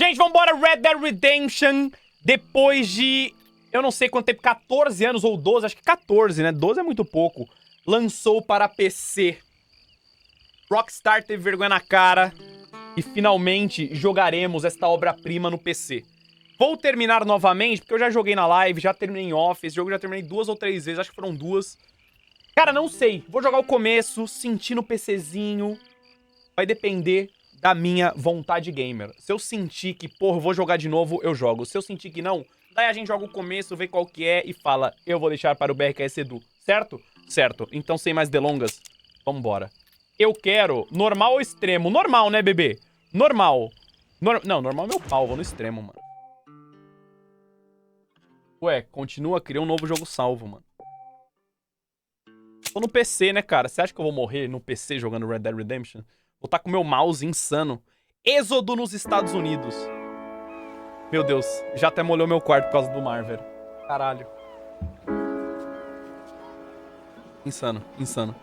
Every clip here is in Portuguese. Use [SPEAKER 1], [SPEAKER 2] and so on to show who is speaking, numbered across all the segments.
[SPEAKER 1] Gente, vambora, Red Dead Redemption. Depois de, eu não sei quanto tempo, 14 anos ou 12, acho que 14, né? 12 é muito pouco. Lançou para PC. Rockstar teve vergonha na cara. E finalmente jogaremos esta obra-prima no PC. Vou terminar novamente, porque eu já joguei na live, já terminei em off. Esse jogo eu já terminei 2 ou 3 vezes, acho que foram 2. Cara, não sei. Vou jogar o começo, sentir no PCzinho. Vai depender da minha vontade gamer. Se eu sentir que, porra, eu vou jogar de novo, eu jogo. Se eu sentir que não, daí a gente joga o começo, vê qual que é e fala, eu vou deixar para o BRKS Edu. Certo? Certo. Então, sem mais delongas, vambora. Eu quero normal ou extremo? Normal, né, bebê? Normal. Não, normal é meu pau, vou no extremo, mano. Ué, continua, cria um novo jogo salvo, mano. Tô no PC, né, cara? Você acha que eu vou morrer no PC jogando Red Dead Redemption? Vou estar com meu mouse insano. Êxodo nos Estados Unidos. Meu Deus, já até molhou meu quarto por causa do mar, velho. Caralho. Insano, insano.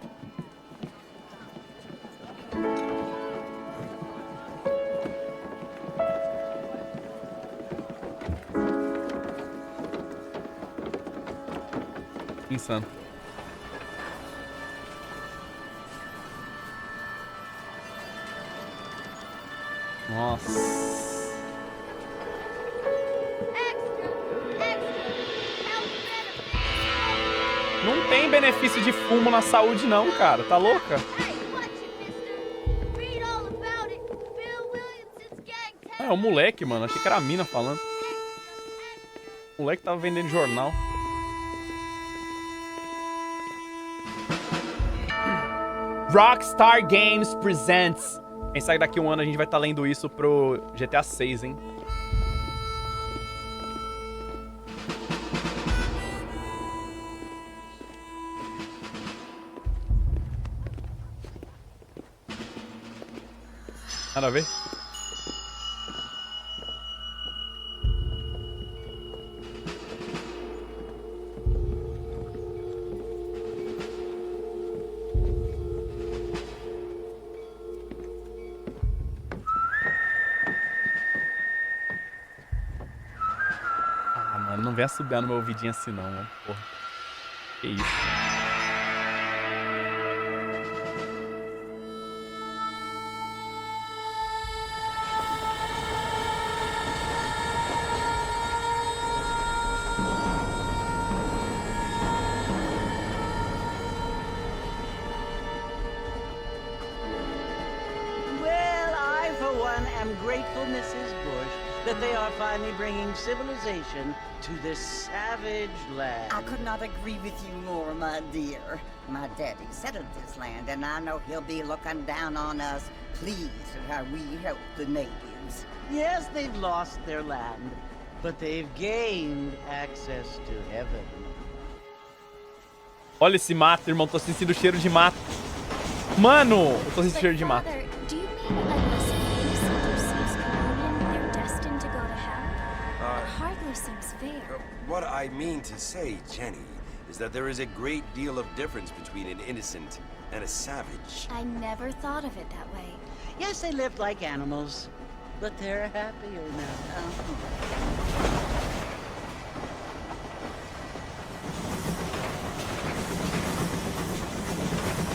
[SPEAKER 1] Insano. Nossa. Não tem benefício de fumo na saúde não, cara. Tá louca? É o moleque, mano. Achei que era a mina falando. O moleque tava vendendo jornal. Rockstar Games Presents. Quem sabe daqui a um ano a gente vai estar lendo isso pro GTA 6, hein? Nada a ver? Não vem assobiar no meu ouvidinho assim não, mano. Porra. Que isso.
[SPEAKER 2] Well, I, for one, am grateful, Mrs. Bush, that they are finally bringing civilization to this savage land.
[SPEAKER 3] I could not agree with you more, my dear. My daddy settled this land, and I know he'll be looking down on us, pleased at how we help the natives.
[SPEAKER 2] Yes, they've lost their land, but they've gained access to heaven.
[SPEAKER 1] Olha esse mato, irmão. Tô sentindo o cheiro de mato. Mano, eu tô sentindo o cheiro de mato.
[SPEAKER 4] What I mean to say, Jenny, is that there is a great deal of difference between an innocent and a savage.
[SPEAKER 5] I never thought of it that way.
[SPEAKER 2] Yes, they lived like animals, but they're happier now.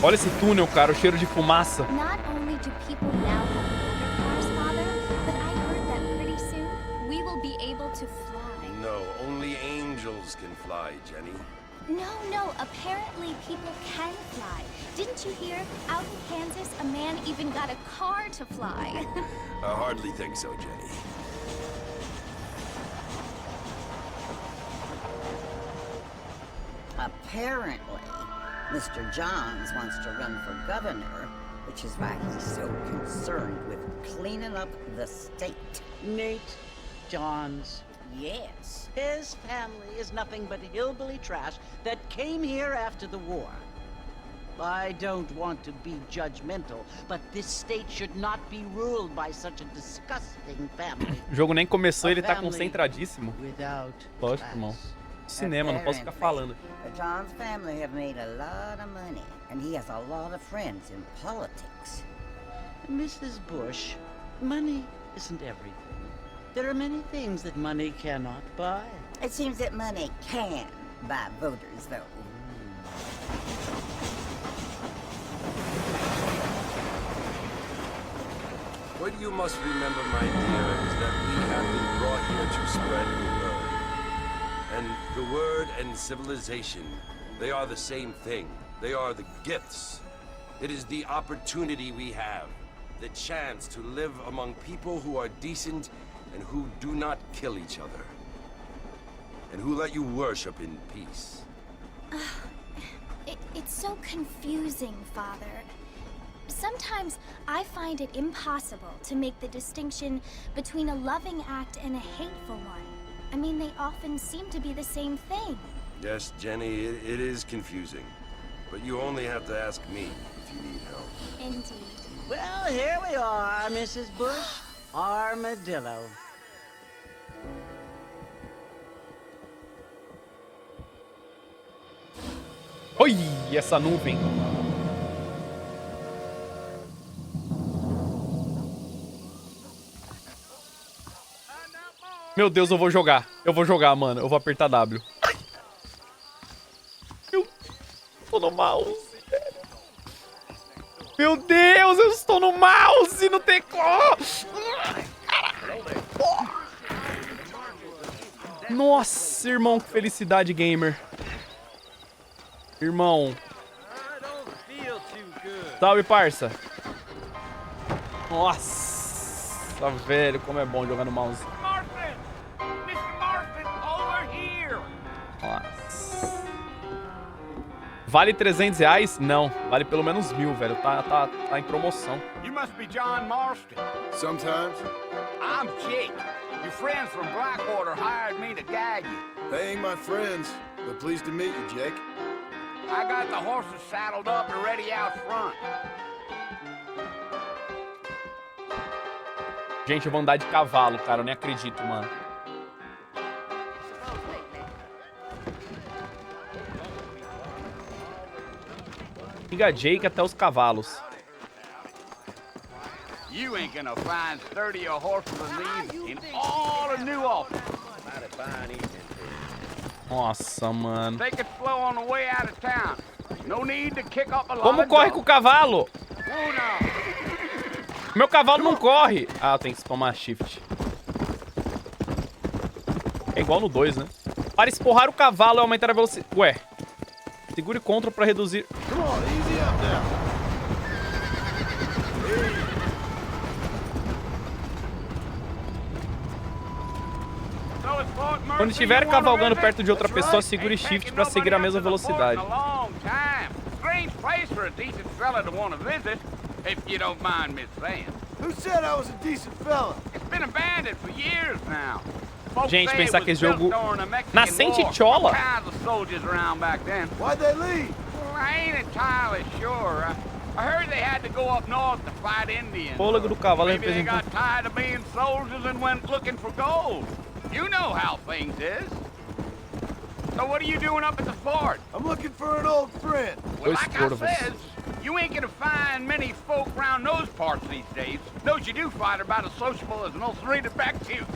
[SPEAKER 1] Olha esse túnel, cara, o cheiro de fumaça.
[SPEAKER 5] Not only do people now have motor cars, Father, but I heard that pretty soon we will be able to fly.
[SPEAKER 4] No, only angels can fly, Jenny.
[SPEAKER 5] No, apparently people can fly. Didn't you hear? Out in Kansas, a man even got a car to fly.
[SPEAKER 4] I hardly think so, Jenny.
[SPEAKER 3] Apparently, Mr. Johns wants to run for governor, which is why he's so concerned with cleaning up the state.
[SPEAKER 2] Nate Johns.
[SPEAKER 3] Yes.
[SPEAKER 2] His family is nothing but hillbilly trash that came here after the war. I don't want to be judgmental, but this state should not be ruled by such a disgusting family.
[SPEAKER 1] O jogo nem começou e ele tá concentradíssimo.
[SPEAKER 2] Without
[SPEAKER 1] Lógico, irmão. Cinema, não posso ficar falando.
[SPEAKER 3] The Johns family have made a lot of money, and he has a lot of friends in politics.
[SPEAKER 2] Mrs. Bush, money isn't everything. There are many things that money cannot buy.
[SPEAKER 3] It seems that money can buy voters, though.
[SPEAKER 4] What you must remember, my dear, is that we have been brought here to spread the word. And the word and civilization, they are the same thing. They are the gifts. It is the opportunity we have, the chance to live among people who are decent and who do not kill each other. And who let you worship in peace.
[SPEAKER 5] It's so confusing, Father. Sometimes I find it impossible to make the distinction between a loving act and a hateful one. I mean, they often seem to be the same thing.
[SPEAKER 4] Yes, Jenny, it is confusing. But you only have to ask me if you need help.
[SPEAKER 5] Indeed.
[SPEAKER 2] Well, here we are, Mrs. Bush. Armadillo.
[SPEAKER 1] Oi, essa nuvem. Meu Deus, eu vou jogar. Eu vou jogar, mano. Eu vou apertar W. Ai. Eu tô no mouse, velho. Meu Deus, eu estou no mouse, no teclado. Nossa, irmão, que felicidade gamer. Irmão. Salve, parça. Nossa, velho, como é bom jogar no mouse. Nossa. Vale R$300? Não, vale pelo menos 1.000, velho. Tá em promoção.
[SPEAKER 6] You must be John Marston.
[SPEAKER 4] Sometimes,
[SPEAKER 6] I'm Jake. Your friends from Blackwater hired me to guide you.
[SPEAKER 4] they ain't my friends, but pleased to meet you, Jake.
[SPEAKER 6] I got the horses saddled up and ready out front.
[SPEAKER 1] Gente, eu vou andar de cavalo, cara. Eu nem acredito, mano. Liga Jake até os cavalos.
[SPEAKER 6] You ain't gonna find 30 horses of these in all of New Orleans.
[SPEAKER 1] Nossa, mano.
[SPEAKER 6] Take it slow on the way out of town. No need to kick up a lot
[SPEAKER 1] Como
[SPEAKER 6] of
[SPEAKER 1] corre com o cavalo?
[SPEAKER 6] Oh, no.
[SPEAKER 1] Meu cavalo não corre. Ah, tem que spamar shift. É igual no 2, né? Para esporrar o cavalo e aumentar a velocidade. Ué. Segure Ctrl pra reduzir. Quando estiver cavalgando perto de outra pessoa, segure Shift para seguir a mesma velocidade. Gente, pensar que esse jogo nascente chola. Fôlego do cavalo representa.
[SPEAKER 6] You know how things is. So what are you doing up at the fort?
[SPEAKER 7] I'm looking for an old friend.
[SPEAKER 6] Well, like I said, you ain't gonna find many folk around those parts these days. Those you do find are about as sociable as an old serrated back tooth.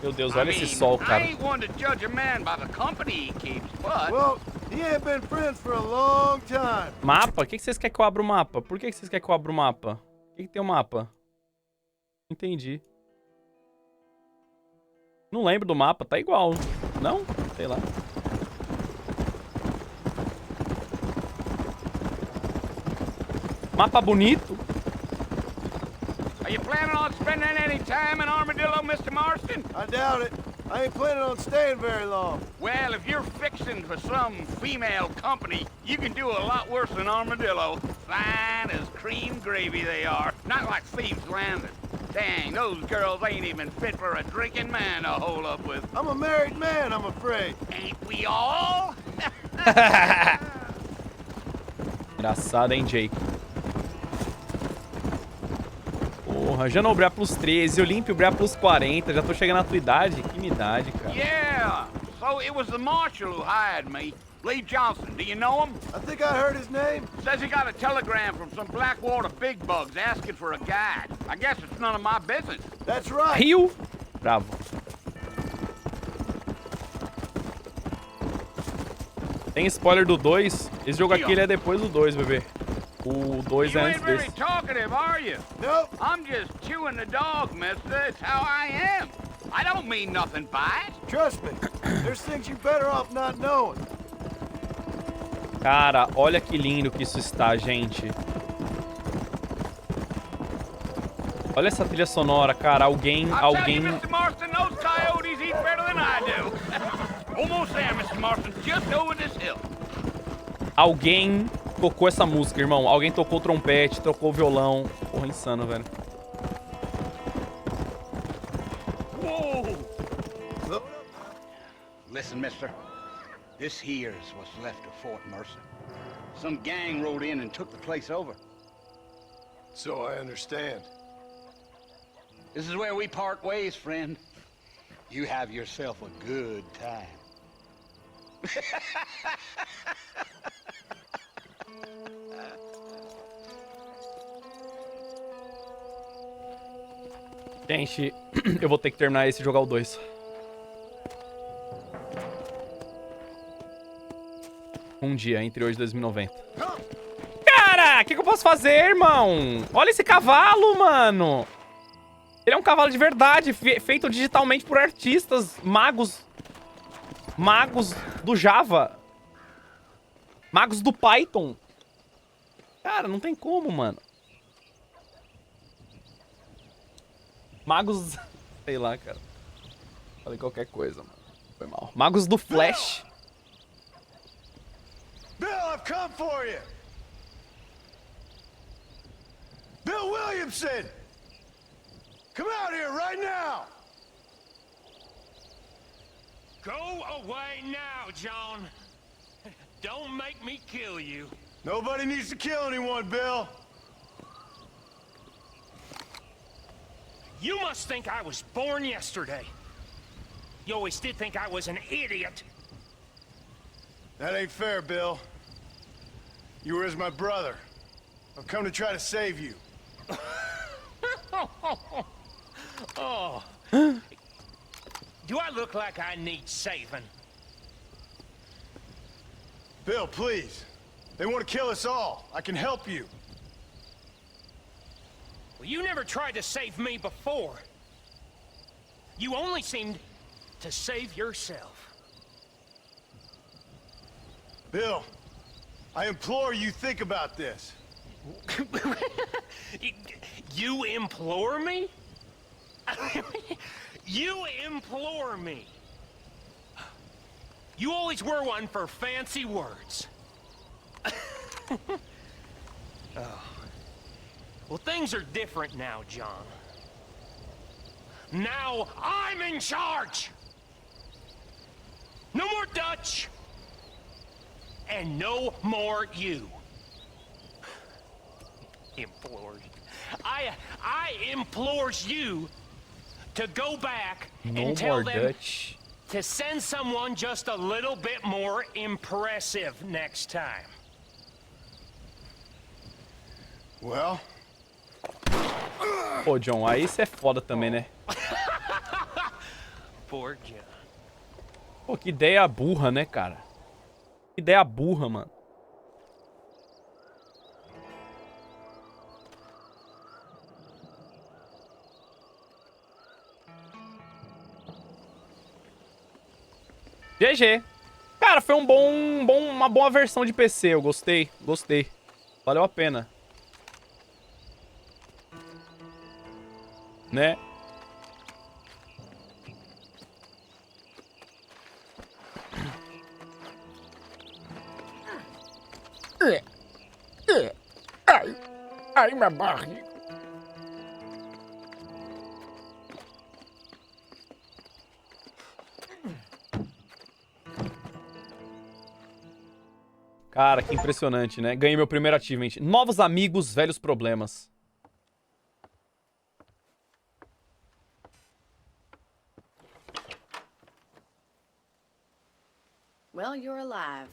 [SPEAKER 1] Meu Deus, olha esse sol, cara.
[SPEAKER 6] I ain't one to judge a man by the company he keeps, but...
[SPEAKER 7] Well, he ain't been friends for a long time.
[SPEAKER 1] Mapa? O que vocês querem que eu abra o mapa? Por que vocês querem que eu abra o mapa? O que tem o mapa? Entendi. Não lembro do mapa, tá igual. Não? Sei lá. Mapa bonito.
[SPEAKER 6] Are you planning on spending any time in Armadillo, Mr. Marston?
[SPEAKER 7] I doubt it. I ain't planning on staying very long.
[SPEAKER 6] Well, if you're fixing for some female company, you can do a lot worse than Armadillo. Fine as cream gravy they are. Not like Thieves Landing. Dang, those girls ain't even fit for a drinking man to hole up with.
[SPEAKER 7] I'm a married man, I'm afraid.
[SPEAKER 6] Ain't we all?
[SPEAKER 1] Engraçado, hein, Jake? Porra, já não Brá plus 13, Olímpio Brá plus 40, já tô chegando na tua idade. Que minha idade, cara.
[SPEAKER 6] Yeah, so it was the marshal who hired me. Lee Johnson, do you know him?
[SPEAKER 7] I think I heard his name.
[SPEAKER 6] Says he got a telegram from some Blackwater big bugs asking for a guide. I guess it's none of my business.
[SPEAKER 7] That's right.
[SPEAKER 1] Rio? Bravo. Tem spoiler do 2. Esse jogo aqui ele é depois do 2, bebê. O 2 é
[SPEAKER 6] You
[SPEAKER 1] antes
[SPEAKER 6] ain't very
[SPEAKER 1] desse.
[SPEAKER 6] talkative, are you?
[SPEAKER 7] Nope.
[SPEAKER 6] I'm just chewing the dog, mister. That's how I am. I don't mean nothing by it.
[SPEAKER 7] Trust me. There's things you're better off not knowing.
[SPEAKER 1] Cara, olha que lindo que isso está, gente. Olha essa trilha sonora, cara.
[SPEAKER 6] I'll tell you,
[SPEAKER 1] Alguém...
[SPEAKER 6] Mr. Marston, those coyotes eat better than I do. Almost there, Mr. Marston. Just over this hill.
[SPEAKER 1] Alguém tocou essa música, irmão. Alguém tocou o trompete, tocou o violão. Porra, insano, velho.
[SPEAKER 6] Whoa! Listen, mister. This here's what's left of Fort Mercer. Some gang rode in and took the place over.
[SPEAKER 7] So I understand.
[SPEAKER 6] This is where we part ways, friend. You have yourself a good time.
[SPEAKER 1] Gente, eu vou ter que terminar esse e jogar o 2. Um dia, entre hoje e 2090. Cara, o que eu posso fazer, irmão? Olha esse cavalo, mano. Ele é um cavalo de verdade, feito digitalmente por artistas, magos. Magos do Java. Magos do Python. Cara, não tem como, mano. Magos... Sei lá, cara. Falei qualquer coisa, mano. Foi mal. Magos do Flash.
[SPEAKER 7] Bill, I've come for you. Bill Williamson! Come out here right now!
[SPEAKER 8] Go away now, John. Don't make me kill you.
[SPEAKER 7] Nobody needs to kill anyone, Bill.
[SPEAKER 8] You must think I was born yesterday. You always did think I was an idiot.
[SPEAKER 7] That ain't fair, Bill. You were as my brother. I've come to try to save you.
[SPEAKER 8] Oh. Do I look like I need saving?
[SPEAKER 7] Bill, please. They want to kill us all. I can help you.
[SPEAKER 8] Well, you never tried to save me before. You only seemed to save yourself.
[SPEAKER 7] Bill, I implore you think about this.
[SPEAKER 8] You implore me? You implore me. You always were one for fancy words. Oh. Well, things are different now, John. Now I'm in charge. No more Dutch. And no more you. Implores. I implores you to go back and tell them
[SPEAKER 1] Dutch.
[SPEAKER 8] to send someone just a little bit more impressive next time.
[SPEAKER 7] Well?
[SPEAKER 1] Pô, John, aí isso é foda também, né?
[SPEAKER 8] Poor John.
[SPEAKER 1] Pô, que ideia burra, né, cara? Que ideia burra, mano. GG. Cara, foi uma boa versão de PC. Eu gostei. Gostei. Valeu a pena. Né?
[SPEAKER 9] Ai, minha barriga.
[SPEAKER 1] Cara, que impressionante, né? Ganhei meu primeiro achievement. Novos amigos, velhos problemas.
[SPEAKER 10] Well, you're alive.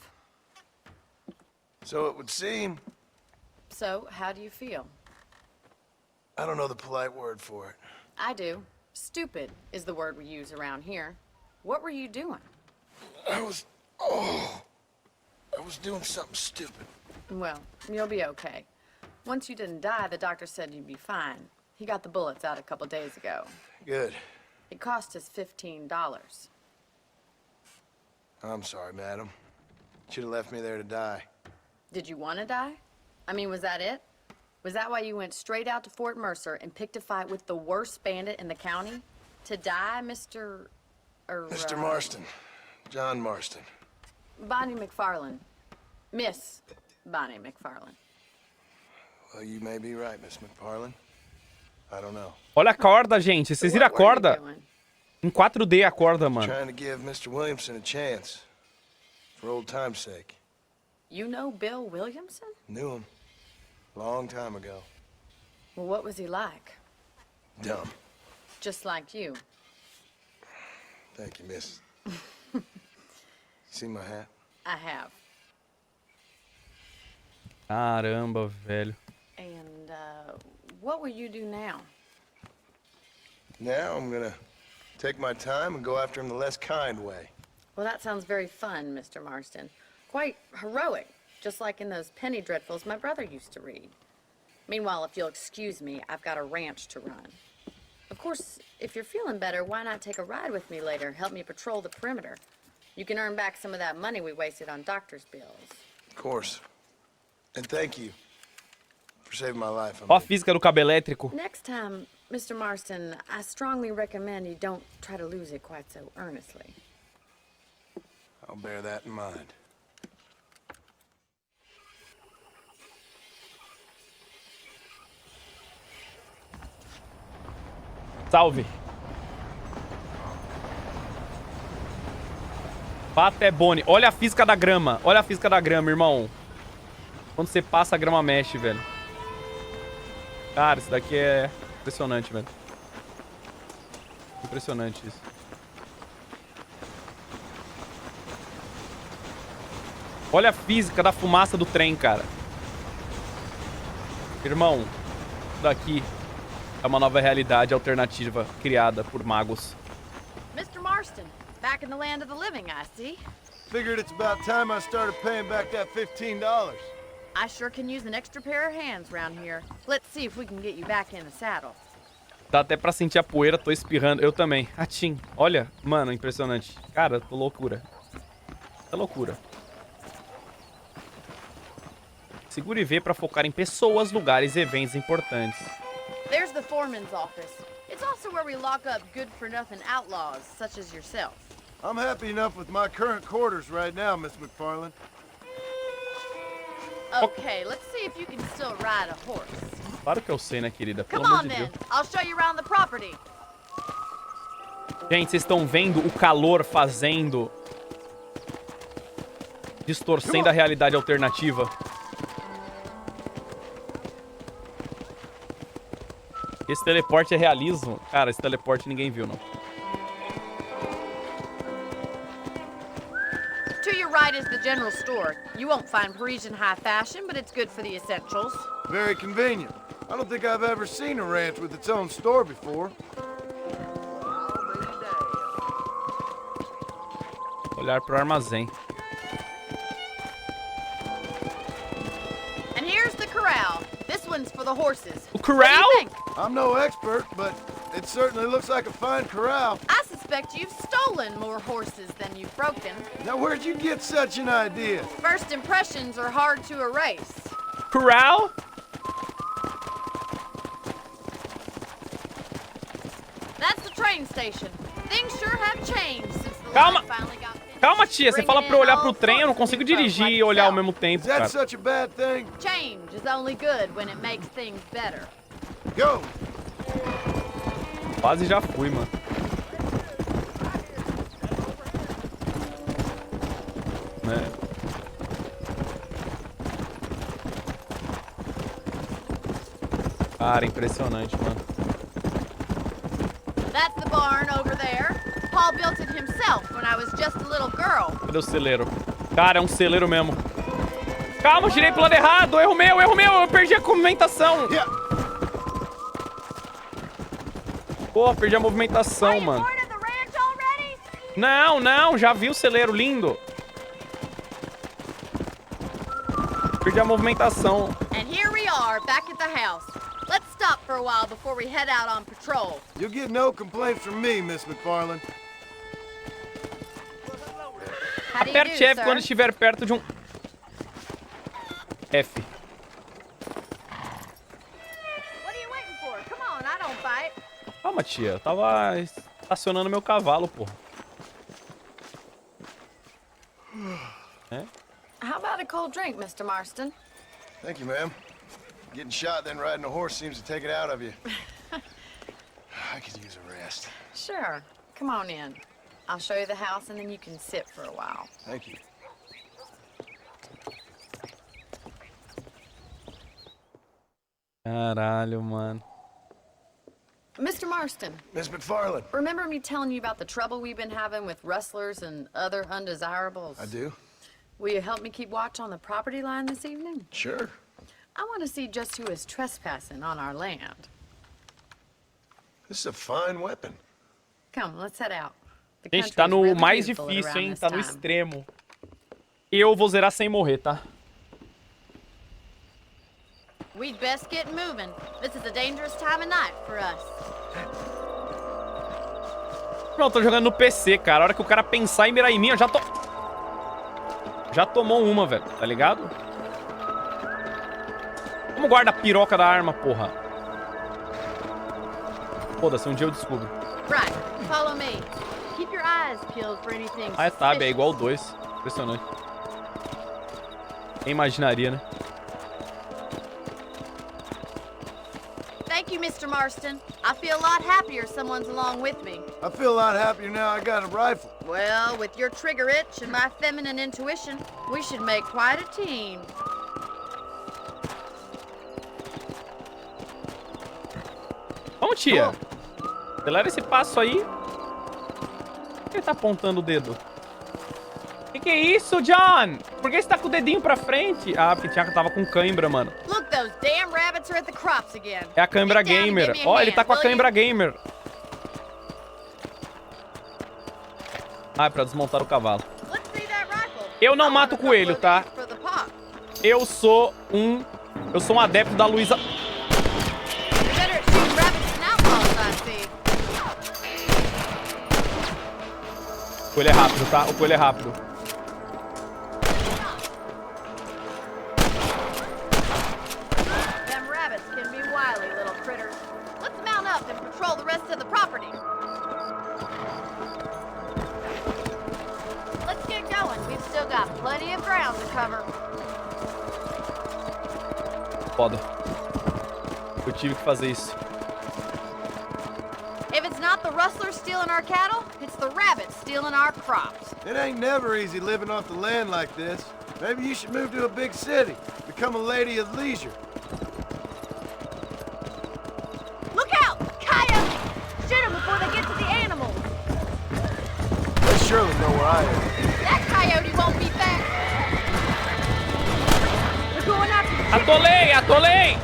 [SPEAKER 7] So it would seem.
[SPEAKER 10] So, how do you feel?
[SPEAKER 7] I don't know the polite word for it.
[SPEAKER 10] I do. Stupid is the word we use around here. What were you doing?
[SPEAKER 7] I was doing something stupid.
[SPEAKER 10] Well, you'll be okay. Once you didn't die, the doctor said you'd be fine. He got the bullets out a couple days ago.
[SPEAKER 7] Good.
[SPEAKER 10] It cost us $15.
[SPEAKER 7] I'm sorry, madam. Should have left me there to die.
[SPEAKER 10] Did you want to die? I mean, was that it? Was that why you went straight out to Fort Mercer and picked a fight with the worst bandit in the county? To die, Mr.
[SPEAKER 7] Mr. Marston. John Marston.
[SPEAKER 10] Bonnie McFarland. Miss Bonnie McFarland.
[SPEAKER 7] Well, you may be right, Miss McFarland. I don't know.
[SPEAKER 1] Olha a corda, gente. Vocês viram a corda? Em 4D a corda, mano.
[SPEAKER 7] Trying to give Mr. Williamson a chance. For old time's sake.
[SPEAKER 10] You know Bill Williamson?
[SPEAKER 7] Knew him. Long time ago.
[SPEAKER 10] Well, what was he like?
[SPEAKER 7] Dumb.
[SPEAKER 10] Just like you.
[SPEAKER 7] Thank you, miss. See my hat?
[SPEAKER 10] I have.
[SPEAKER 1] Caramba, velho.
[SPEAKER 10] And, what will you do now?
[SPEAKER 7] Now I'm gonna take my time and go after him the less kind way.
[SPEAKER 10] Well, that sounds very fun, Mr. Marston. Quite heroic, just like in those penny dreadfuls my brother used to read. Meanwhile, if you'll excuse me, I've got a ranch to run. Of course, if you're feeling better, why not take a ride with me later? Help me patrol the perimeter. You can earn back some of that money we wasted on doctor's bills.
[SPEAKER 7] Of course. And thank you for saving my life.
[SPEAKER 1] Ó a física do cabo elétrico.
[SPEAKER 10] Next time, Mr. Marston, I strongly recommend you don't try to lose it quite so earnestly.
[SPEAKER 7] I'll bear that in mind.
[SPEAKER 1] Salve. Bata é Bonnie. Olha a física da grama. Olha a física da grama, irmão. Quando você passa, a grama mexe, velho. Cara, isso daqui é impressionante, velho. Impressionante isso. Olha a física da fumaça do trem, cara. Irmão, isso daqui é uma nova realidade alternativa criada por magos.
[SPEAKER 10] Mr. Marston, back in the land of the living, I see.
[SPEAKER 7] Figured it's about time I started paying back that $15.
[SPEAKER 10] I sure can use an extra pair of hands around here. Let's see if we can get you back in the saddle.
[SPEAKER 1] Dá até pra sentir a poeira, tô espirrando. Eu também. Atim. Olha, mano, impressionante. Cara, tô loucura. É loucura. Segura e vê pra focar em pessoas, lugares e eventos importantes.
[SPEAKER 10] There's the foreman's office. It's also where we lock up good-for-nothing outlaws, such as yourself.
[SPEAKER 7] I'm happy enough with my current quarters right now, Miss McFarland.
[SPEAKER 10] Okay, let's see if you can still ride a horse.
[SPEAKER 1] Claro que eu sei, né, querida? Pelo
[SPEAKER 10] Come
[SPEAKER 1] amor
[SPEAKER 10] on,
[SPEAKER 1] de
[SPEAKER 10] then.
[SPEAKER 1] Deus.
[SPEAKER 10] I'll show you around the property.
[SPEAKER 1] Gente, vocês estão vendo o calor fazendo... distorcendo a realidade alternativa? Esse teleporte é realismo? Cara, esse teleporte ninguém viu, não.
[SPEAKER 10] To your right is the general store. You won't find Parisian high fashion, but it's good for the essentials.
[SPEAKER 7] Very convenient. I don't think I've ever seen a ranch with its own store before.
[SPEAKER 1] Olhar pro armazém.
[SPEAKER 10] And here's the corral. This one's for the horses.
[SPEAKER 1] O corral?
[SPEAKER 10] What do you think?
[SPEAKER 7] I'm no expert, but it certainly looks like a fine corral.
[SPEAKER 10] I suspect you've stolen more horses than you've broken.
[SPEAKER 7] Now, where'd you get such an idea?
[SPEAKER 10] First impressions are hard to erase.
[SPEAKER 1] Corral?
[SPEAKER 10] That's the train station. Things sure have changed since the
[SPEAKER 1] Calma.
[SPEAKER 10] line finally got finished.
[SPEAKER 1] Calma, tia. Você fala pra eu olhar pro trem, eu não consigo dirigir e olhar ao mesmo tempo,
[SPEAKER 7] Is that
[SPEAKER 1] cara.
[SPEAKER 7] such a bad thing?
[SPEAKER 10] Change is only good when it makes things better.
[SPEAKER 7] Go!
[SPEAKER 1] Quase já fui, mano. Né? Cara, impressionante, mano.
[SPEAKER 10] That's the barn over there. Paul built it himself when I was just a little girl.
[SPEAKER 1] Cadê o celeiro? Cara, é um celeiro mesmo. Calma, eu girei pro lado errado. Erro meu, eu perdi a movimentação.
[SPEAKER 7] Yeah.
[SPEAKER 1] Pô, perdi a movimentação, mano. Não, não, já vi o celeiro lindo. Perdi a movimentação.
[SPEAKER 10] And here we are, back at the house. Let's stop for a while before we head out on patrol.
[SPEAKER 7] You'll get no complaints from me, Miss McFarland.
[SPEAKER 10] How do you
[SPEAKER 1] Aperte
[SPEAKER 10] do,
[SPEAKER 1] F
[SPEAKER 10] sir?
[SPEAKER 1] quando estiver perto de um... F.
[SPEAKER 10] What are you waiting for? Come on, I don't fight.
[SPEAKER 1] Calma, tia. Eu tava estacionando meu cavalo, porra. É?
[SPEAKER 10] How about a cold drink, Mr. Marston?
[SPEAKER 7] Thank you, ma'am. Getting shot, then riding a horse seems to take it out of you. I could use a rest.
[SPEAKER 10] Sure. Come on in. I'll show you the house and then you can sit for a while.
[SPEAKER 7] Thank you.
[SPEAKER 1] Caralho, mano.
[SPEAKER 10] Mr. Marston,
[SPEAKER 7] Miss McFarland.
[SPEAKER 10] remember me telling you about the trouble we've been having with rustlers and other undesirables?
[SPEAKER 7] I do.
[SPEAKER 10] Will you help me keep watch on the property line this evening?
[SPEAKER 7] Sure.
[SPEAKER 10] I want to see just who is trespassing on our land.
[SPEAKER 7] This is a fine weapon.
[SPEAKER 10] Come, let's head out. The
[SPEAKER 1] Gente,
[SPEAKER 10] country
[SPEAKER 1] tá
[SPEAKER 10] is
[SPEAKER 1] no
[SPEAKER 10] really
[SPEAKER 1] mais
[SPEAKER 10] beautiful
[SPEAKER 1] difícil,
[SPEAKER 10] around
[SPEAKER 1] hein?
[SPEAKER 10] this
[SPEAKER 1] Tá no
[SPEAKER 10] time.
[SPEAKER 1] extremo. Eu vou zerar sem morrer, tá?
[SPEAKER 10] We'd best get moving. This is a dangerous time of night for us.
[SPEAKER 1] Pronto, tô jogando no PC, cara. A hora que o cara pensar em mirar em mim, eu já tô... Já tomou uma, velho. Tá ligado? Como guarda a piroca da arma, porra? Foda-se, um dia eu descubro.
[SPEAKER 10] Right, follow me. Keep your eyes peeled for anything
[SPEAKER 1] Ah, é tab, é
[SPEAKER 10] suspicious.
[SPEAKER 1] igual 2. Impressionante. Quem imaginaria, né?
[SPEAKER 10] Thank you, Mr. Marston. I feel a lot happier someone's along with me.
[SPEAKER 7] I feel a lot happier now I got a rifle.
[SPEAKER 10] Well, with your trigger itch and my feminine intuition, we should make quite a team.
[SPEAKER 1] Vamos, tia. Acelera esse passo aí. Por que ele tá apontando o dedo? Que é isso, John? Por que você tá com o dedinho pra frente? Ah, porque tinha tava com cãibra, mano.
[SPEAKER 10] Look, those damn rabbits are at the crops again.
[SPEAKER 1] É a câimbra
[SPEAKER 10] Get down and
[SPEAKER 1] gamer.
[SPEAKER 10] give me a
[SPEAKER 1] Ó, ele tá
[SPEAKER 10] hand,
[SPEAKER 1] com a
[SPEAKER 10] will you?
[SPEAKER 1] câimbra gamer. Ah, é pra desmontar o cavalo.
[SPEAKER 10] Let's see that rifle.
[SPEAKER 1] Eu não
[SPEAKER 10] I want
[SPEAKER 1] mato
[SPEAKER 10] a couple
[SPEAKER 1] coelho,
[SPEAKER 10] of
[SPEAKER 1] tá?
[SPEAKER 10] these for the pot.
[SPEAKER 1] Eu sou um adepto da Luísa.
[SPEAKER 10] You're better at shooting rabbits than outlaws, I see.
[SPEAKER 1] O coelho é rápido, tá? O coelho é rápido.
[SPEAKER 10] Them rabbits can be wily little critters. Let's mount up and patrol the rest of the property. Let's get going. We've still got plenty of ground to cover.
[SPEAKER 1] Foda. Eu tive que fazer isso.
[SPEAKER 10] If it's not the rustlers stealing our cattle, it's the rabbits stealing our crops.
[SPEAKER 7] It ain't never easy living off the land like this. Maybe you should move to a big city. Become a lady of leisure.
[SPEAKER 10] Look out! Coyotes! Shoot them before they get to the animals.
[SPEAKER 7] They surely know where I am.
[SPEAKER 10] That coyote won't be back. We're going after the
[SPEAKER 1] Atolei, atolei!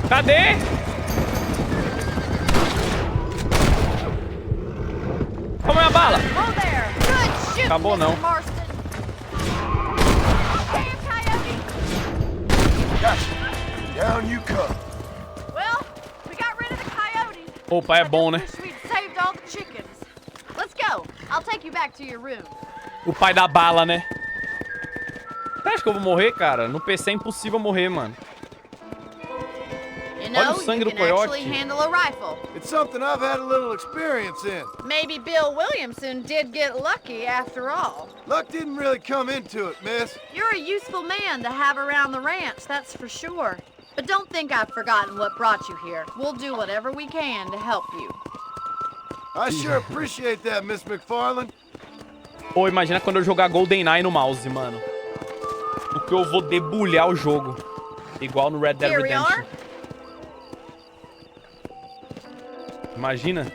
[SPEAKER 1] Cadê? Como é a bala?
[SPEAKER 10] Oh there! Good shooting,
[SPEAKER 1] Acabou, não.
[SPEAKER 10] Mr. Marston. Damn coyote!
[SPEAKER 7] Gotcha. Down you come.
[SPEAKER 10] Well, we got rid of the coyotes.
[SPEAKER 1] Opa, é bom, né?
[SPEAKER 10] Wish we'd saved all the chickens. Let's go. I'll take you back to your room.
[SPEAKER 1] O pai da bala, né? Você acha que eu vou morrer, cara? No PC é impossível morrer, mano.
[SPEAKER 10] You
[SPEAKER 1] Olha o
[SPEAKER 10] know,
[SPEAKER 1] sangue
[SPEAKER 10] you
[SPEAKER 1] do
[SPEAKER 10] can actually
[SPEAKER 1] coiote.
[SPEAKER 10] handle a rifle.
[SPEAKER 7] It's something I've had a little experience in.
[SPEAKER 10] Maybe Bill Williamson did get lucky after all.
[SPEAKER 7] Luck didn't really come into it, miss.
[SPEAKER 10] You're a useful man to have around the ranch, that's for sure. But don't think I've forgotten what brought you here. We'll do whatever we can to help you.
[SPEAKER 7] I sure appreciate that, Miss McFarland.
[SPEAKER 1] Pô, imagina quando eu jogar GoldenEye no mouse, mano. O que eu vou debulhar o jogo. Igual no Red Dead
[SPEAKER 10] Here we
[SPEAKER 1] Redemption.
[SPEAKER 10] are.
[SPEAKER 1] Imagina.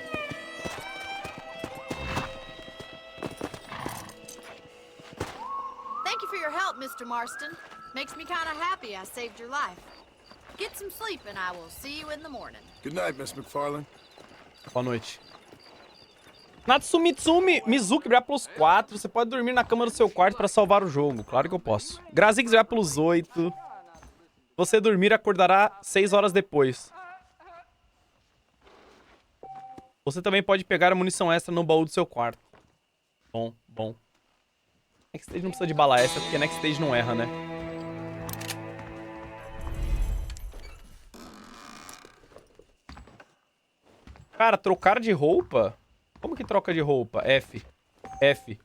[SPEAKER 10] Thank you for your help, Mr. Marston. Makes me kind of happy I saved your life. Get some sleep and I will see you in the morning.
[SPEAKER 7] Good night, Miss McFarland.
[SPEAKER 1] Boa noite. Natsumitsumi Mizuki vai pelos 4. Você pode dormir na cama do seu quarto pra salvar o jogo. Claro que eu posso. Grazix vai pelos 8. Você dormir acordará 6 horas depois. Você também pode pegar a munição extra no baú do seu quarto. Bom, bom. Next Stage não precisa de bala extra, porque Next Stage não erra, né? Cara, trocar de roupa? Como que troca de roupa? F. F.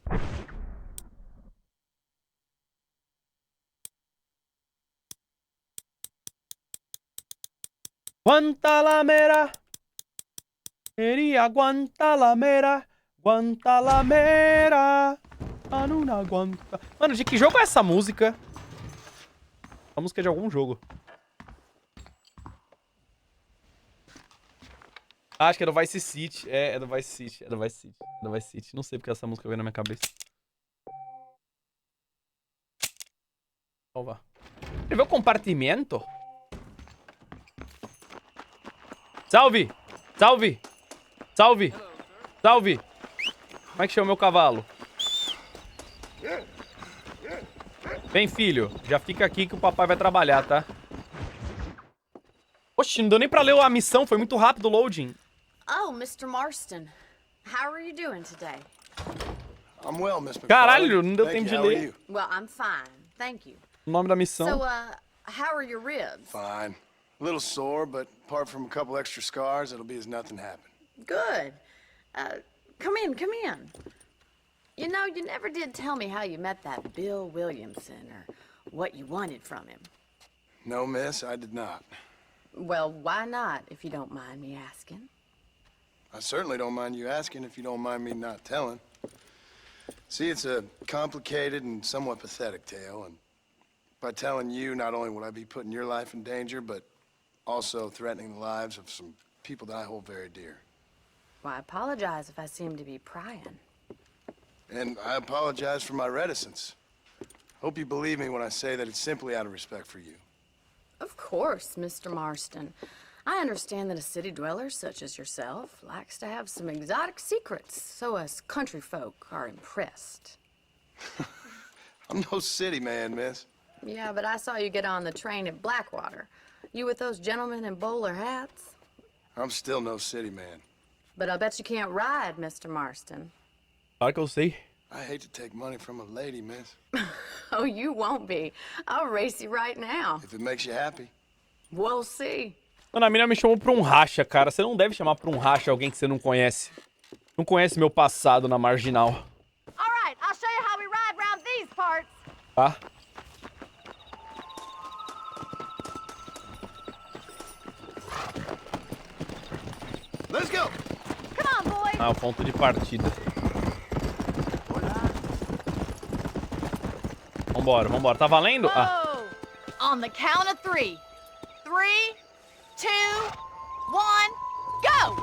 [SPEAKER 1] Guantanamera. Queria Guantanamera. Guantanamera. Anuna Guanta. Mano, de que jogo é essa música? A música é de algum jogo. Acho que é do Vice City. É do Vice City. É do Vice City. É do Vice City. Não sei porque essa música veio na minha cabeça. Salva. Ele vê o compartimento? Salve! Salve! Salve! Salve! Como é que chama o meu cavalo? Vem, filho. Já fica aqui que o papai vai trabalhar, tá? Oxi, não deu nem pra ler a missão. Foi muito rápido o loading.
[SPEAKER 10] Oh, Mr. Marston. How are you doing today?
[SPEAKER 7] I'm well, Miss McFarland.
[SPEAKER 1] Caralho, não deu
[SPEAKER 7] Thank
[SPEAKER 1] tempo de
[SPEAKER 7] you. How are
[SPEAKER 1] ler.
[SPEAKER 7] you?
[SPEAKER 10] Well, I'm fine. Thank you.
[SPEAKER 1] O nome da missão.
[SPEAKER 10] So, how are your ribs?
[SPEAKER 7] Fine. A little sore, but apart from a couple extra scars, it'll be as nothing happened.
[SPEAKER 10] Good. Come in, come in. You know, you never did tell me how you met that Bill Williamson or what you wanted from him.
[SPEAKER 7] No, miss, I did not.
[SPEAKER 10] Well, why not, if you don't mind me asking?
[SPEAKER 7] I certainly don't mind you asking if you don't mind me not telling. See, it's a complicated and somewhat pathetic tale, and by telling you, not only would I be putting your life in danger, but also threatening the lives of some people that I hold very dear.
[SPEAKER 10] Well, I apologize if I seem to be prying.
[SPEAKER 7] And I apologize for my reticence. Hope you believe me when I say that it's simply out of respect for you.
[SPEAKER 10] Of course, Mr. Marston. I understand that a city dweller such as yourself likes to have some exotic secrets, so us country folk are impressed.
[SPEAKER 7] I'm no city man, miss.
[SPEAKER 10] Yeah, but I saw you get on the train at Blackwater. You with those gentlemen in bowler hats?
[SPEAKER 7] I'm still no city man.
[SPEAKER 10] But I'll bet you can't ride, Mr. Marston.
[SPEAKER 1] Claro que eu sei.
[SPEAKER 7] I hate to take money from a lady, miss.
[SPEAKER 10] Oh, you won't be. I'll race you right now.
[SPEAKER 7] If it makes you happy.
[SPEAKER 10] We'll see.
[SPEAKER 1] Mano, a mina me chamou pra um racha, cara. Você não deve chamar pra um racha alguém que você não conhece. Não conhece meu passado na marginal.
[SPEAKER 10] All right, I'll show you how we ride around these parts.
[SPEAKER 1] Tá?
[SPEAKER 7] Let's go.
[SPEAKER 10] Come on, boys.
[SPEAKER 1] Ah, o ponto de partida. Vambora, vambora. Tá valendo? Ah.
[SPEAKER 10] On the count of 3. 3, 2, 1, go!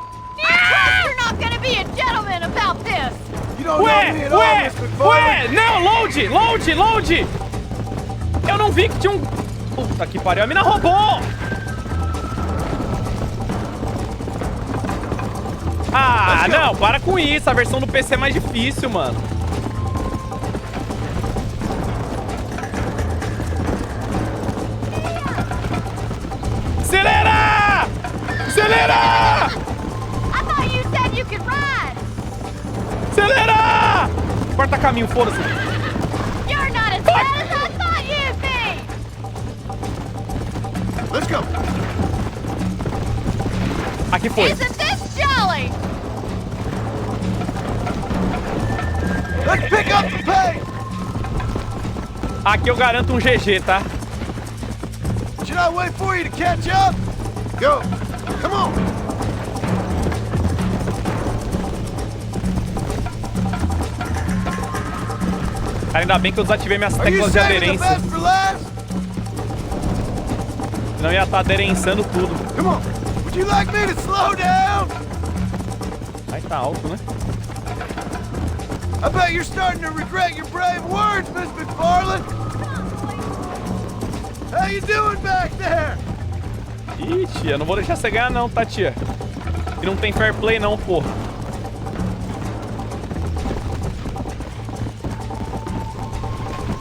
[SPEAKER 10] You're not gonna be a gentleman about this!
[SPEAKER 7] You don't know me at all, Miss McFarland.
[SPEAKER 1] Não, load, load, load! Eu não vi que tinha um... Puta que pariu, a mina roubou! Ah, não, para com isso, a versão do PC é mais difícil, mano. Acelera! Acelera!
[SPEAKER 10] I thought you said you could ride!
[SPEAKER 1] Acelera! Corta caminho, foda-se.
[SPEAKER 10] You're not as bad as I thought you'd be!
[SPEAKER 7] Let's go.
[SPEAKER 1] Aqui foi.
[SPEAKER 10] Isn't this jolly?
[SPEAKER 7] Let's pick up the pace.
[SPEAKER 1] Aqui eu garanto um GG, tá?
[SPEAKER 7] Should I wait for you to catch up? Go. Come on.
[SPEAKER 1] Cara, ainda bem que eu desativei minhas
[SPEAKER 7] Are you
[SPEAKER 1] teclas de
[SPEAKER 7] saving the
[SPEAKER 1] aderência.
[SPEAKER 7] best for last?
[SPEAKER 1] Senão ia estar aderenciando tudo.
[SPEAKER 7] Come on. Would you like me to slow down?
[SPEAKER 1] Ai, tá alto, né?
[SPEAKER 7] I bet you're starting to regret your brave words, Miss McFarland. How you doing back there?
[SPEAKER 1] Ih, tia, não vou deixar você ganhar não, tá, tia? E não tem fair play não, porra.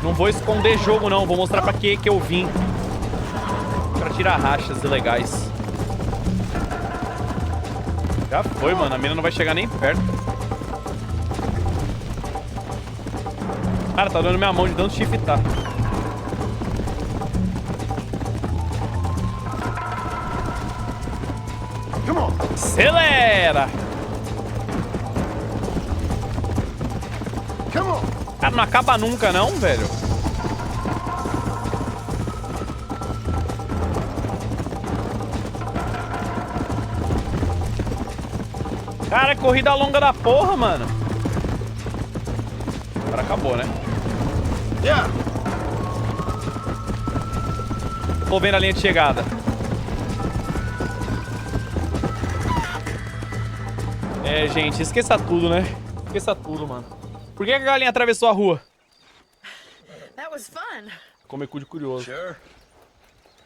[SPEAKER 1] Não vou esconder jogo não, vou mostrar pra que eu vim. Pra tirar rachas ilegais. Já foi, mano, a mina não vai chegar nem perto. Cara, tá dando minha mão de tanto shiftar. Acelera! Cara, não acaba nunca não, velho. Cara, é corrida longa da porra, mano. Agora acabou, né? Tô vendo a linha de chegada. É, gente, esqueça tudo, né? Esqueça tudo, mano. Por que a galinha atravessou a rua?
[SPEAKER 10] That was fun.
[SPEAKER 1] Come cu de curioso.
[SPEAKER 4] Sure.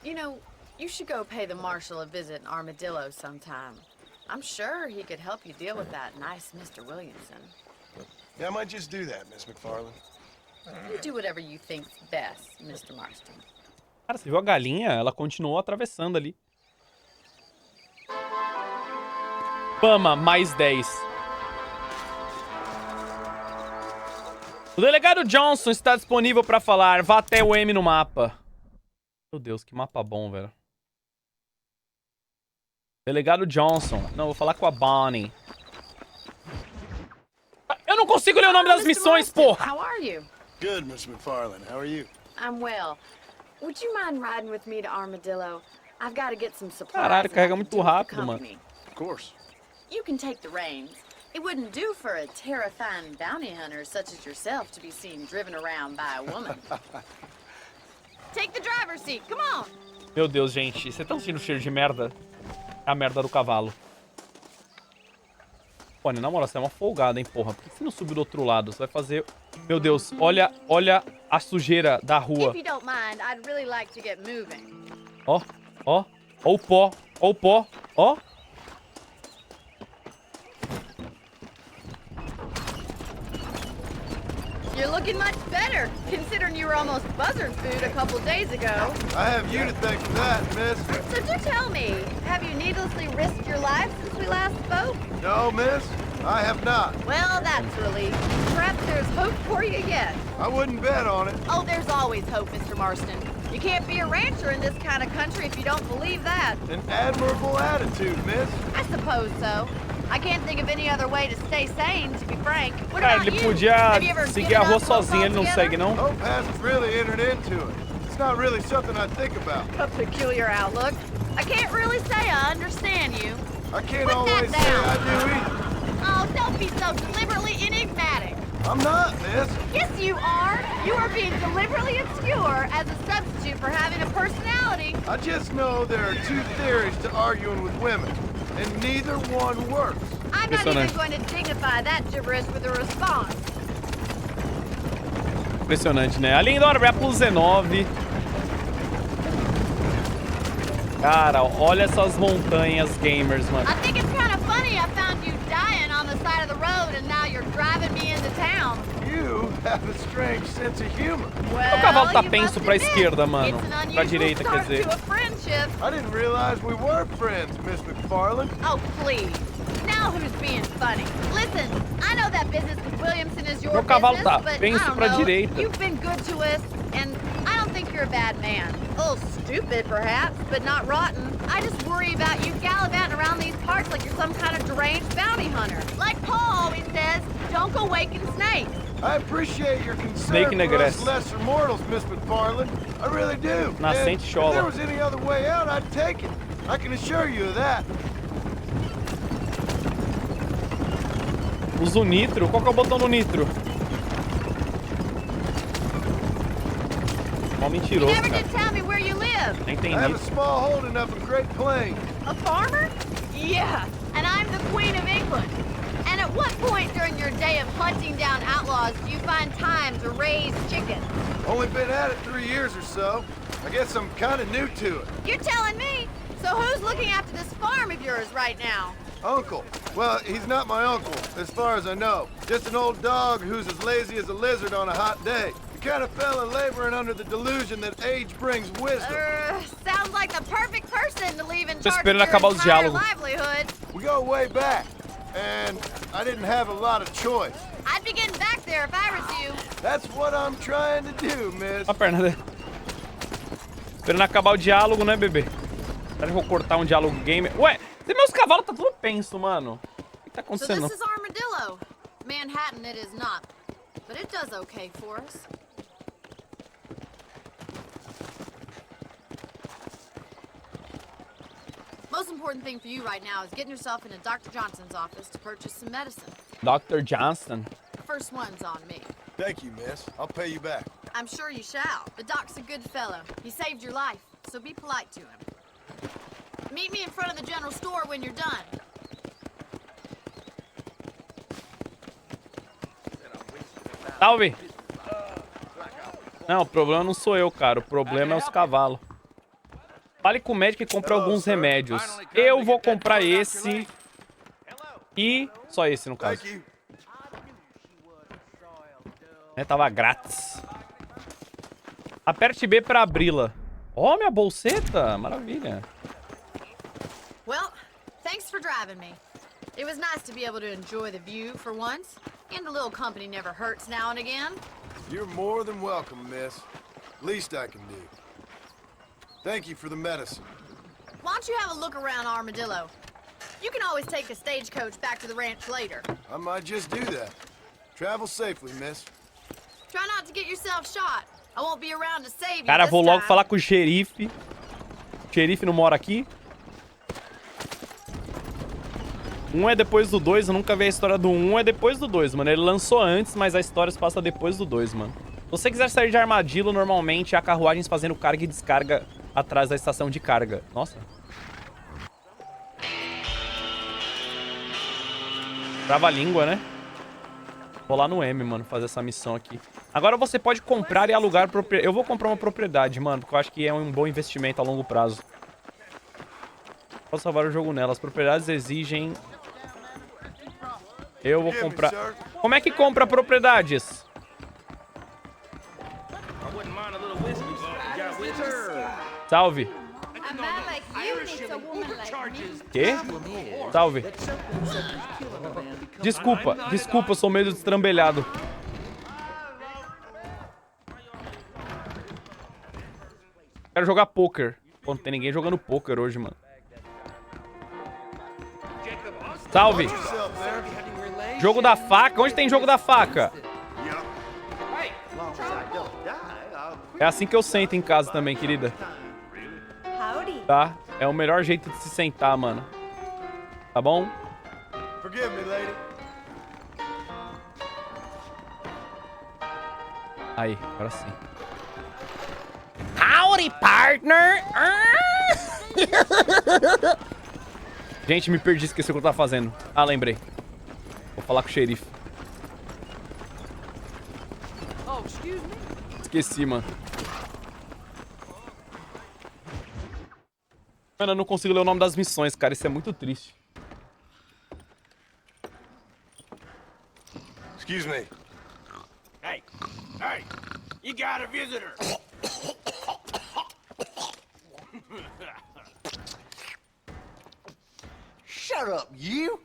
[SPEAKER 10] You know, you should go pay the marshal a visit in Armadillo sometime. I'm sure he could help you deal with that nice Mr. Williamson.
[SPEAKER 7] Yeah, I might just do that, Miss McFarland.
[SPEAKER 10] You do whatever you think's best, Mr. Marston.
[SPEAKER 1] Cara, você viu a galinha? Ela continuou atravessando ali. Pama, mais 10. O delegado Johnson está disponível para falar. Vá até o M no mapa. Meu Deus, que mapa bom, velho. Delegado Johnson. Não, vou falar com a Bonnie. Eu não consigo ler o nome das missões, porra!
[SPEAKER 10] How are you?
[SPEAKER 7] Good, Miss McFarland. How are you?
[SPEAKER 10] I'm well. Would you mind riding with me to Armadillo? I've got to get some supplies.
[SPEAKER 1] Caralho,
[SPEAKER 10] and
[SPEAKER 1] carrega
[SPEAKER 10] I can
[SPEAKER 1] muito
[SPEAKER 10] do with the
[SPEAKER 1] rápido, mano.
[SPEAKER 10] company.
[SPEAKER 7] Of course.
[SPEAKER 10] You can take the reins. It wouldn't do for a terrifying bounty hunter such as yourself to be seen driven around by a woman. Take the driver's seat, come on!
[SPEAKER 1] Meu Deus, gente. Vocês estão sentindo o cheiro de merda? É a merda do cavalo. Olha, na moral, você é uma folgada, hein, porra. Por que você não subiu do outro lado? Você vai fazer... Meu Deus, olha a sujeira da rua.
[SPEAKER 10] If you don't mind, I'd really like to get moving.
[SPEAKER 1] Ó, ó. Ó o pó. Ó o pó. Ó.
[SPEAKER 10] You're looking much better, considering you were almost buzzard food a couple days ago.
[SPEAKER 7] I have you to thank for that, miss.
[SPEAKER 10] So do tell me, have you needlessly risked your life since we last spoke?
[SPEAKER 7] No, miss, I have not.
[SPEAKER 10] Well, that's relief. Perhaps there's hope for you yet.
[SPEAKER 7] I wouldn't bet on it.
[SPEAKER 10] Oh, there's always hope, Mr. Marston. You can't be a rancher in this kind of country if you don't believe that.
[SPEAKER 7] An admirable attitude, miss.
[SPEAKER 10] I suppose so. I can't think of any other way to stay sane, to be frank. What
[SPEAKER 1] Cara,
[SPEAKER 10] about
[SPEAKER 1] ele
[SPEAKER 10] you?
[SPEAKER 1] podia
[SPEAKER 10] Have you ever
[SPEAKER 1] seguir
[SPEAKER 10] given
[SPEAKER 1] a rua
[SPEAKER 10] up hope
[SPEAKER 1] sozinho, ele não
[SPEAKER 10] altogether?
[SPEAKER 1] segue, não?
[SPEAKER 7] Hope hasn't really entered into it. It's not really something I think about.
[SPEAKER 10] A peculiar outlook. I can't really say I understand you.
[SPEAKER 7] I can't
[SPEAKER 10] Put that
[SPEAKER 7] always say
[SPEAKER 10] down.
[SPEAKER 7] I do either.
[SPEAKER 10] Oh, don't be so deliberately enigmatic.
[SPEAKER 7] I'm not, miss.
[SPEAKER 10] Yes, you are. You are being deliberately obscure as a substitute for having a personality.
[SPEAKER 7] I just know there are two theories to arguing with women, and neither one works.
[SPEAKER 10] I'm not even going to dignify that gibberish with a response.
[SPEAKER 1] Impressionante, né? A linda hora vai pro Z9. Cara, olha essas montanhas gamers, mano.
[SPEAKER 10] I think it's kind of funny I found you dying on the side of the road and now you're driving me into town.
[SPEAKER 7] You have a strange sense of humor.
[SPEAKER 10] Well,
[SPEAKER 1] O cavalo tá
[SPEAKER 10] you
[SPEAKER 1] penso
[SPEAKER 10] must
[SPEAKER 1] pra
[SPEAKER 10] admit,
[SPEAKER 1] esquerda, mano.
[SPEAKER 10] it's an
[SPEAKER 1] Pra
[SPEAKER 10] unusual
[SPEAKER 1] direita, quer
[SPEAKER 10] start
[SPEAKER 1] dizer.
[SPEAKER 10] to a friendship.
[SPEAKER 7] I didn't realize we were friends, Miss McFarland.
[SPEAKER 10] Oh, please. Now who's being funny? Listen, I know that business with Williamson is your
[SPEAKER 1] Meu cavalo
[SPEAKER 10] business,
[SPEAKER 1] tá
[SPEAKER 10] but
[SPEAKER 1] penso
[SPEAKER 10] I don't
[SPEAKER 1] pra
[SPEAKER 10] know.
[SPEAKER 1] direita.
[SPEAKER 10] You've been good to us, and I don't think you're a bad man. A little stupid, perhaps, but not rotten. I just worry about you gallivanting around these parts like you're some kind of deranged bounty hunter. Like Paul always says, don't go waking snakes.
[SPEAKER 7] I appreciate your
[SPEAKER 1] Snake
[SPEAKER 7] concern
[SPEAKER 1] in the
[SPEAKER 7] for us
[SPEAKER 1] grass.
[SPEAKER 7] lesser mortals, Miss McFarland. I really do.
[SPEAKER 1] Nascente
[SPEAKER 7] And if
[SPEAKER 1] chola.
[SPEAKER 7] there was any other way out, I'd take it. I can assure you of that.
[SPEAKER 1] Usa o nitro. Qual que é o botão do nitro? Mó
[SPEAKER 10] You
[SPEAKER 1] mentiroso,
[SPEAKER 10] never
[SPEAKER 1] cara.
[SPEAKER 10] did tell me where you live.
[SPEAKER 1] Nem
[SPEAKER 7] I have a
[SPEAKER 1] entendi.
[SPEAKER 7] small holding up in Great Plains.
[SPEAKER 10] A farmer? Yeah, and I'm the Queen of England. And at what point during your day of hunting down outlaws do you find time to raise chickens?
[SPEAKER 7] Only been at it 3 years or so. I guess I'm kind of new to it.
[SPEAKER 10] You're telling me? So who's looking after this farm of yours right now?
[SPEAKER 7] Uncle. Well, he's not my uncle, as far as I know. Just an old dog who's as lazy as a lizard on a hot day. The kind of fella laboring under the delusion that age brings wisdom.
[SPEAKER 10] Sounds like the perfect person to leave in
[SPEAKER 1] Tô
[SPEAKER 10] charge of
[SPEAKER 1] esperando
[SPEAKER 10] your
[SPEAKER 1] acabar os
[SPEAKER 10] entire
[SPEAKER 1] diálogos.
[SPEAKER 10] livelihood.
[SPEAKER 7] We go way back, and I didn't have a lot of choice.
[SPEAKER 10] I'd be getting back there if I was you.
[SPEAKER 7] That's what I'm trying to do, miss.
[SPEAKER 1] A perna dele. Esperando acabar o diálogo, né, bebê? Será que eu vou cortar um diálogo gamer? Ué, meus cavalos tá tudo penso, mano. O que tá
[SPEAKER 10] So
[SPEAKER 1] acontecendo?
[SPEAKER 10] this is Armadillo. Manhattan it is not, but it does okay for us. Most important thing for you right now is getting yourself into Dr. Johnson's office to purchase some medicine.
[SPEAKER 1] Dr. Johnston.
[SPEAKER 10] The first one's on me.
[SPEAKER 7] Thank you, miss. I'll pay you back.
[SPEAKER 10] I'm sure you shall. The doc's a good fellow. He saved your life, so be polite to him. Meet me in front of the general store when you're done.
[SPEAKER 1] Salve! Não, o problema não sou eu, cara. O problema é os cavalos. Fale com o médico e compre alguns remédios. Eu vou comprar esse. E só esse, no caso. Tava grátis. Aperte B pra abri-la. Ó, minha bolseta. Maravilha.
[SPEAKER 10] Well, thanks for driving me. It was nice to be able to enjoy the view for once. And a little company never hurts now and again.
[SPEAKER 7] You're more than welcome, miss. Least I can do. Thank you for the medicine.
[SPEAKER 10] Why don't you have a look around Armadillo? You can always take a stagecoach back to the ranch later.
[SPEAKER 7] I might just do that. Travel safely, miss.
[SPEAKER 10] Try not to get yourself shot. I won't be around to save you
[SPEAKER 1] Cara,
[SPEAKER 10] this
[SPEAKER 1] vou logo
[SPEAKER 10] time.
[SPEAKER 1] falar com o xerife. O xerife não mora aqui. Um é depois do 2, eu nunca vi a história do 1, é depois do 2, mano. Ele lançou antes, mas a história se passa depois do 2, mano. Se você quiser sair de Armadillo, normalmente há carruagens fazendo carga e descarga atrás da estação de carga. Nossa. Trava a língua, né? Vou lá no M, mano, fazer essa missão aqui. Agora você pode comprar e alugar propriedade. Eu vou comprar uma propriedade, mano, porque eu acho que é um bom investimento a longo prazo. Posso salvar o jogo nela. As propriedades exigem... Eu vou comprar... Como é que compra propriedades? Salve. Quê? Salve. Desculpa, eu sou meio destrambelhado. Quero jogar poker. Pô, não tem ninguém jogando poker hoje, mano. Salve. Jogo da faca? Onde tem jogo da faca? É assim que eu sento em casa também, querida. Tá? É o melhor jeito de se sentar, mano. Tá bom?
[SPEAKER 7] Forgive me, lady.
[SPEAKER 1] Aí, agora sim. Howdy, partner! Gente, me perdi, esqueci o que eu tava fazendo. Ah, lembrei. Vou falar com o xerife. Esqueci, mano. Mano, eu não consigo ler o nome das missões, cara. Isso é muito triste.
[SPEAKER 7] Excuse me.
[SPEAKER 8] Hey, you got a visitor.
[SPEAKER 11] Shut up, you.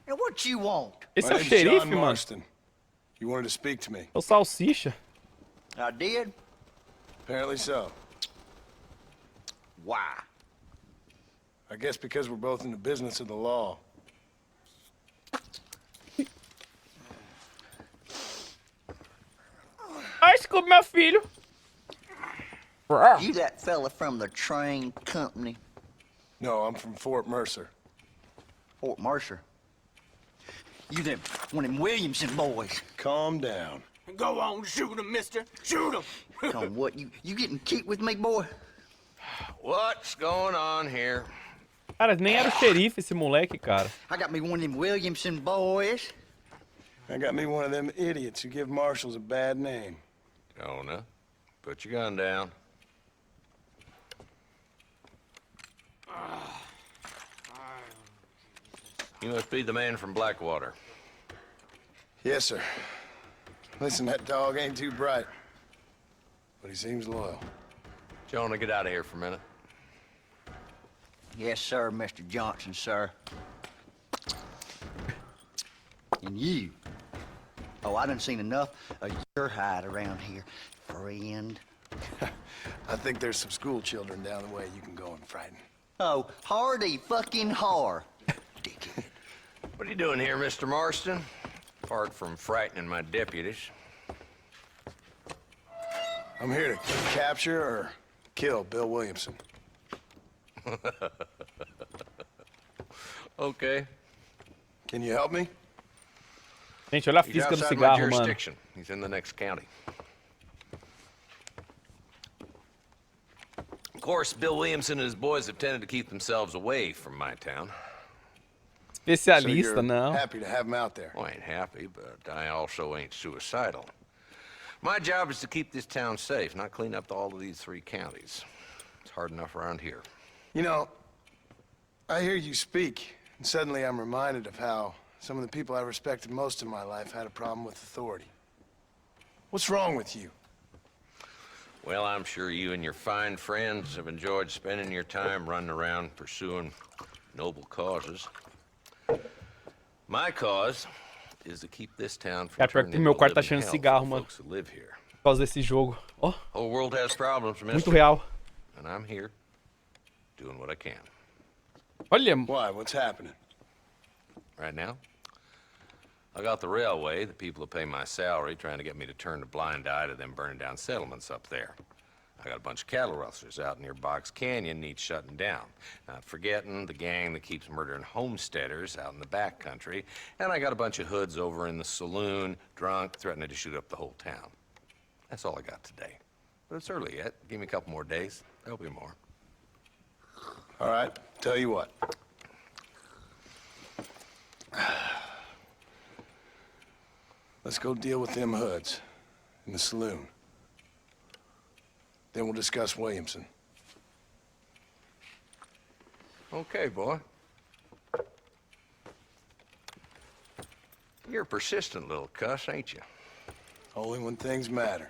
[SPEAKER 11] And what you want?
[SPEAKER 1] Esse
[SPEAKER 7] My
[SPEAKER 1] é o
[SPEAKER 7] name's
[SPEAKER 1] xerife,
[SPEAKER 7] John
[SPEAKER 1] mano.
[SPEAKER 7] Marston. You wanted to speak to me.
[SPEAKER 1] É o salsicha.
[SPEAKER 11] I did?
[SPEAKER 7] Apparently so.
[SPEAKER 11] Why?
[SPEAKER 7] I guess because we're both in the business of the law.
[SPEAKER 1] Ai, desculpa, meu filho.
[SPEAKER 11] You that fella from the train company?
[SPEAKER 7] No, I'm from Fort Mercer.
[SPEAKER 11] Fort Mercer? You them one of them Williamson boys?
[SPEAKER 7] Calm down.
[SPEAKER 8] Go on, shoot him, mister. Shoot him.
[SPEAKER 11] Come what, you getting cute with me, boy?
[SPEAKER 6] What's going on here?
[SPEAKER 1] Cara, nem era o xerife esse moleque, cara.
[SPEAKER 11] I got me one of them Williamson boys.
[SPEAKER 7] I got me one of them idiots who give marshals a bad name.
[SPEAKER 6] Jonah, put your gun down. You must be the man from Blackwater.
[SPEAKER 7] Yes, sir. Listen, that dog ain't too bright, but he seems loyal.
[SPEAKER 6] Jonah, get out of here for a minute.
[SPEAKER 11] Yes, sir, Mr. Johnson, sir. And you. Oh, I done seen enough of your hide around here, friend.
[SPEAKER 7] I think there's some school children down the way you can go and frighten.
[SPEAKER 11] Oh, hardy fucking har. Dickhead.
[SPEAKER 6] What are you doing here, Mr. Marston? Apart from frightening my deputies.
[SPEAKER 7] I'm here to capture or kill Bill Williamson.
[SPEAKER 6] Okay.
[SPEAKER 7] Can you help me?
[SPEAKER 1] Gente, olha a
[SPEAKER 6] He's
[SPEAKER 1] física do
[SPEAKER 6] outside my
[SPEAKER 1] cigarro, mano.
[SPEAKER 6] jurisdiction. He's in the next county. Of course, Bill Williamson and his boys have tended to keep themselves away from my town.
[SPEAKER 7] So you're
[SPEAKER 1] Especialista, não.
[SPEAKER 7] happy to have him out there.
[SPEAKER 6] Well, I ain't happy, but I also ain't suicidal. My job is to keep this town safe, not clean up all of these 3 counties. It's hard enough around here.
[SPEAKER 7] You know, I hear you speak, and suddenly I'm reminded of how some of the people I respected most in my life had a problem with authority. What's wrong with you?
[SPEAKER 6] Well, I'm sure you and your fine friends have enjoyed spending your time running around pursuing noble causes. My cause is to keep this town from
[SPEAKER 1] Cara, pior que
[SPEAKER 6] turning
[SPEAKER 1] meu
[SPEAKER 6] into
[SPEAKER 1] quarto tá
[SPEAKER 6] living
[SPEAKER 1] cheio de
[SPEAKER 6] hell
[SPEAKER 1] cigarro,
[SPEAKER 6] for the
[SPEAKER 1] mano.
[SPEAKER 6] folks who live here.
[SPEAKER 1] Por causa desse jogo. Ó,
[SPEAKER 6] Whole world has problems,
[SPEAKER 1] muito
[SPEAKER 6] mister,
[SPEAKER 1] real.
[SPEAKER 6] and I'm here doing what I can.
[SPEAKER 1] Olha,
[SPEAKER 7] Why? What's happening?
[SPEAKER 6] Right now, I got the railway, the people who pay my salary, trying to get me to turn a blind eye to them burning down settlements up there. I got a bunch of cattle rustlers out near Box Canyon needs shutting down. Not forgetting the gang that keeps murdering homesteaders out in the back country. And I got a bunch of hoods over in the saloon, drunk, threatening to shoot up the whole town. That's all I got today. But it's early yet. Give me a couple more days. There'll be more.
[SPEAKER 7] All right, tell you what. Let's go deal with them hoods in the saloon. Then we'll discuss Williamson.
[SPEAKER 6] Okay, boy. You're a persistent little cuss, ain't you?
[SPEAKER 7] Only when things matter.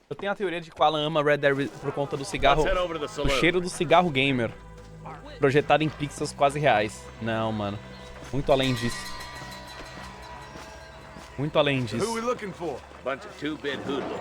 [SPEAKER 1] eu tenho a teoria de que o Alan ama Red Dead por conta do cigarro. O cheiro do cigarro gamer. Projetado em pixels quase reais. Não, mano. Muito além disso. Muito além disso.
[SPEAKER 7] Who we looking for?
[SPEAKER 12] Bunch of two-bit hoodlums,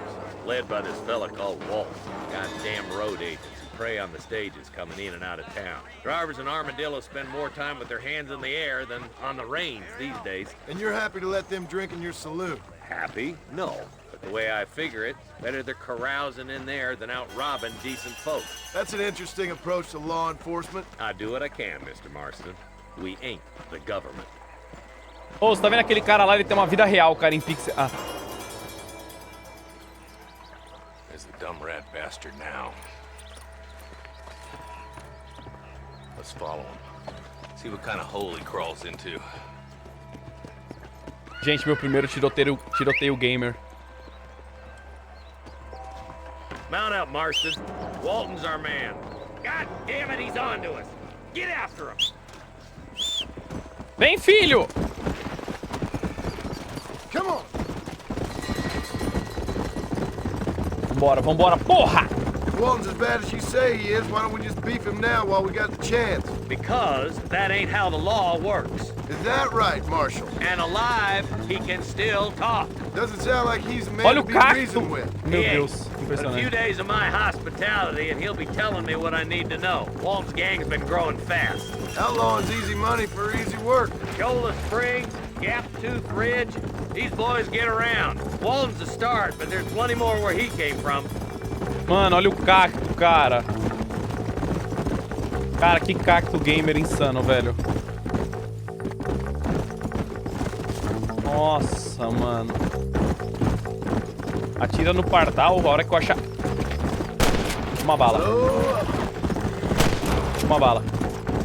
[SPEAKER 12] led by this fella called Walt. Goddamn road agents who prey on the stages coming in and out of town. Drivers in Armadillo spend more time with their hands in the air than on the reins these days.
[SPEAKER 7] And you're happy to let them drink in your saloon?
[SPEAKER 12] Happy? No. But the way I figure it, better they're carousing in there than out robbing decent folks.
[SPEAKER 7] That's an interesting approach to law enforcement.
[SPEAKER 12] I do what I can, Mr. Marston. We ain't the government.
[SPEAKER 1] Ô, você tá vendo aquele cara lá? Ele tem uma vida real, cara, em pixel. Ah.
[SPEAKER 6] There's the dumb rat bastard now. Let's follow him. See what kind of hole he crawls into.
[SPEAKER 1] Gente, meu primeiro tiroteio gamer.
[SPEAKER 12] Mount up, Marston. Walton's our man. God damn it, he's on to us. Get after him.
[SPEAKER 1] Vem, filho!
[SPEAKER 7] Come on.
[SPEAKER 1] Vambora, vambora, porra!
[SPEAKER 7] If Walton's as bad as you say he is, why don't we just beef him now while we got the chance?
[SPEAKER 12] Because that ain't how the law works.
[SPEAKER 7] Is that right, Marshal?
[SPEAKER 12] And alive, he can still talk.
[SPEAKER 7] Doesn't sound like he's a man
[SPEAKER 1] Olha
[SPEAKER 7] to
[SPEAKER 1] o
[SPEAKER 7] be
[SPEAKER 1] cacto!
[SPEAKER 7] reasoned with.
[SPEAKER 1] Meu
[SPEAKER 12] He ain't.
[SPEAKER 1] Deus,
[SPEAKER 12] But a few
[SPEAKER 1] impressionante.
[SPEAKER 12] days of my hospitality, and he'll be telling me what I need to know. Walton's gang's been growing fast.
[SPEAKER 7] Outlawing's easy money for easy work.
[SPEAKER 12] Shoulder Springs, Gap Tooth Ridge, these boys get around. Walton's the start, but there's plenty more where he came from.
[SPEAKER 1] Mano, olha o cacto, cara. Cara, que cacto gamer insano, velho. Nossa, mano. Atira no pardal, a hora que eu achar... Uma bala. Uma bala.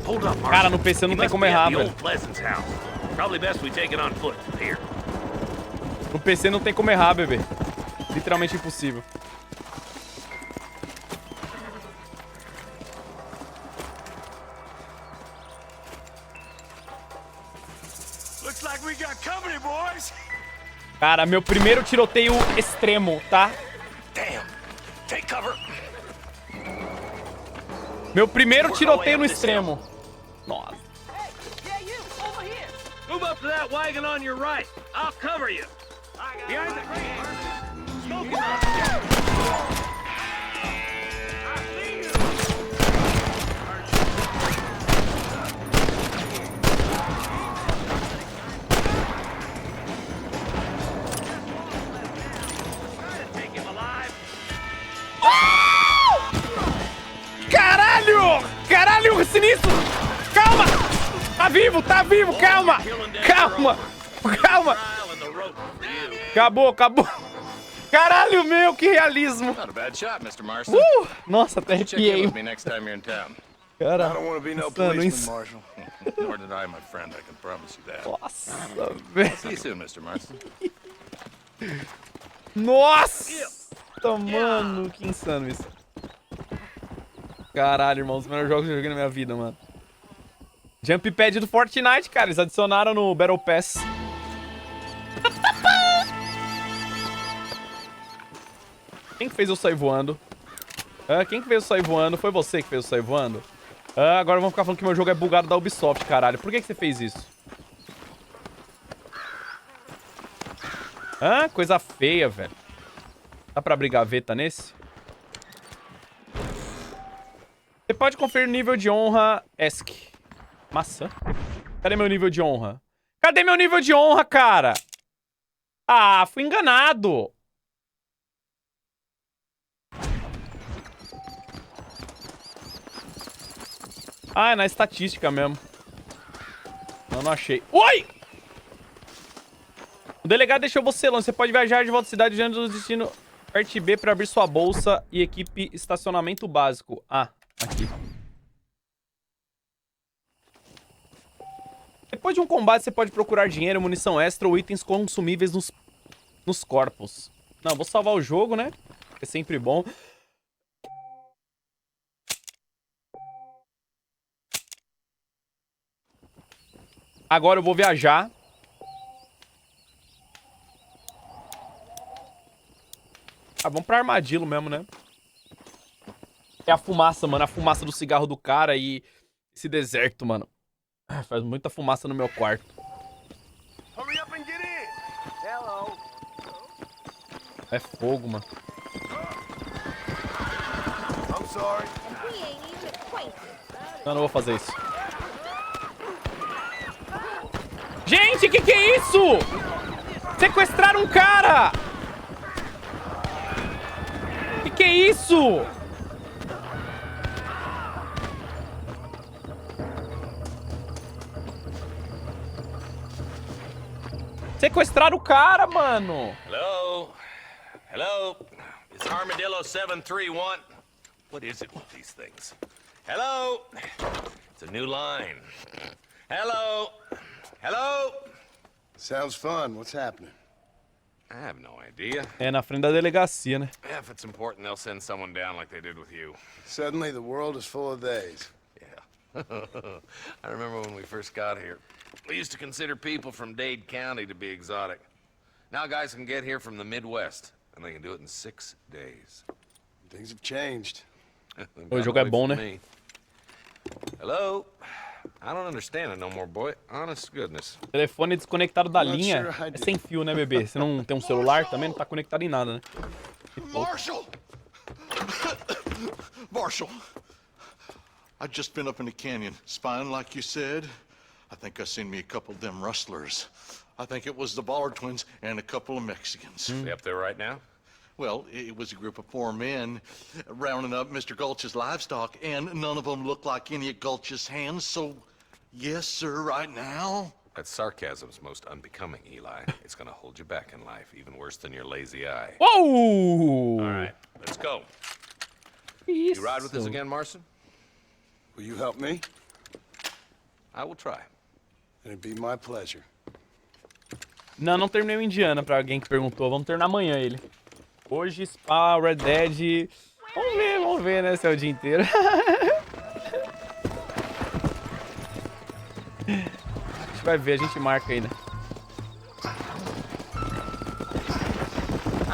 [SPEAKER 12] Hold up,
[SPEAKER 1] Cara,
[SPEAKER 12] Marston.
[SPEAKER 1] no PC não
[SPEAKER 12] He
[SPEAKER 1] tem
[SPEAKER 12] must
[SPEAKER 1] como
[SPEAKER 12] be at
[SPEAKER 1] errar,
[SPEAKER 12] the
[SPEAKER 1] velho.
[SPEAKER 12] old Pleasance house. Probably best we take it on foot from here.
[SPEAKER 1] No PC não tem como errar, bebê. Literalmente impossível. Cara, meu primeiro tiroteio extremo, tá?
[SPEAKER 8] Damn. Take cover.
[SPEAKER 1] Meu primeiro tiroteio no extremo. Nossa.
[SPEAKER 12] Move up to that wagon on your right. I'll cover you. Behind the crane. Smoking on.
[SPEAKER 1] Caralho! Caralho, sinistro! Calma! Tá vivo, calma! Calma! Calma! Acabou, acabou! Caralho, meu, que realismo!
[SPEAKER 13] Not a bad shot, Mr. Marston.
[SPEAKER 1] Nossa, até
[SPEAKER 13] Check in
[SPEAKER 1] arrepiei.
[SPEAKER 13] with me next time you're in town.
[SPEAKER 1] Cara,
[SPEAKER 7] I don't want to be no
[SPEAKER 1] insano
[SPEAKER 7] policeman,
[SPEAKER 1] isso.
[SPEAKER 7] Marshal.
[SPEAKER 13] Nor did I, my friend. I can promise you that.
[SPEAKER 1] Nossa,
[SPEAKER 13] I'll
[SPEAKER 1] velho.
[SPEAKER 13] see you soon, Mr. Marston.
[SPEAKER 1] Nossa, mano, que insano isso. Caralho, irmão, os melhores jogos que eu joguei na minha vida, mano. Jump pad do Fortnite, cara, eles adicionaram no Battle Pass. Quem que fez eu sair voando? Quem que fez eu sair voando? Foi você que fez eu sair voando? Agora vamos ficar falando que meu jogo é bugado da Ubisoft, caralho. Por que você fez isso? Coisa feia, velho. Dá pra abrir gaveta nesse? Você pode conferir o nível de honra ESC. Maçã? Cadê meu nível de honra? Cadê meu nível de honra, cara? Ah, fui enganado. Ah, é na estatística mesmo. Não achei. Oi! O delegado deixou você longe. Você pode viajar de volta à cidade diante do destino Parte B para abrir sua bolsa e equipe estacionamento básico. Ah, aqui. Depois de um combate, você pode procurar dinheiro, munição extra ou itens consumíveis nos corpos. Não, vou salvar o jogo, né? É sempre bom. Agora eu vou viajar. Ah, vamos pra armadilho mesmo, né? É a fumaça, mano. A fumaça do cigarro do cara e esse deserto, mano. Faz muita fumaça no meu quarto. É fogo, mano. Não vou fazer isso. Gente, que é isso? Sequestraram um cara! Que é isso? Sequestraram o cara, mano.
[SPEAKER 12] Hello? Hello? It's Armadillo 731. What is it with these things? Hello? It's a new line. Hello? Hello?
[SPEAKER 7] Sounds fun. What's happening?
[SPEAKER 12] I have no idea.
[SPEAKER 1] É na frente da delegacia, né?
[SPEAKER 12] If it's important, they'll send someone down like they did with you.
[SPEAKER 7] Suddenly, the world is full of days.
[SPEAKER 12] Yeah. I remember when we first got here. We used to consider people from Dade County to be exotic. Now guys can get here from the Midwest, and they can do it in 6 days.
[SPEAKER 7] Things have changed.
[SPEAKER 1] O jogo é bom, né?
[SPEAKER 12] Hello? I don't understand it no more, boy. Honest goodness.
[SPEAKER 1] Telefone desconectado da linha é sem fio, né, bebê? Você não tem um celular também, não tá conectado em nada, né?
[SPEAKER 14] Marshal! Marshal! I've just been up in the canyon, spying like you said. I think I seen me a couple of them rustlers. I think it was the Ballard twins and a couple of Mexicans.
[SPEAKER 12] They up there right now?
[SPEAKER 14] Well, it was a group of 4 men rounding up Mr. Gulch's livestock, and none of them looked like any of Gulch's hands, so yes, sir, right now.
[SPEAKER 12] That sarcasm's most unbecoming, Eli. It's gonna hold you back in life, even worse than your lazy eye.
[SPEAKER 1] Whoa!
[SPEAKER 12] All right, let's go.
[SPEAKER 1] Isso.
[SPEAKER 12] You ride with us again, Marston?
[SPEAKER 7] Will you help me?
[SPEAKER 12] I will try.
[SPEAKER 7] It'd be my pleasure.
[SPEAKER 1] Não terminei o Indiana, pra alguém que perguntou. Vamos terminar amanhã ele. Hoje, Spa, Red Dead... Vamos ver, né, se é o dia inteiro. A gente vai ver, a gente marca aí, né?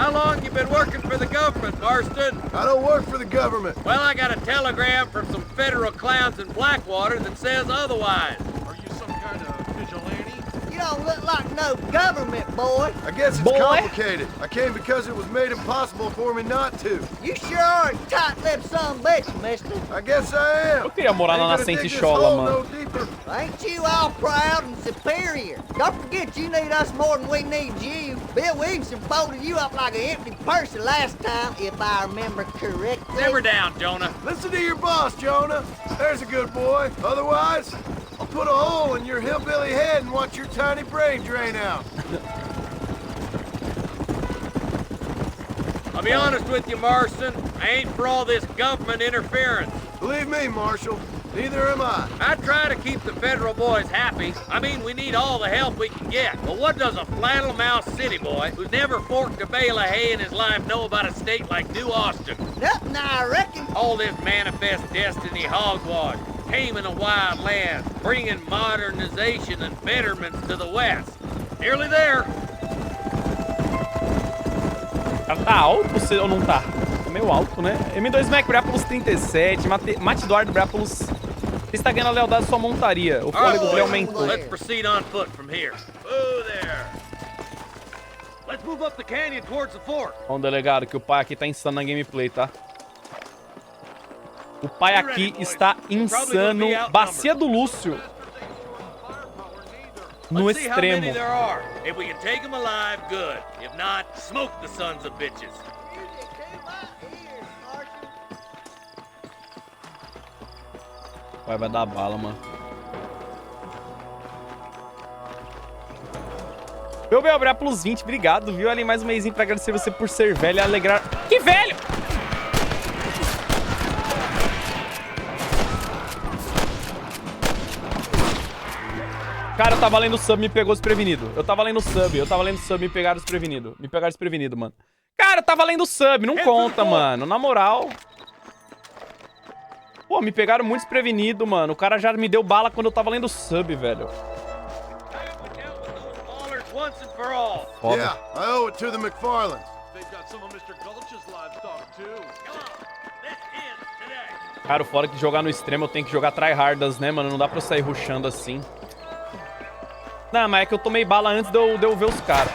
[SPEAKER 12] How long you been working for the government, Marston?
[SPEAKER 7] I don't work for the government.
[SPEAKER 12] Well, I got a telegram from some federal clowns in Blackwater that says otherwise.
[SPEAKER 14] Are you some kind of vigilante?
[SPEAKER 3] You don't look like no government, boy.
[SPEAKER 7] I guess it's complicated. I came because it was made impossible for me not to.
[SPEAKER 3] You sure are a tight-lipped son bitch, mister.
[SPEAKER 7] I guess I am.
[SPEAKER 1] Eu queria morar na
[SPEAKER 7] Ain't gonna dig
[SPEAKER 1] Nascente
[SPEAKER 7] this
[SPEAKER 1] Chola,
[SPEAKER 7] hole
[SPEAKER 1] mano.
[SPEAKER 7] no deeper.
[SPEAKER 3] Ain't you all proud and superior? Don't forget you need us more than we need you. Bill Williamson folded you up like an empty person last time, if I remember correctly.
[SPEAKER 12] Simmer down, Jonah.
[SPEAKER 7] Listen to your boss, Jonah. There's a good boy. Otherwise, I'll put a hole in your hillbilly head and watch your tiny brain drain out.
[SPEAKER 12] I'll be honest with you, Marston. I ain't for all this government interference.
[SPEAKER 7] Believe me, Marshal, neither am I.
[SPEAKER 12] I try to keep the federal boys happy. I mean, we need all the help we can get. But what does a flannel-mouthed city boy who's never forked a bale of hay in his life know about a state like New Austin?
[SPEAKER 3] Nothing, I reckon.
[SPEAKER 12] All this manifest destiny hogwash, taming a wild land, bringing modernization and betterments to the West. Nearly there.
[SPEAKER 1] Cara, tá alto ou não tá? Tá meio alto, né? M2 Mac, Brápolis 37. Mate Eduardo Brápolis. Você está ganhando a lealdade da sua montaria. O fôlego dele aumentou.
[SPEAKER 12] Let's proceed on foot from here. Oh, there. Let's move up the canyon towards the fork.
[SPEAKER 1] Bom, delegado, que o pai aqui tá insano na gameplay, tá? O pai aqui está insano. Bacia do Lúcio. No extremo.
[SPEAKER 12] If we can take them alive, good. If not, smoke the sons of bitches.
[SPEAKER 1] Vai dar bala, mano. Meu bem, abrir plus 20, obrigado, viu? Ali mais um mêsinho pra agradecer você por ser velho e alegrar... Que velho! Cara, eu tava lendo sub, me pegou desprevenido. Eu tava lendo sub, me pegaram desprevenido. Me pegaram desprevenido, mano. Cara, eu tava lendo sub, não conta, mano. Na moral. Pô, me pegaram muito desprevenido, mano. O cara já me deu bala quando eu tava lendo sub, velho.
[SPEAKER 7] Foda. Yeah, I owe it to the McFarlands.
[SPEAKER 1] Cara, o fora que jogar no extremo eu tenho que jogar tryhardas, né, mano? Não dá pra eu sair rushando assim. Não, mas é que eu tomei bala antes de eu ver os caras.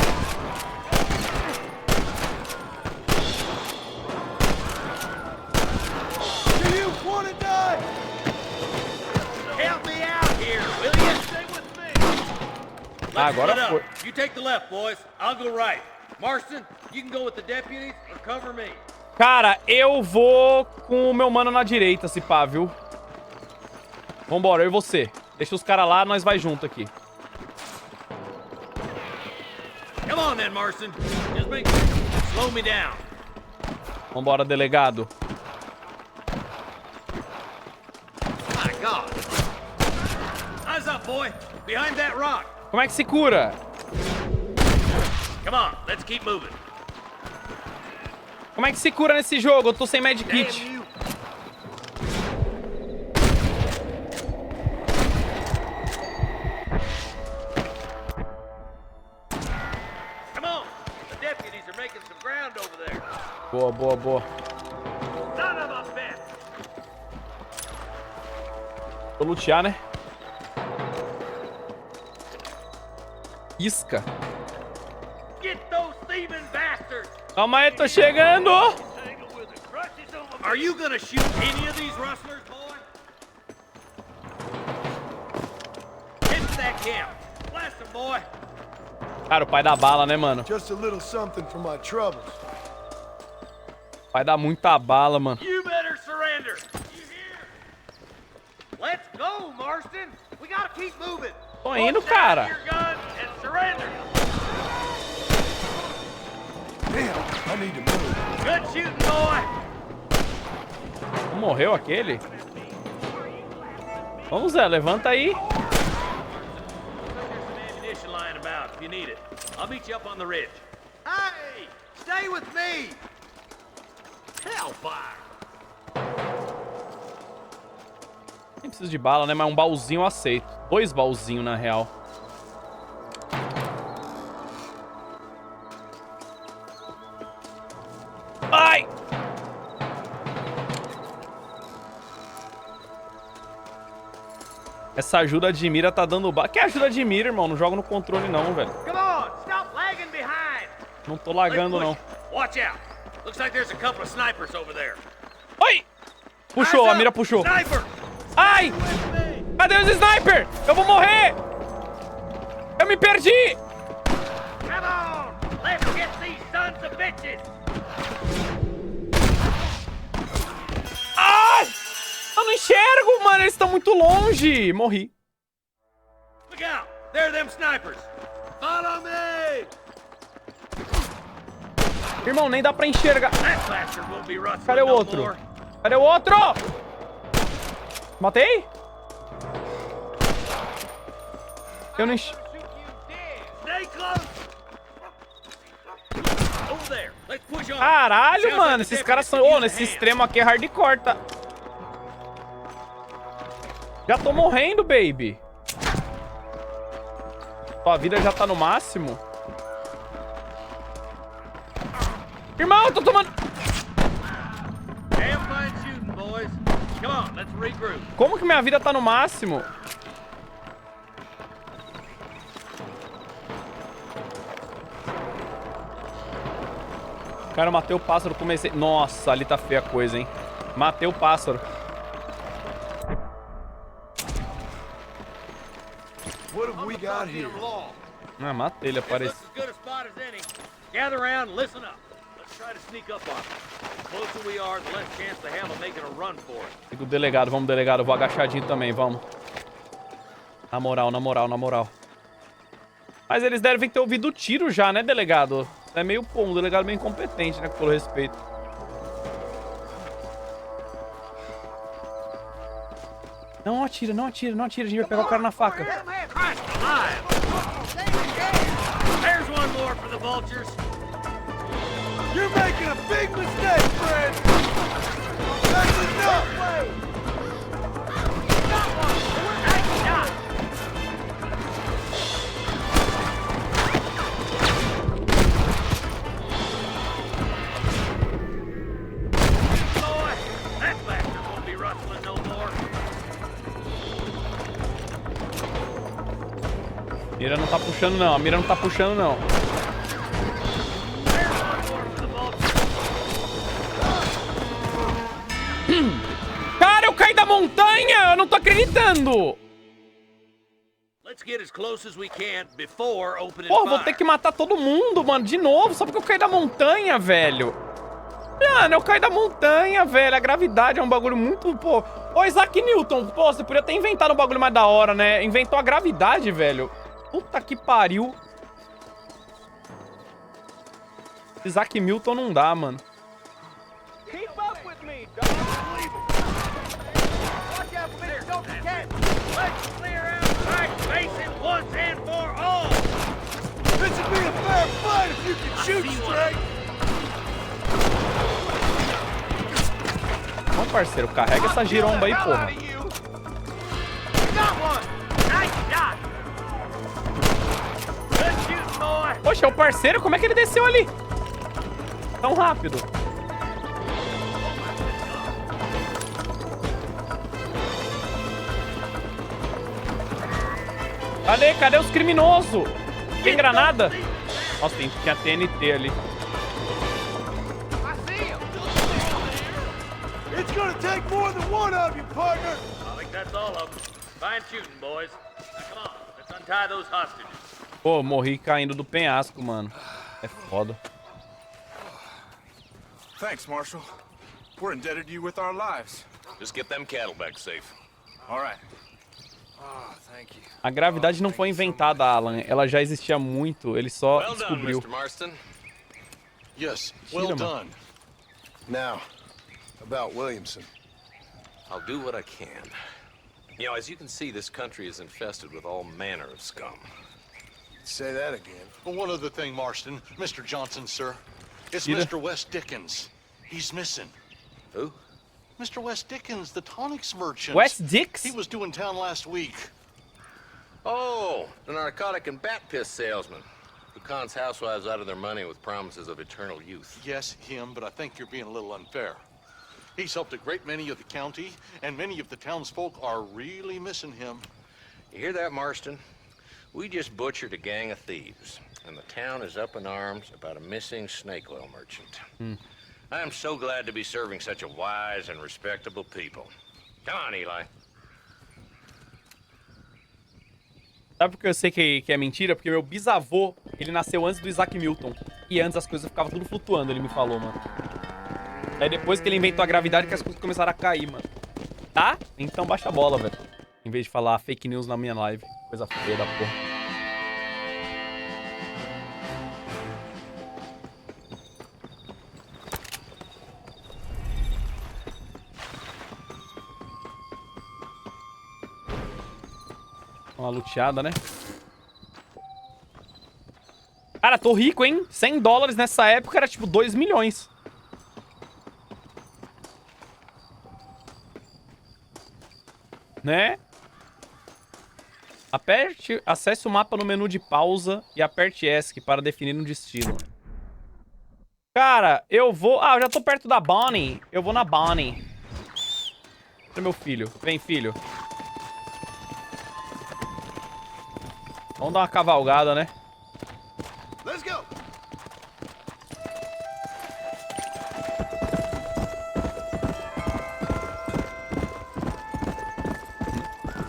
[SPEAKER 12] Ah,
[SPEAKER 1] agora foi.
[SPEAKER 12] You take the left, boys. I'll go right. Marston, you can go with the deputies or cover me.
[SPEAKER 1] Cara, eu vou com o meu mano na direita, se pá, viu? Vambora, eu e você. Deixa os caras lá, nós vai junto aqui.
[SPEAKER 12] Come on then, Marston. Just make slow me down.
[SPEAKER 1] Vambora, delegado.
[SPEAKER 12] My God. Eyes up, boy. Behind that rock.
[SPEAKER 1] Como é que se cura?
[SPEAKER 12] Come on, let's keep moving.
[SPEAKER 1] Como é que se cura nesse jogo? Eu tô sem medkit.
[SPEAKER 12] Come on. The deputies are making some ground over there.
[SPEAKER 1] Boa, boa, boa.
[SPEAKER 12] Son of a bitch.
[SPEAKER 1] Vou lutear, né? Isca.
[SPEAKER 12] Get those thieving bastards.
[SPEAKER 1] Calma aí, tô chegando.
[SPEAKER 12] Are you gonna shoot any of these rustlers, boy? Get to that camp. Blast them, boy.
[SPEAKER 1] Cara, o pai dá bala, né, mano?
[SPEAKER 7] Just a little something for my troubles.
[SPEAKER 1] O pai dá muita bala, mano.
[SPEAKER 12] You better surrender. You hear? Let's go, Marston. We gotta keep moving.
[SPEAKER 1] Tô indo, cara.
[SPEAKER 7] Damn, I need to move.
[SPEAKER 12] Good shooting, boy.
[SPEAKER 1] Morreu aquele? Vamos, Zé, levanta aí.
[SPEAKER 12] I'll meet you up on the ridge.
[SPEAKER 6] Hey, stay with me.
[SPEAKER 12] Hellfire.
[SPEAKER 1] Nem preciso de bala, né? Mas um baúzinho eu aceito. 2 baúzinhos, na real. Essa ajuda de mira tá dando bala. Que ajuda de mira, irmão? Não jogo no controle não, velho.
[SPEAKER 6] Come on, stop lagging behind.
[SPEAKER 1] Não tô lagando, não.
[SPEAKER 12] Watch out. Looks like there's a couple of snipers over there.
[SPEAKER 1] Oi! Puxou, a mira puxou.
[SPEAKER 12] Sniper!
[SPEAKER 1] Ai! Cadê os sniper? Eu vou morrer! Eu me perdi!
[SPEAKER 6] Come on, let's get these sons of bitches.
[SPEAKER 1] Ai! Eu não enxergo, mano. Eles estão muito longe. Morri.
[SPEAKER 12] Look out! There are them snipers! Follow me!
[SPEAKER 1] Irmão, nem dá pra enxergar.
[SPEAKER 12] That bastard won't be rustling
[SPEAKER 1] Cadê o
[SPEAKER 12] no
[SPEAKER 1] outro?
[SPEAKER 12] more.
[SPEAKER 1] Cadê o outro? Matei? Eu não enxergo.
[SPEAKER 12] Stay close! Over there. Let's push on.
[SPEAKER 1] Caralho,
[SPEAKER 12] Sounds
[SPEAKER 1] mano.
[SPEAKER 12] like
[SPEAKER 1] Esses
[SPEAKER 12] the
[SPEAKER 1] caras são...
[SPEAKER 12] deputy
[SPEAKER 1] Ô,
[SPEAKER 12] could
[SPEAKER 1] nesse
[SPEAKER 12] use a hand.
[SPEAKER 1] extremo aqui é hardcore, tá? Já tô morrendo, baby. Tua vida já tá no máximo. Irmão, eu tô tomando...
[SPEAKER 12] Damn fine shooting, boys. Come on, let's regroup.
[SPEAKER 1] Como que minha vida tá no máximo? Cara, eu matei o pássaro, comecei... Nossa, ali tá feia a coisa, hein? Matei o pássaro.
[SPEAKER 4] What have we got here?
[SPEAKER 1] Ah, matei, ele apareceu.
[SPEAKER 12] This looks as good a spot as any. Gather around and listen up. Let's try to sneak up on them. The closer we are, the less chance they have of making a run for it.
[SPEAKER 1] Siga o delegado, vamos, delegado. Eu vou agachadinho também, vamos. Na moral, na moral, na moral. Mas eles devem ter ouvido o tiro já, né, delegado? É meio, pô, um delegado meio incompetente, né, com todo respeito. Não atira, não atira, não atira. A gente vai pegar o cara na faca.
[SPEAKER 12] There's one more for the vultures.
[SPEAKER 4] You're making a big mistake, friend! That's enough!
[SPEAKER 12] Boy, that bastard won't be rustling no more.
[SPEAKER 1] Mira não tá puxando, não. A mira não tá puxando, não.
[SPEAKER 12] There's one more for the vultures.
[SPEAKER 1] Cara, eu caí da montanha! Eu não tô acreditando!
[SPEAKER 12] Let's get as close as we can before opening
[SPEAKER 1] Pô, vou
[SPEAKER 12] fire.
[SPEAKER 1] ter que matar todo mundo, mano, de novo, só porque eu caí da montanha, velho. Mano, eu caí da montanha, velho. A gravidade é um bagulho muito, pô... Ô, Isaac Newton, pô, você podia ter inventado um bagulho mais da hora, né? Inventou a gravidade, velho. Puta que pariu. Isaac Newton não dá, mano.
[SPEAKER 6] Keep up with me, dog. Watch out for me, don't catch.
[SPEAKER 12] Let's clear out right basin once and for all.
[SPEAKER 4] This would be a fair fight if you could shoot straight!
[SPEAKER 1] Bom, parceiro, carrega essa giromba aí, porra.
[SPEAKER 6] Got one.
[SPEAKER 12] Nice shot. Good shooting, boy.
[SPEAKER 1] Poxa, é o parceiro? Como é que ele desceu ali? Tão rápido. Cadê os criminosos? Tem granada? Nossa, tinha TNT ali.
[SPEAKER 6] I see him.
[SPEAKER 4] It's gonna take more than one of you, partner!
[SPEAKER 12] I think that's all of them. Fine shooting, boys. Now, come on, let's untie those hostages.
[SPEAKER 1] Pô, morri caindo do penhasco, mano. É foda.
[SPEAKER 13] Thanks, Marshal. We're indebted to you with our lives.
[SPEAKER 12] Just get them cattle back safe.
[SPEAKER 13] All right. Oh, thank you.
[SPEAKER 1] A gravidade não foi inventada, Alan. Ela já existia há muito. Ele só
[SPEAKER 12] Well done,
[SPEAKER 1] descobriu.
[SPEAKER 12] Mr. Marston.
[SPEAKER 14] Yes, well
[SPEAKER 1] Tira, mano.
[SPEAKER 14] done.
[SPEAKER 7] Now, about Williamson.
[SPEAKER 4] I'll do what I can. You know, as you can see, this country is infested with all manner of scum.
[SPEAKER 7] Say that again.
[SPEAKER 14] Well, one other thing, Marston. Mr. Johnson, sir. It's
[SPEAKER 1] Gina?
[SPEAKER 14] Mr. West Dickens. He's missing.
[SPEAKER 4] Who?
[SPEAKER 14] Mr. West Dickens, the tonics merchant.
[SPEAKER 1] West Dix?
[SPEAKER 14] He was due in town last week.
[SPEAKER 4] Oh, the narcotic and bat piss salesman who cons housewives out of their money with promises of eternal youth.
[SPEAKER 14] Yes, him, but I think you're being a little unfair. He's helped a great many of the county, and many of the townsfolk are really missing him.
[SPEAKER 12] You hear that, Marston? We just butchered a gang of thieves, and the town is up in arms about a missing snake oil merchant. I am so glad to be serving such a wise and respectable people. Come on, Eli.
[SPEAKER 1] Sabe por que eu sei que é mentira? Porque meu bisavô, ele nasceu antes do Isaac Newton. E antes as coisas ficavam tudo flutuando, ele me falou, mano. Aí depois que ele inventou a gravidade que as coisas começaram a cair, mano. Tá? Então baixa a bola, velho. Em vez de falar fake news na minha live. Coisa feia da porra. Uma luteada, né? Cara, tô rico, hein? 100 dólares nessa época era tipo 2 milhões. Né? Acesse o mapa no menu de pausa e aperte ESC para definir um destino. Cara, eu vou... Ah, eu já tô perto da Bonnie. Eu vou na Bonnie. Cadê meu filho? Vem, filho. Vamos dar uma cavalgada, né?
[SPEAKER 7] Let's go.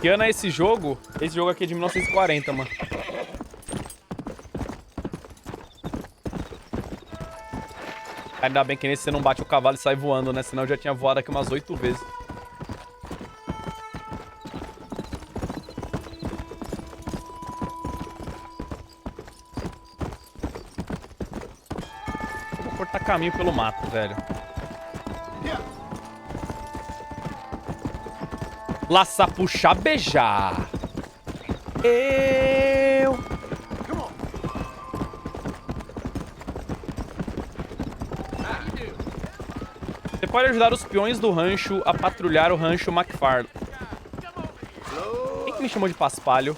[SPEAKER 1] Que ano é esse jogo? Esse jogo aqui é de 1940, mano. Ainda bem que nesse você não bate o cavalo e sai voando, né? Senão eu já tinha voado aqui umas 8 vezes. Vou cortar caminho pelo mato, velho. Laçar, puxar, beijar. Eu... Você pode ajudar os peões do rancho a patrulhar o rancho McFarland. Quem que me chamou de paspalho?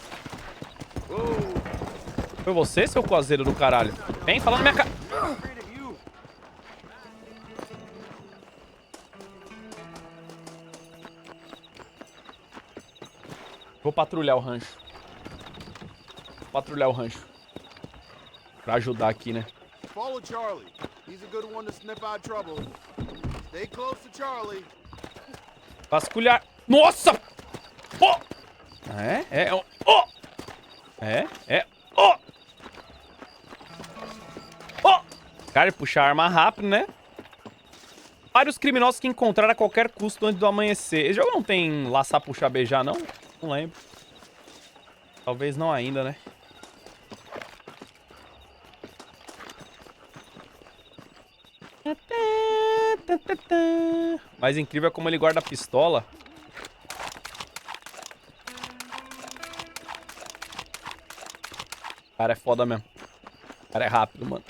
[SPEAKER 1] Foi você, seu cozeiro do caralho? Vem, falando na minha cara. Vou patrulhar o rancho. Vou patrulhar o rancho. Pra ajudar aqui, né?
[SPEAKER 15] Follow Charlie. He's a good one to sniff out trouble. Stay close to Charlie.
[SPEAKER 1] Vasculhar. Nossa! Oh! Oh! Oh! Oh! Cara, puxar a arma rápido, né? Pare os criminosos que encontrar a qualquer custo antes do amanhecer. Esse jogo não tem laçar, puxar, beijar, não? Não lembro. Talvez não ainda, né? Mas incrível é como ele guarda a pistola. O cara é foda mesmo. O cara é rápido, mano.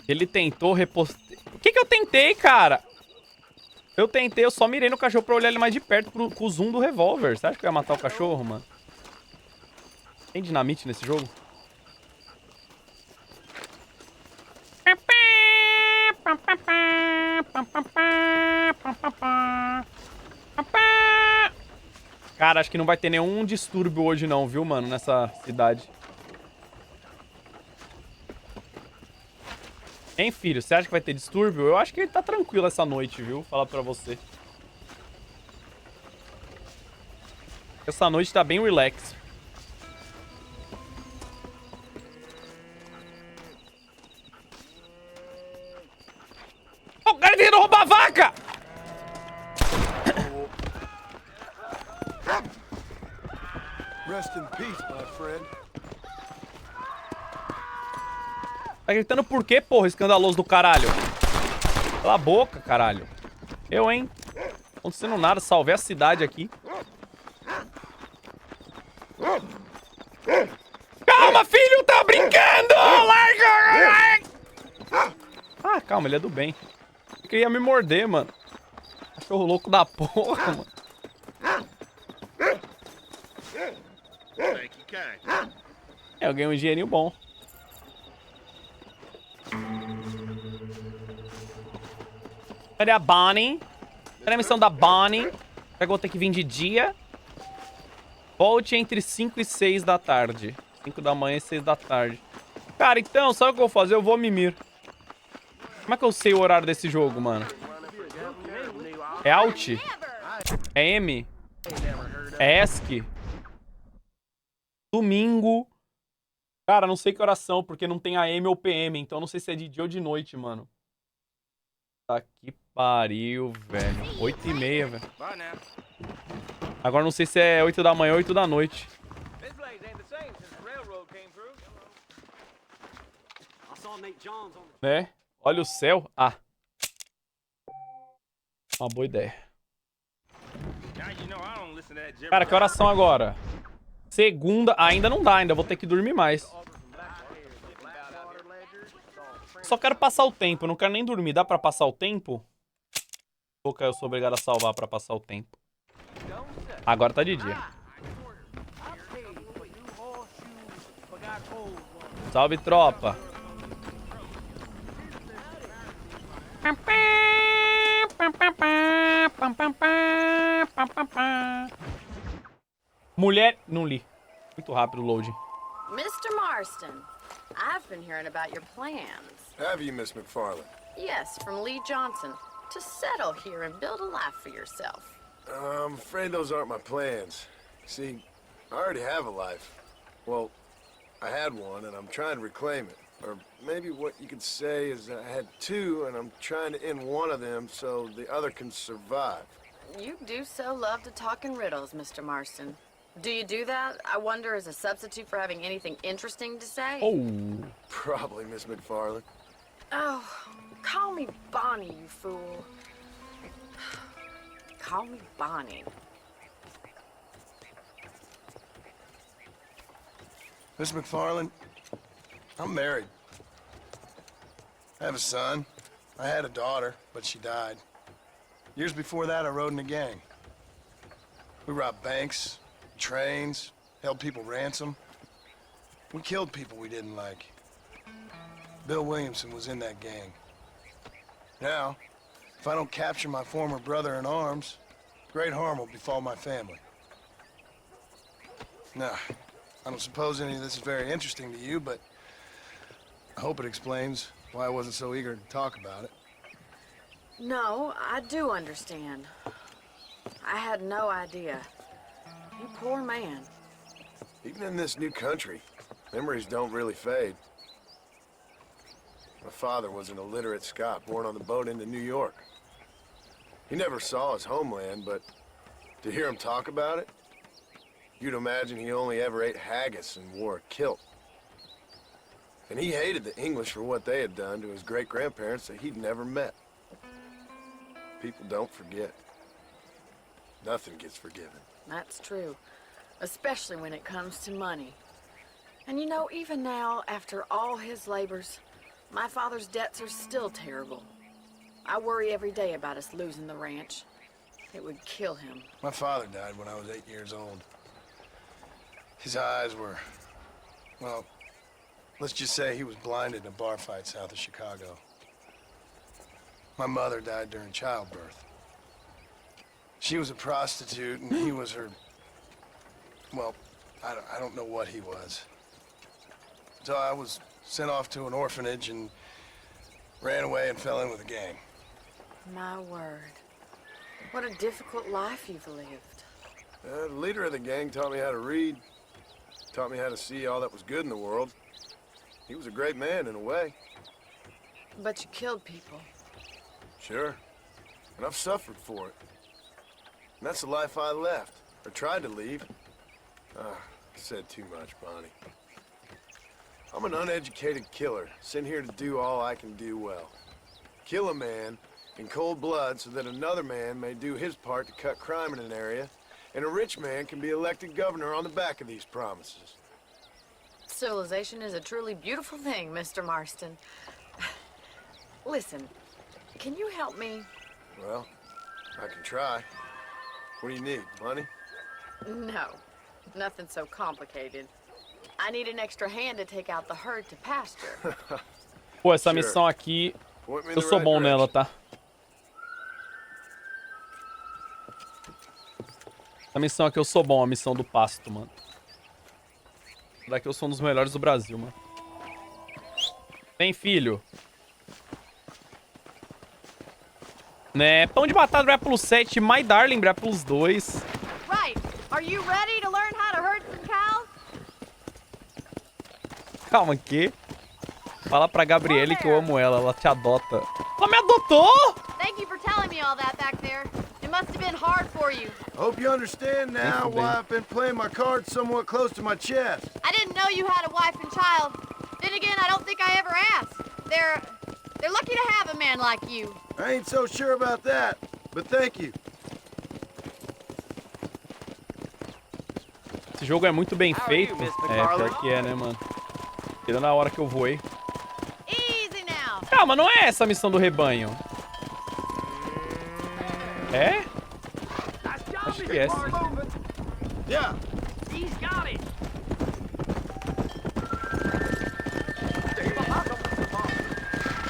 [SPEAKER 1] Ele tentou repostar... O que eu tentei, cara? Eu tentei, eu só mirei no cachorro pra olhar ele mais de perto com o zoom do revólver. Você acha que eu ia matar o cachorro, mano? Tem dinamite nesse jogo? Cara, acho que não vai ter nenhum distúrbio hoje não, viu, mano? Nessa cidade. Hein, filho? Você acha que vai ter distúrbio? Eu acho que ele tá tranquilo essa noite, viu? Falar pra você. Essa noite tá bem relax. O cara vindo roubar a vaca!
[SPEAKER 15] Rest in peace, my friend.
[SPEAKER 1] Tá gritando por quê, porra, escandaloso do caralho? Cala a boca, caralho. Eu, hein? Não acontecendo nada, salvei a cidade aqui. Calma, filho, tá brincando! Larga! Ah, calma, ele é do bem. Eu queria me morder, mano. Cachorro louco da porra, mano. Eu ganhei um dinheirinho bom. Cadê a Bonnie? Cadê a missão da Bonnie? Será que eu vou ter que vir de dia? Volte entre 5 e 6 da tarde. 5 da manhã e 6 da tarde. Cara, então, sabe o que eu vou fazer? Eu vou mimir. Como é que eu sei o horário desse jogo, mano? É Alt? É M? É ESC? Domingo. Cara, não sei que oração, porque não tem AM ou PM. Então não sei se é de dia ou de noite, mano. Tá que pariu, velho. 8h30, velho. Agora não sei se é 8 da manhã ou 8 da noite. Né? Olha o céu. Ah. Uma boa ideia. Cara, que horas são agora? Segunda. Ainda não dá, ainda vou ter que dormir mais. Só quero passar o tempo, não quero nem dormir. Dá pra passar o tempo? Ou eu sou obrigado a salvar pra passar o tempo? Agora tá de dia. Salve, tropa. Mulher... Não li. Muito rápido o load.
[SPEAKER 10] Mr. Marston, I've been hearing about your plans.
[SPEAKER 7] Have you, Miss McFarland?
[SPEAKER 10] Yes, from Lee Johnson. To settle here and build a life for yourself.
[SPEAKER 7] I'm afraid those aren't my plans. See, I already have a life. Well, I had one, and I'm trying to reclaim it. Or maybe what you could say is I had two, and I'm trying to end one of them so the other can survive.
[SPEAKER 10] You do so love to talk in riddles, Mr. Marston. Do you do that, I wonder, as a substitute for having anything interesting to say?
[SPEAKER 1] Oh.
[SPEAKER 7] Probably, Miss McFarland.
[SPEAKER 10] Oh, call me Bonnie, you fool. Call me Bonnie.
[SPEAKER 7] Miss McFarland, I'm married. I have a son. I had a daughter, but she died. Years before that, I rode in a gang. We robbed banks, trains, held people ransom. We killed people we didn't like. Bill Williamson was in that gang. Now, if I don't capture my former brother in arms, great harm will befall my family. Now, I don't suppose any of this is very interesting to you, but I hope it explains why I wasn't so eager to talk about it.
[SPEAKER 10] No, I do understand. I had no idea. You poor man.
[SPEAKER 7] Even in this new country, memories don't really fade. My father was an illiterate Scot born on the boat into New York. He never saw his homeland, but to hear him talk about it, you'd imagine he only ever ate haggis and wore a kilt. And he hated the English for what they had done to his great-grandparents that he'd never met. People don't forget. Nothing gets forgiven.
[SPEAKER 10] That's true. Especially when it comes to money. And you know, even now, after all his labors, my father's debts are still terrible. I worry every day about us losing the ranch. It would kill him.
[SPEAKER 7] My father died when I was 8 years old. His eyes were, well, let's just say he was blinded in a bar fight south of Chicago. My mother died during childbirth. She was a prostitute, and he was her, well, I don't know what he was. So I was sent off to an orphanage and ran away and fell in with a gang.
[SPEAKER 10] My word. What a difficult life you've lived.
[SPEAKER 7] The leader of the gang taught me how to read, taught me how to see all that was good in the world. He was a great man in a way.
[SPEAKER 10] But you killed people.
[SPEAKER 7] Sure. And I've suffered for it. And that's the life I left, or tried to leave. I said too much, Bonnie. I'm an uneducated killer, sent here to do all I can do well. Kill a man in cold blood so that another man may do his part to cut crime in an area, and a rich man can be elected governor on the back of these promises.
[SPEAKER 10] Civilization is a truly beautiful thing, Mr. Marston. Listen, can you help me?
[SPEAKER 7] Well, I can try. What do you need, money?
[SPEAKER 10] No, nothing so complicated. I need an extra hand to take out the herd to pasture.
[SPEAKER 1] Pô, essa missão aqui, eu sou bom nela, tá? Essa missão aqui eu sou bom, a missão do pasto, mano. Daqui eu sou um dos melhores do Brasil, mano. Vem, filho. Né, pão de batata vai plus 7, My Darling vai plus 2.
[SPEAKER 10] Right. Are you ready to learn how to herd some cows?
[SPEAKER 1] Calma, que? Fala pra Gabriele que eu amo ela, ela te adota. Ela me adotou?
[SPEAKER 10] Thank you for telling me all that back there. It must have been hard for you.
[SPEAKER 7] Hope you understand now why I've been playing my cards somewhat close to my chest.
[SPEAKER 10] I didn't know you had a wife and child. Then again, I don't think I ever asked. They're lucky to have a man like you.
[SPEAKER 7] I ain't so sure about that, but thank you.
[SPEAKER 1] Esse jogo é muito bem feito. É, pior que é, né, mano? Tirando a hora que eu voei. Calma, não é essa a missão do rebanho. É? Acho que é, sim.
[SPEAKER 7] Yeah.
[SPEAKER 8] He's got it.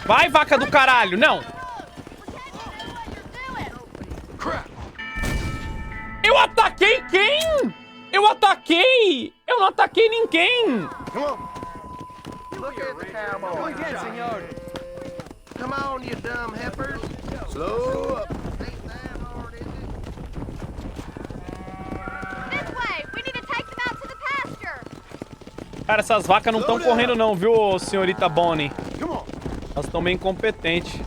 [SPEAKER 1] Vai, vaca do caralho, não! Eu ataquei quem? Eu ataquei! Eu não ataquei ninguém!
[SPEAKER 7] Look at the cowboy. Senor. Come on, you dumb heifers. Slow up.
[SPEAKER 10] This way. We need to take them out to the pasture.
[SPEAKER 1] Cara, essas vacas não estão correndo não, viu, senhorita Bonnie? Elas estão bem competentes.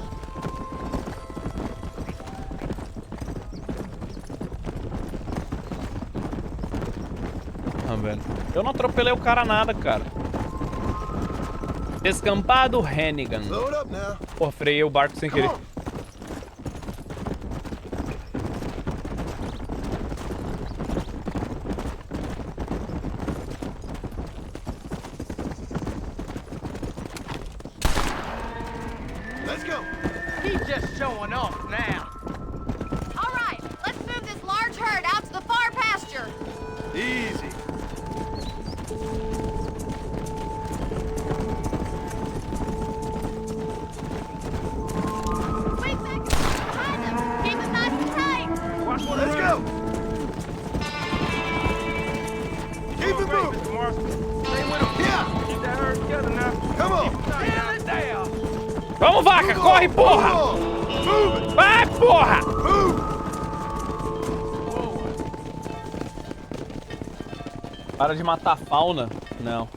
[SPEAKER 1] Ah, velho. Eu não atropelei o cara nada, cara. Descampado Hannigan. Pô, freiei o barco sem querer.
[SPEAKER 8] Let's go. He's just showing off now.
[SPEAKER 10] All right. Let's move this large herd out to the far pasture.
[SPEAKER 7] Easy.
[SPEAKER 8] Let's go! Keep it moving! Stay with him. Yeah! Keep that herd together now. Come on! Nail it down!
[SPEAKER 1] Vamos, vaca! Corre, porra! Vai, porra! Para de matar a fauna. Não.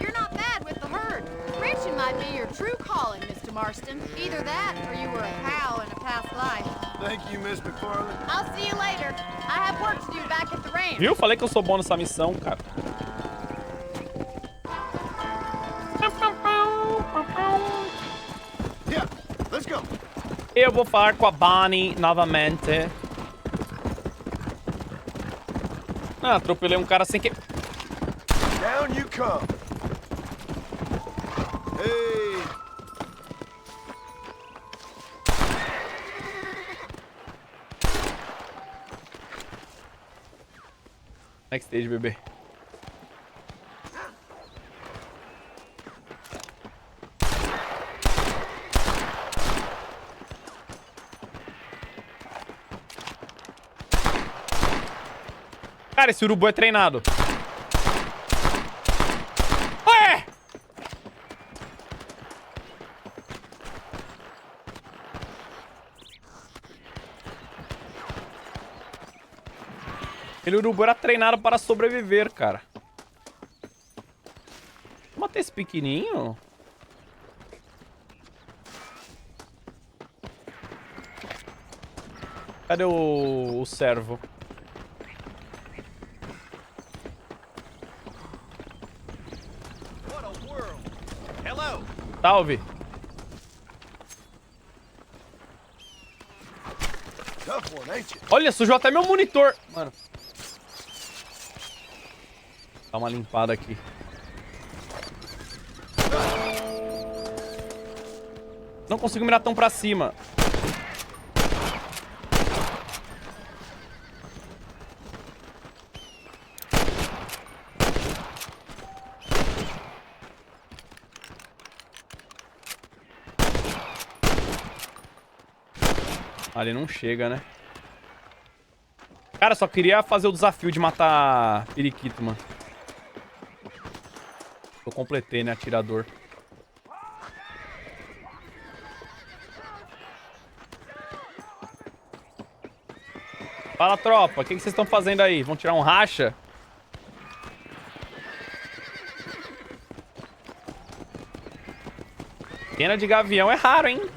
[SPEAKER 10] You're not bad with the herd. Ranching might be your true calling, Mr. Marston. Either that, or you were a cow in a past life.
[SPEAKER 7] Thank you, Miss McFarland.
[SPEAKER 10] I'll see you later. I have work to do back at the ranch.
[SPEAKER 1] Viu? Falei que eu sou bom nessa missão, cara.
[SPEAKER 7] Yeah, let's go.
[SPEAKER 1] Eu vou falar com a Bonnie novamente. Ah, atropelei um cara sem que...
[SPEAKER 7] Down you come. Hey.
[SPEAKER 1] Next stage, bebê. Cara, esse urubu é treinado. Ué! Aquele urubu era treinado para sobreviver, cara. Matei esse pequenininho. Cadê o servo? Salve. Olha, sujou até meu monitor. Mano. Dá uma limpada aqui. Não consigo mirar tão pra cima. Ali não chega, né? Cara, só queria fazer o desafio de matar periquito, mano. Eu completei, né, atirador. Fala, tropa. O que vocês estão fazendo aí? Vão tirar um racha? Pena de gavião é raro, hein?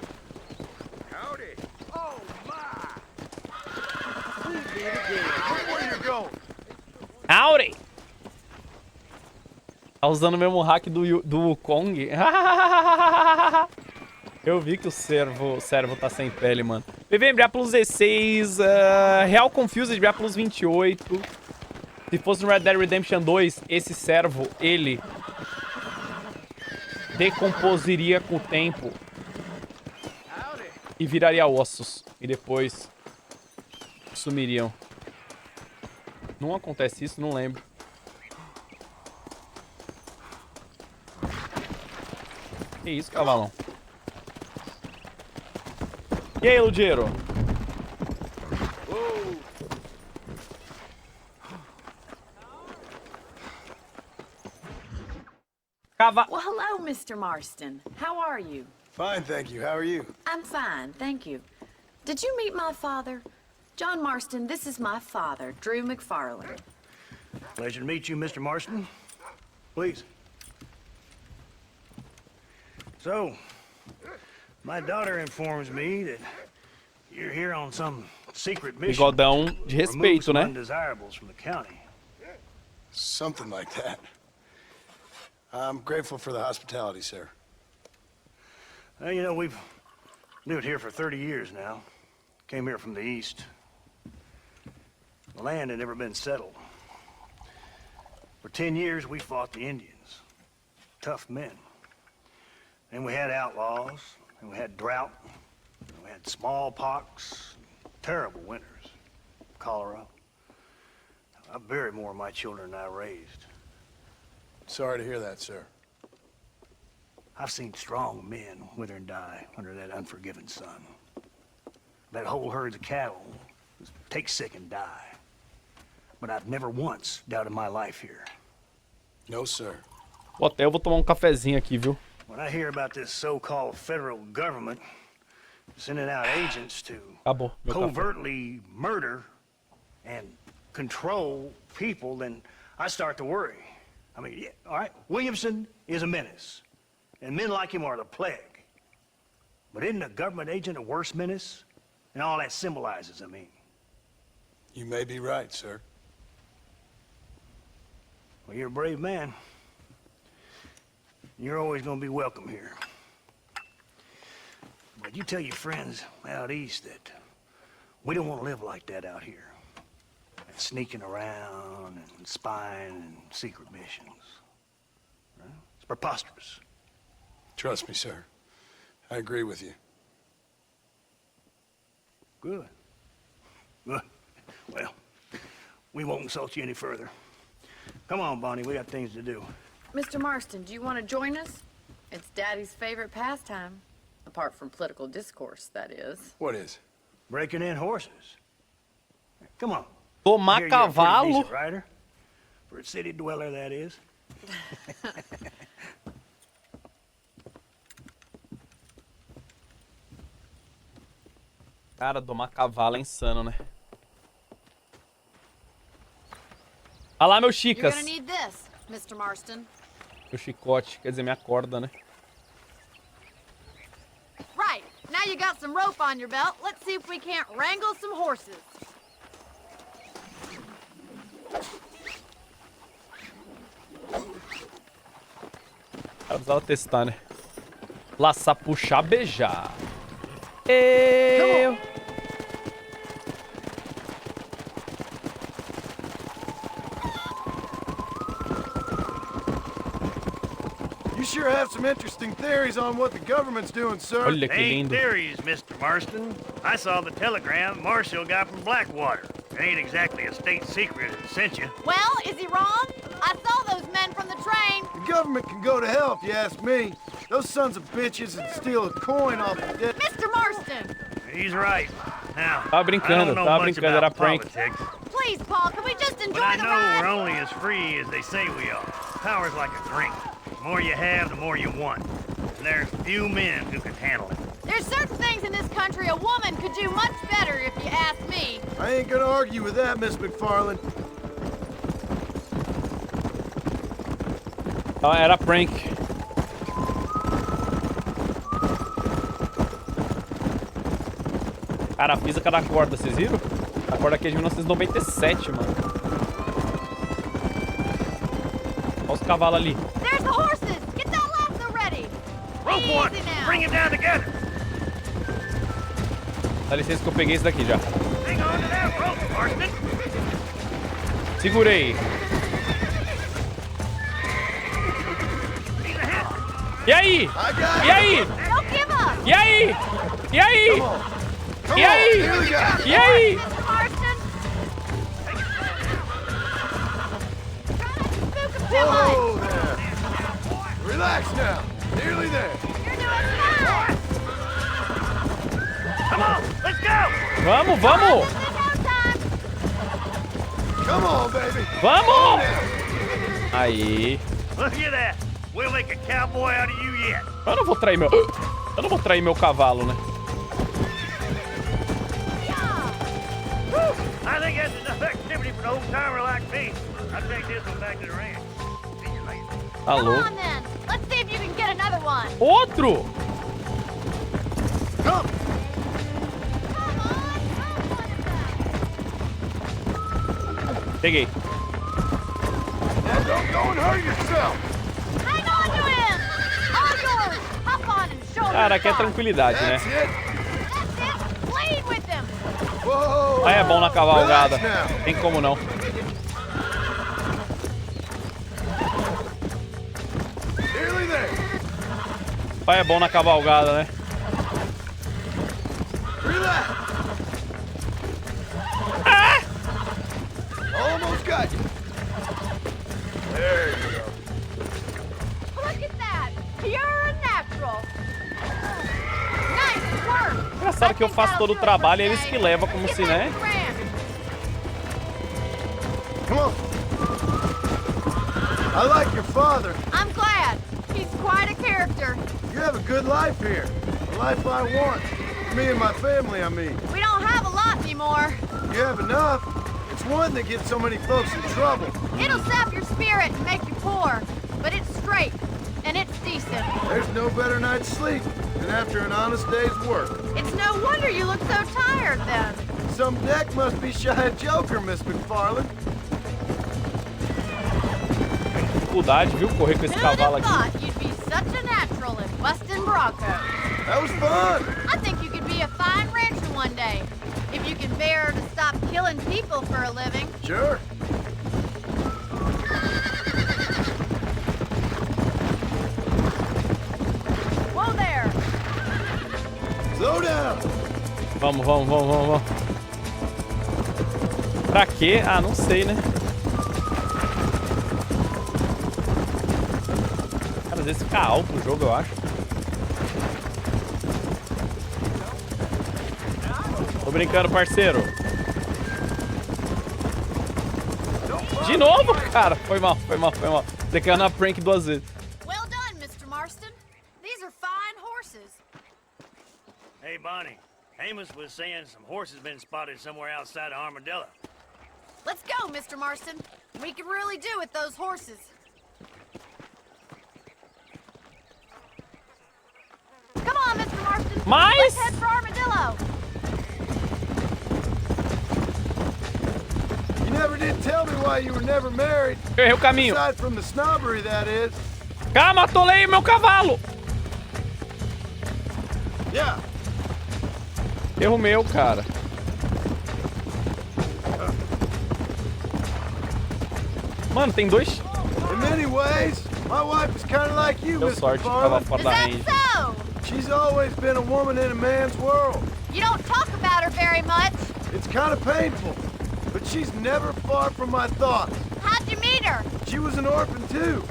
[SPEAKER 1] Howdy! Tá usando o mesmo hack do Wukong. Eu vi que o servo tá sem pele, mano. PV embriar plus 16. Real Confused embriar plus 28. Se fosse no Red Dead Redemption 2, esse servo, ele decomposiria com o tempo e viraria ossos. E depois sumiriam. Não acontece isso, não lembro. Que isso, cavalão? E aí, Ludiero?
[SPEAKER 10] Well, hello, Mr. Marston. How are you?
[SPEAKER 7] Fine, thank you. How are you?
[SPEAKER 10] I'm fine, thank you. Did you meet my father? John Marston, this is my father, Drew McFarland.
[SPEAKER 16] Pleasure to meet you, Mr. Marston. Please. So, my daughter informs me that you're here on some secret mission.
[SPEAKER 1] Bigodão de respeito, né?
[SPEAKER 16] Undesirables from the county.
[SPEAKER 7] Something like that. I'm grateful for the hospitality, sir.
[SPEAKER 16] Well, you know, we've lived here for 30 years now. Came here from the east. The land had never been settled. For 10 years, we fought the Indians. Tough men. Then we had outlaws, and we had drought, and we had smallpox, terrible winters, cholera. I buried more of my children than I raised.
[SPEAKER 7] Sorry to hear that, sir.
[SPEAKER 16] I've seen strong men wither and die under that unforgiving sun. That whole herds of cattle take sick and die. But I've never once doubted my life here.
[SPEAKER 7] No, sir.
[SPEAKER 1] Até eu vou tomar cafezinho aqui, viu?
[SPEAKER 16] When I hear about this so-called federal government sending out agents to
[SPEAKER 1] Acabou, meu
[SPEAKER 16] covertly murder and control people, then I start to worry. I mean, yeah, all right, Williamson is a menace, and men like him are the plague. But isn't a government agent a worse menace? And all that symbolizes, I mean.
[SPEAKER 7] You may be right, sir.
[SPEAKER 16] Well, you're a brave man. You're always gonna be welcome here. But you tell your friends out east that we don't want to live like that out here. Sneaking around and spying and secret missions. Right? It's preposterous.
[SPEAKER 7] Trust me, sir. I agree with you.
[SPEAKER 16] Good. Good. Well, we won't insult you any further. Come on, Bonnie, we got things to do.
[SPEAKER 10] Mr. Marston, do you want to join us? It's Daddy's favorite pastime. Apart from political discourse, that is.
[SPEAKER 7] What is?
[SPEAKER 16] Breaking in horses. Come on.
[SPEAKER 1] Tomar cavalo.
[SPEAKER 16] Rider. For a city dweller, that is.
[SPEAKER 1] Cara, domar cavalo é insano, né? Olha lá, meu Chicas.
[SPEAKER 10] You're gonna need this, Mr. Marston.
[SPEAKER 1] Meu chicote, quer dizer, minha corda, né?
[SPEAKER 17] Right. Now you got some rope on your belt. Let's see if we can't wrangle some horses.
[SPEAKER 1] Cara, precisava testar, né? Laçar, puxar, beijar. Eu...
[SPEAKER 15] You sure have some interesting theories on what the government's doing, sir.
[SPEAKER 1] Olha que
[SPEAKER 16] Ain't
[SPEAKER 1] lindo.
[SPEAKER 16] theories, Mr. Marston. I saw the telegram Marshall got from Blackwater. It ain't exactly a state secret it sent you.
[SPEAKER 17] Well, is he wrong? I saw those men from the train.
[SPEAKER 15] The government can go to hell if you ask me. Those sons of bitches would steal a coin off the dead.
[SPEAKER 17] Mr. Marston!
[SPEAKER 16] He's right. Now,
[SPEAKER 1] Tava brincando, era prank.
[SPEAKER 17] Please, Paul, can we just enjoy
[SPEAKER 16] But I
[SPEAKER 17] the
[SPEAKER 16] know
[SPEAKER 17] ride?
[SPEAKER 16] we're only as free as they say we are. Power's like a drink. The more you have, the more you want. And there's few men who can handle it.
[SPEAKER 17] There's certain things in this country a woman could do much better, if you ask me.
[SPEAKER 7] I ain't gonna argue with that, Miss McFarland.
[SPEAKER 1] Ah, era prank. Cara, a física da corda, vocês viram? A corda aqui é de 1997, mano. Olha os cavalos ali.
[SPEAKER 17] There's the horses! Get that lasso ready!
[SPEAKER 16] Rope one!
[SPEAKER 17] Easy now!
[SPEAKER 16] Bring it down together!
[SPEAKER 1] Dá licença que eu peguei esse daqui já.
[SPEAKER 16] Hang on to that rope, Marston!
[SPEAKER 1] Segurei. E aí? E aí?
[SPEAKER 17] Don't give up!
[SPEAKER 1] E aí? E aí? E aí? E aí?
[SPEAKER 17] Mr. Marston!
[SPEAKER 7] Whoa there! Relax now. Nearly there.
[SPEAKER 17] You're doing fine!
[SPEAKER 16] Come on, let's go!
[SPEAKER 1] Vamos, vamos!
[SPEAKER 7] Come on, baby.
[SPEAKER 1] Vamos! Aí.
[SPEAKER 16] Look at that! We'll make a cowboy out of you yet.
[SPEAKER 1] Eu não vou trair meu... Eu não vou trair meu cavalo, né?
[SPEAKER 16] I think that's enough activity for an old-timer like me. I'll take this one back to the ranch. See you later.
[SPEAKER 1] Alô?
[SPEAKER 17] Come on, then. Let's see if you can get another one.
[SPEAKER 1] Outro? Peguei.
[SPEAKER 7] Now don't hurt yourself.
[SPEAKER 17] Hang on to him! All yours! Hop on and shoulder
[SPEAKER 1] Cara,
[SPEAKER 17] the
[SPEAKER 1] aqui é
[SPEAKER 17] car.
[SPEAKER 1] tranquilidade, né?
[SPEAKER 7] That's it.
[SPEAKER 17] That's it! Lead with them!
[SPEAKER 7] Whoa.
[SPEAKER 1] Aí é bom na cavalgada.
[SPEAKER 7] Relax now.
[SPEAKER 1] Tem como não.
[SPEAKER 7] Nearly there.
[SPEAKER 1] Pai é bom na cavalgada, né?
[SPEAKER 7] Relax.
[SPEAKER 1] Ah!
[SPEAKER 7] Almost got you. There you go.
[SPEAKER 17] Look at that! Pure and natural! Nice work!
[SPEAKER 1] Engraçado que eu faço todo o trabalho e eles que levam como se, né?
[SPEAKER 7] Come on. I like your father.
[SPEAKER 17] I'm glad. He's quite a character.
[SPEAKER 7] You have a good life here. The life I want. For me and my family, I mean.
[SPEAKER 17] We don't have a lot anymore.
[SPEAKER 7] You have enough. It's one that gets so many folks in trouble.
[SPEAKER 17] It'll sap your spirit and make you poor, but it's straight and it's decent.
[SPEAKER 7] There's no better night's sleep than after an honest day's work.
[SPEAKER 17] It's no wonder you look so tired then.
[SPEAKER 7] Some deck must be shy of Joker, Miss McFarland.
[SPEAKER 1] Dificuldade, viu? Correr com esse cavalo
[SPEAKER 17] Who'd
[SPEAKER 1] aqui.
[SPEAKER 17] have thought you'd be such a natural in busting Bronco?
[SPEAKER 7] That was fun.
[SPEAKER 17] I think you could be a fine rancher one day, if you can bear to stop killing people for a living.
[SPEAKER 7] Sure.
[SPEAKER 17] Whoa there!
[SPEAKER 7] Slow down.
[SPEAKER 1] Vamos, vamos, vamos, vamos, vamos. Pra quê? Ah, não sei, né? Cara, às vezes fica alto o jogo, eu acho. Tô brincando, parceiro. De novo, cara. Foi mal, foi mal, foi mal. Você caiu na prank 2 vezes.
[SPEAKER 17] Well done, Mr. Marston. These are fine horses.
[SPEAKER 16] Hey, Bonnie. Amos was saying some horses been spotted somewhere outside of Armadillo.
[SPEAKER 17] Let's go, Mr. Marston. We can really do with those horses. Come on, Mr. Marston.
[SPEAKER 1] Mais?
[SPEAKER 17] Let's head for Armadillo.
[SPEAKER 7] You never did tell me why you were never married.
[SPEAKER 1] Eu errei o caminho.
[SPEAKER 7] Aside from the snobbery, that is.
[SPEAKER 1] Calma, atolei meu cavalo.
[SPEAKER 7] Yeah.
[SPEAKER 1] Erro meu, cara. Mano, tem dois.
[SPEAKER 7] In many ways, my wife is kind of like you,
[SPEAKER 1] Deu
[SPEAKER 7] Miss
[SPEAKER 1] sorte, tava
[SPEAKER 7] McFarland.
[SPEAKER 1] fora da range.
[SPEAKER 17] So,
[SPEAKER 7] She's always been a woman in a man's world.
[SPEAKER 17] you don't talk about her very much.
[SPEAKER 7] It's kind of painful, but she's never far from my thoughts.
[SPEAKER 17] How'd you meet her?
[SPEAKER 7] She was an orphan too.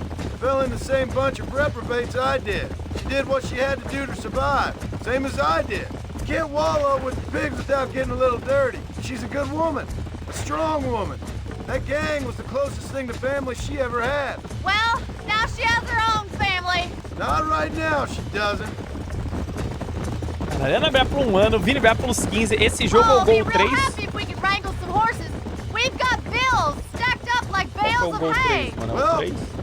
[SPEAKER 7] Fell in the same bunch of reprobates I did. She did what she had to do to survive, same as I did. can't wallow with the pigs without getting a little dirty. She's a good woman, a strong woman. That gang was the closest thing to family she ever had.
[SPEAKER 17] Well, now she has her own family.
[SPEAKER 7] Not right now, she doesn't.
[SPEAKER 1] A Ana BA por 1 ano, o Vini BA pelos 15. Esse jogo é o Gol 3.
[SPEAKER 17] We've got bills stacked up like bales of hay.
[SPEAKER 7] Well,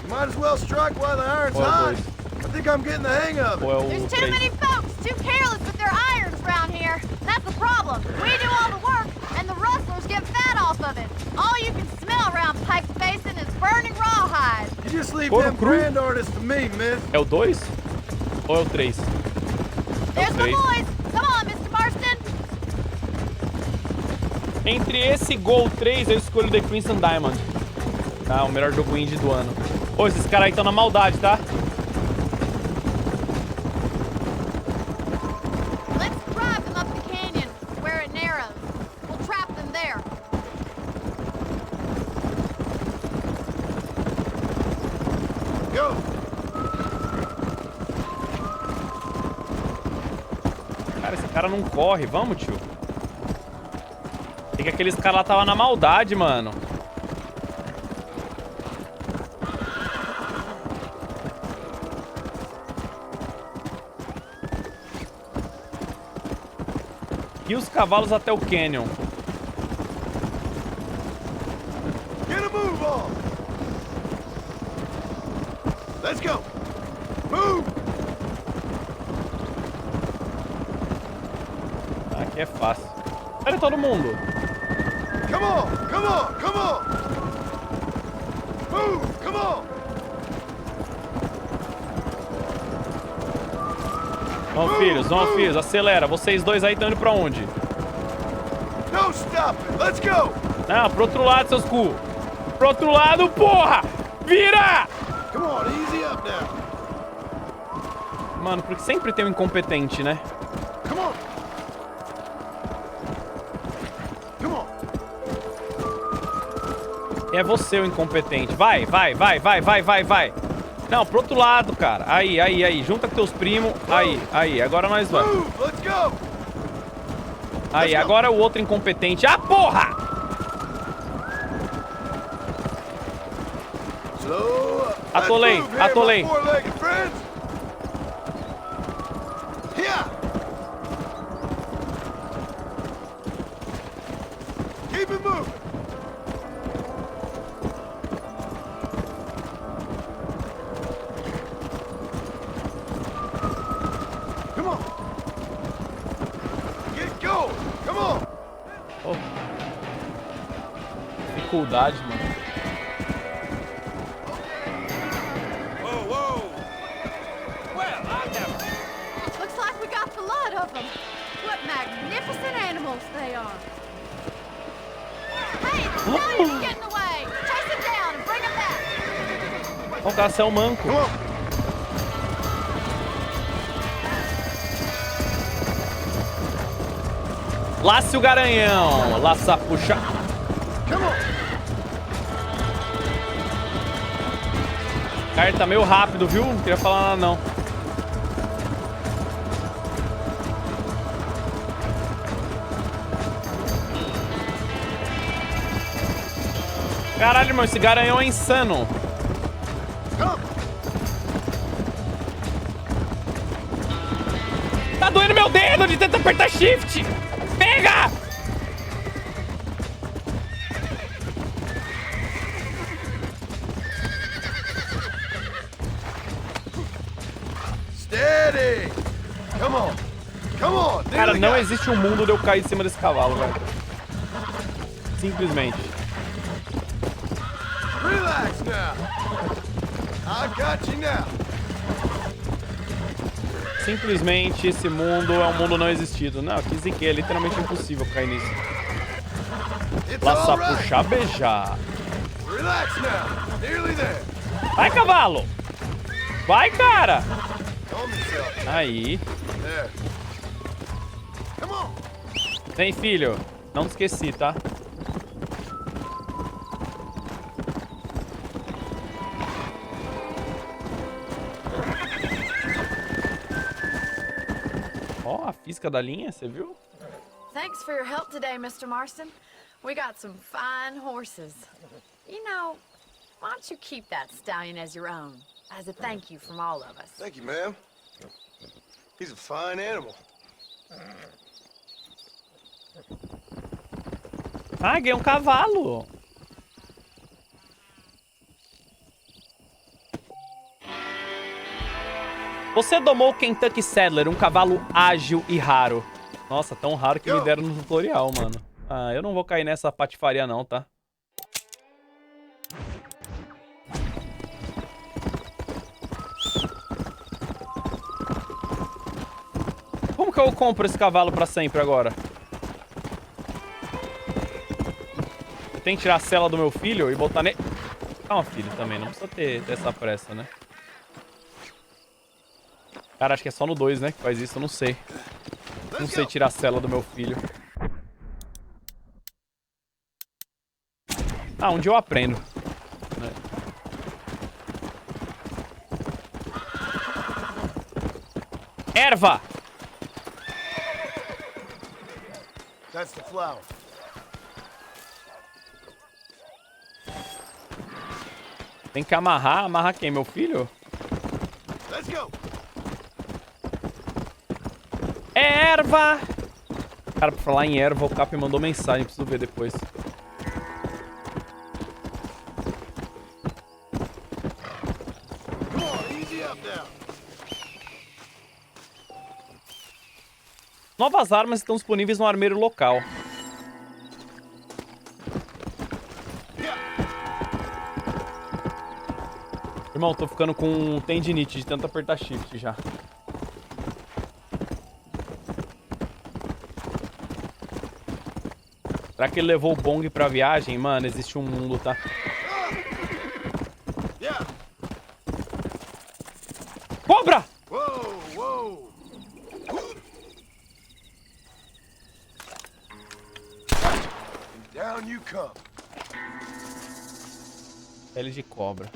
[SPEAKER 7] might as well strike while the iron's hot. I think I'm getting the hang of it.
[SPEAKER 17] There's too many folks too careless with their irons around here. That's the problem. We do all the work, and the rustlers get fat off of it. All you can smell around Pike's Basin is burning rawhide.
[SPEAKER 7] You just leave them grand artists to me, miss.
[SPEAKER 1] É o 2? Ou é o 3?
[SPEAKER 17] There's the boys. Come on, Mr. Marston.
[SPEAKER 1] Entre esse e Gol 3, eu escolho The Crimson Diamond. Tá, o melhor jogo indie do ano. Pô, esses caras aí estão na maldade, tá?
[SPEAKER 17] Let's drive them up the canyon where it narrows. We'll trap them there.
[SPEAKER 7] Go.
[SPEAKER 1] Cara, esse cara não corre. Vamos, tio. Tem que aqueles caras lá estavam na maldade, mano. E os cavalos até o canyon.
[SPEAKER 7] Get a move on. Let's go. Move.
[SPEAKER 1] Aqui é fácil. Cadê todo mundo?
[SPEAKER 7] Come on, come on, come on. Move, come on.
[SPEAKER 1] Vamos, filhos, acelera. Vocês dois aí estão indo pra onde?
[SPEAKER 7] No stopping, let's go.
[SPEAKER 1] Não, pro outro lado, seus cu. Pro outro lado, porra! Vira!
[SPEAKER 7] Come on, easy up now.
[SPEAKER 1] Mano, porque sempre tem um incompetente, né?
[SPEAKER 7] Come on. Come on.
[SPEAKER 1] É você o incompetente. Vai. Não, pro outro lado, cara. Aí. Junta com teus primos. Aí. Agora nós vamos. Aí, agora o outro incompetente. Ah, porra! Atolei.
[SPEAKER 7] Keep it moving. Come on. Get going. Come on.
[SPEAKER 1] Oh. Dificuldade, mano.
[SPEAKER 17] Looks like we got blood of them. What magnificent animals they are. Hey, the stallion's getting away. Chase him down and bring him back.
[SPEAKER 1] Ó, o cara é um manco. Laça o garanhão. Laça, puxa. Cara, ele tá meio rápido, viu? Não queria falar nada, não. Caralho, irmão, esse garanhão é insano. Tá doendo meu dedo de tentar apertar shift. Pega!
[SPEAKER 7] Steady. Come on.
[SPEAKER 1] Cara, não existe um mundo de eu cair em cima desse cavalo, velho. Simplesmente.
[SPEAKER 7] Relax now. I got you now.
[SPEAKER 1] Simplesmente esse mundo é um mundo não existido. Não, que ziquei, é literalmente impossível cair nisso. Laça, puxar, beijar.
[SPEAKER 7] Relax now. Nearly there.
[SPEAKER 1] Vai, cavalo! Vai, cara!
[SPEAKER 7] Calm yourself.
[SPEAKER 1] Aí.
[SPEAKER 7] There. Come on.
[SPEAKER 1] Vem, filho. Não te esqueci, tá? Ó, a física da linha, você viu?
[SPEAKER 10] Thanks for your help today, Mr. Marston. We got some fine horses. You know, why don't you keep that stallion as your own, as a thank you from all of us?
[SPEAKER 7] Thank you, ma'am. He's a fine animal.
[SPEAKER 1] Ah, ganhei um cavalo. Você domou o Kentucky Saddler, um cavalo ágil e raro. Nossa, tão raro que me deram no tutorial, mano. Ah, eu não vou cair nessa patifaria não, tá? Como que eu compro esse cavalo pra sempre agora? Eu tenho que tirar a cela do meu filho e botar nele... Calma, filho, também. Não precisa ter essa pressa, né? Cara, acho que é só no 2, né? Que faz isso, eu não sei. Não sei tirar a cela do meu filho. Ah, um dia eu aprendo. Erva!
[SPEAKER 15] That's the flower.
[SPEAKER 1] Tem que amarrar. Amarrar quem? Meu filho?
[SPEAKER 15] Let's go.
[SPEAKER 1] É erva! Cara, pra falar em erva, o Cap mandou mensagem. Preciso ver depois.
[SPEAKER 15] Come on, easy up now.
[SPEAKER 1] Novas armas estão disponíveis no armeiro local. Irmão, tô ficando com tendinite de tanto apertar shift já. Será que ele levou o bong pra viagem? Mano, existe um mundo, tá? Cobra!
[SPEAKER 15] Whoa, whoa. And down you come.
[SPEAKER 1] Pele de cobra.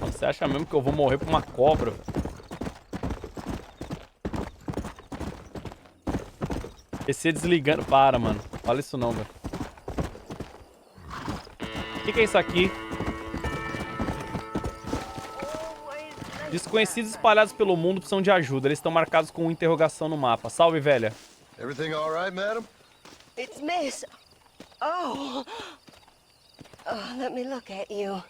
[SPEAKER 1] Você acha mesmo que eu vou morrer por uma cobra? PC desligando. Para, mano. Fala isso não, velho. O que é isso aqui? Desconhecidos espalhados pelo mundo precisam de ajuda. Eles estão marcados com interrogação no mapa. Salve, velha.
[SPEAKER 7] Everything all right, madam?
[SPEAKER 18] It's Miss. Oh. Oh, let me look at you.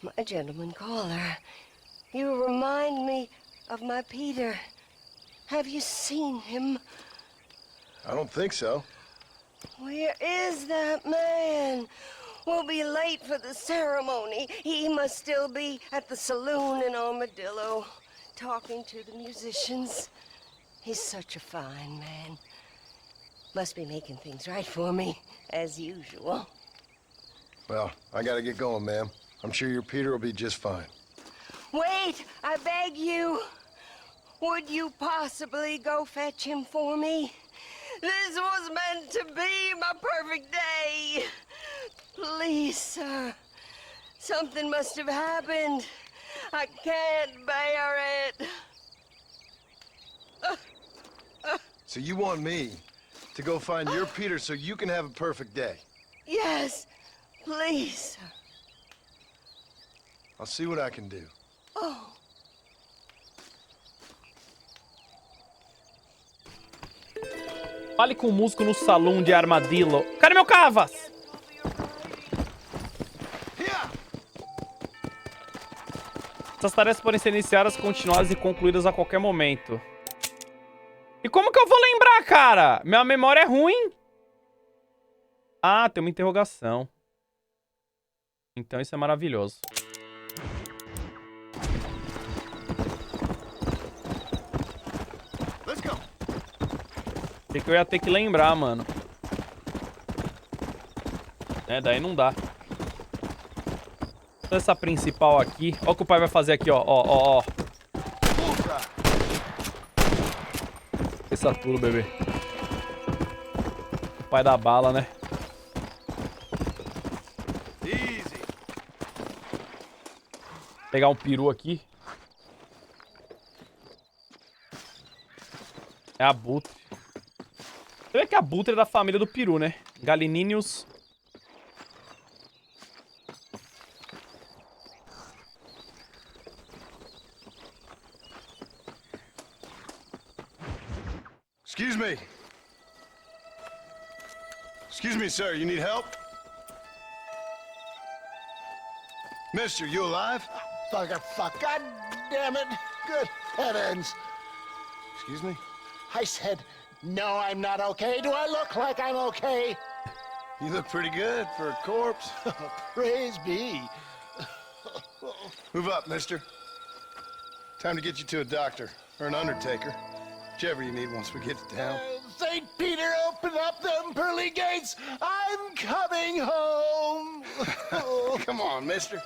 [SPEAKER 18] My gentleman caller. You remind me of my Peter. Have you seen him?
[SPEAKER 7] I don't think so.
[SPEAKER 18] Where is that man? We'll be late for the ceremony. He must still be at the saloon in Armadillo, talking to the musicians. He's such a fine man. Must be making things right for me, as usual.
[SPEAKER 7] Well, I gotta get going, ma'am. I'm sure your Peter will be just fine.
[SPEAKER 18] Wait, I beg you. Would you possibly go fetch him for me? This was meant to be my perfect day. Please, sir. Something must have happened. I can't bear it.
[SPEAKER 7] So you want me to go find your Peter so you can have a perfect day?
[SPEAKER 18] Yes, please, sir.
[SPEAKER 7] I'll see what I can do.
[SPEAKER 18] Oh.
[SPEAKER 1] Fale com o músico no salão de Armadillo. Cadê meu Cavas? Essas tarefas podem ser iniciadas, continuadas e concluídas a qualquer momento. E como que eu vou lembrar, cara? Minha memória é ruim. Ah, tem uma interrogação. Então isso é maravilhoso. Achei que eu ia ter que lembrar, mano. É, daí não dá. Essa principal aqui. Ó o que o pai vai fazer aqui, ó. Ó. Essa tudo, bebê. O pai da bala, né? Pegar um peru aqui. É abutre. Você vê que abutre é da família do peru, né? Galiníneos.
[SPEAKER 7] Excuse me. Excuse me, sir. You need help? Mister, you alive?
[SPEAKER 9] Fuck. God damn it. Good heavens.
[SPEAKER 7] Excuse me?
[SPEAKER 9] I said, no, I'm not okay. Do I look like I'm okay?
[SPEAKER 7] You look pretty good for a corpse.
[SPEAKER 9] Praise be.
[SPEAKER 7] Move up, mister. Time to get you to a doctor or an undertaker. Whichever you need once we get to town.
[SPEAKER 9] St. Peter, open up them pearly gates. I'm coming home.
[SPEAKER 7] Come on, mister.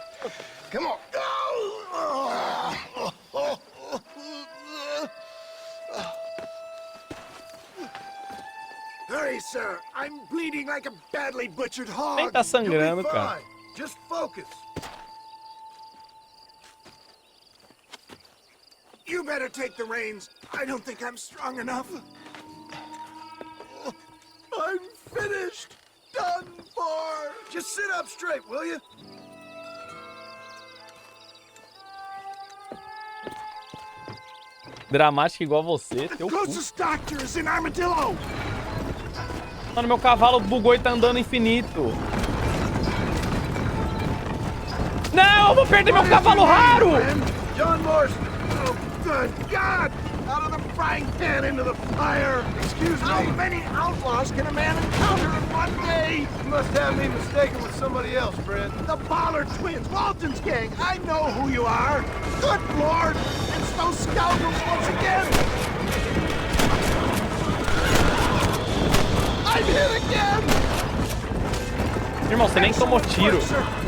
[SPEAKER 7] Come on.
[SPEAKER 9] Hurry, sir. I'm bleeding like a badly butchered hog.
[SPEAKER 1] Nem tá sangrando,
[SPEAKER 7] You'll be
[SPEAKER 1] cara.
[SPEAKER 7] fine. Just focus.
[SPEAKER 9] You better take the reins. I don't think I'm strong enough.
[SPEAKER 7] I'm finished. Done for. Just sit up straight, will you?
[SPEAKER 1] Dramático igual você. Teu cu.
[SPEAKER 9] Closest doctor is in Armadillo.
[SPEAKER 1] Mano, meu cavalo bugou e tá andando infinito. Não, eu vou perder meu cavalo raro.
[SPEAKER 7] John Marston.
[SPEAKER 9] Oh, good God! Out of the frying pan into the fire!
[SPEAKER 7] Excuse me.
[SPEAKER 9] How many outlaws can a man encounter in one day?
[SPEAKER 7] You must have me mistaken with somebody else, Fred.
[SPEAKER 9] The Ballard twins, Walton's gang. I know who you are. Good Lord! It's those scoundrels once again! I'm hit again!
[SPEAKER 1] Irmão, você nem tomou tiro.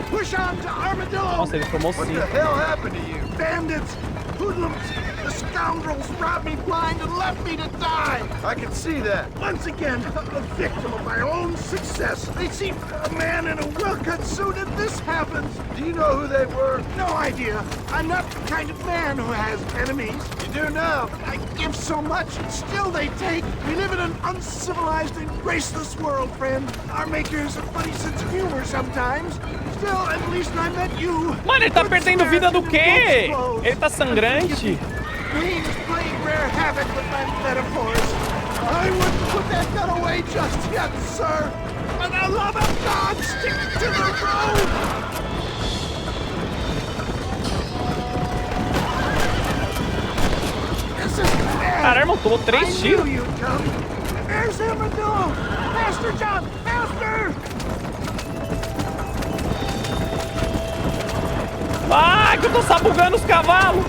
[SPEAKER 9] Push on to Armadillo!
[SPEAKER 1] Nossa, ele tomou
[SPEAKER 7] What
[SPEAKER 1] sim.
[SPEAKER 7] the hell happened to you?
[SPEAKER 9] Bandits! Hoodlums! The scoundrels robbed me blind and left me to die!
[SPEAKER 7] I can see that.
[SPEAKER 9] Once again, a victim of my own success. They see a man in a well-cut suit and this happens.
[SPEAKER 7] Do you know who they were?
[SPEAKER 9] No idea. I'm not the kind of man who has enemies.
[SPEAKER 7] You do now.
[SPEAKER 9] I give so much and still they take. We live in an uncivilized and graceless world, friend. Our makers a funny sense of humor sometimes. Still, at least I met you.
[SPEAKER 1] Mano, ele tá perdendo vida do quê? Ele tá sangrante.
[SPEAKER 9] Queen's playing rare havoc with my metaphors. I wouldn't put that gun away just yet, sir. For the love of God, stick to the road! This is bad.
[SPEAKER 1] Cara, irmão, tomou 3 tiros.
[SPEAKER 9] I knew you'd come. There's Armadillo! Faster, John! Faster!
[SPEAKER 1] Ah, que eu tô sabugando os cavalos.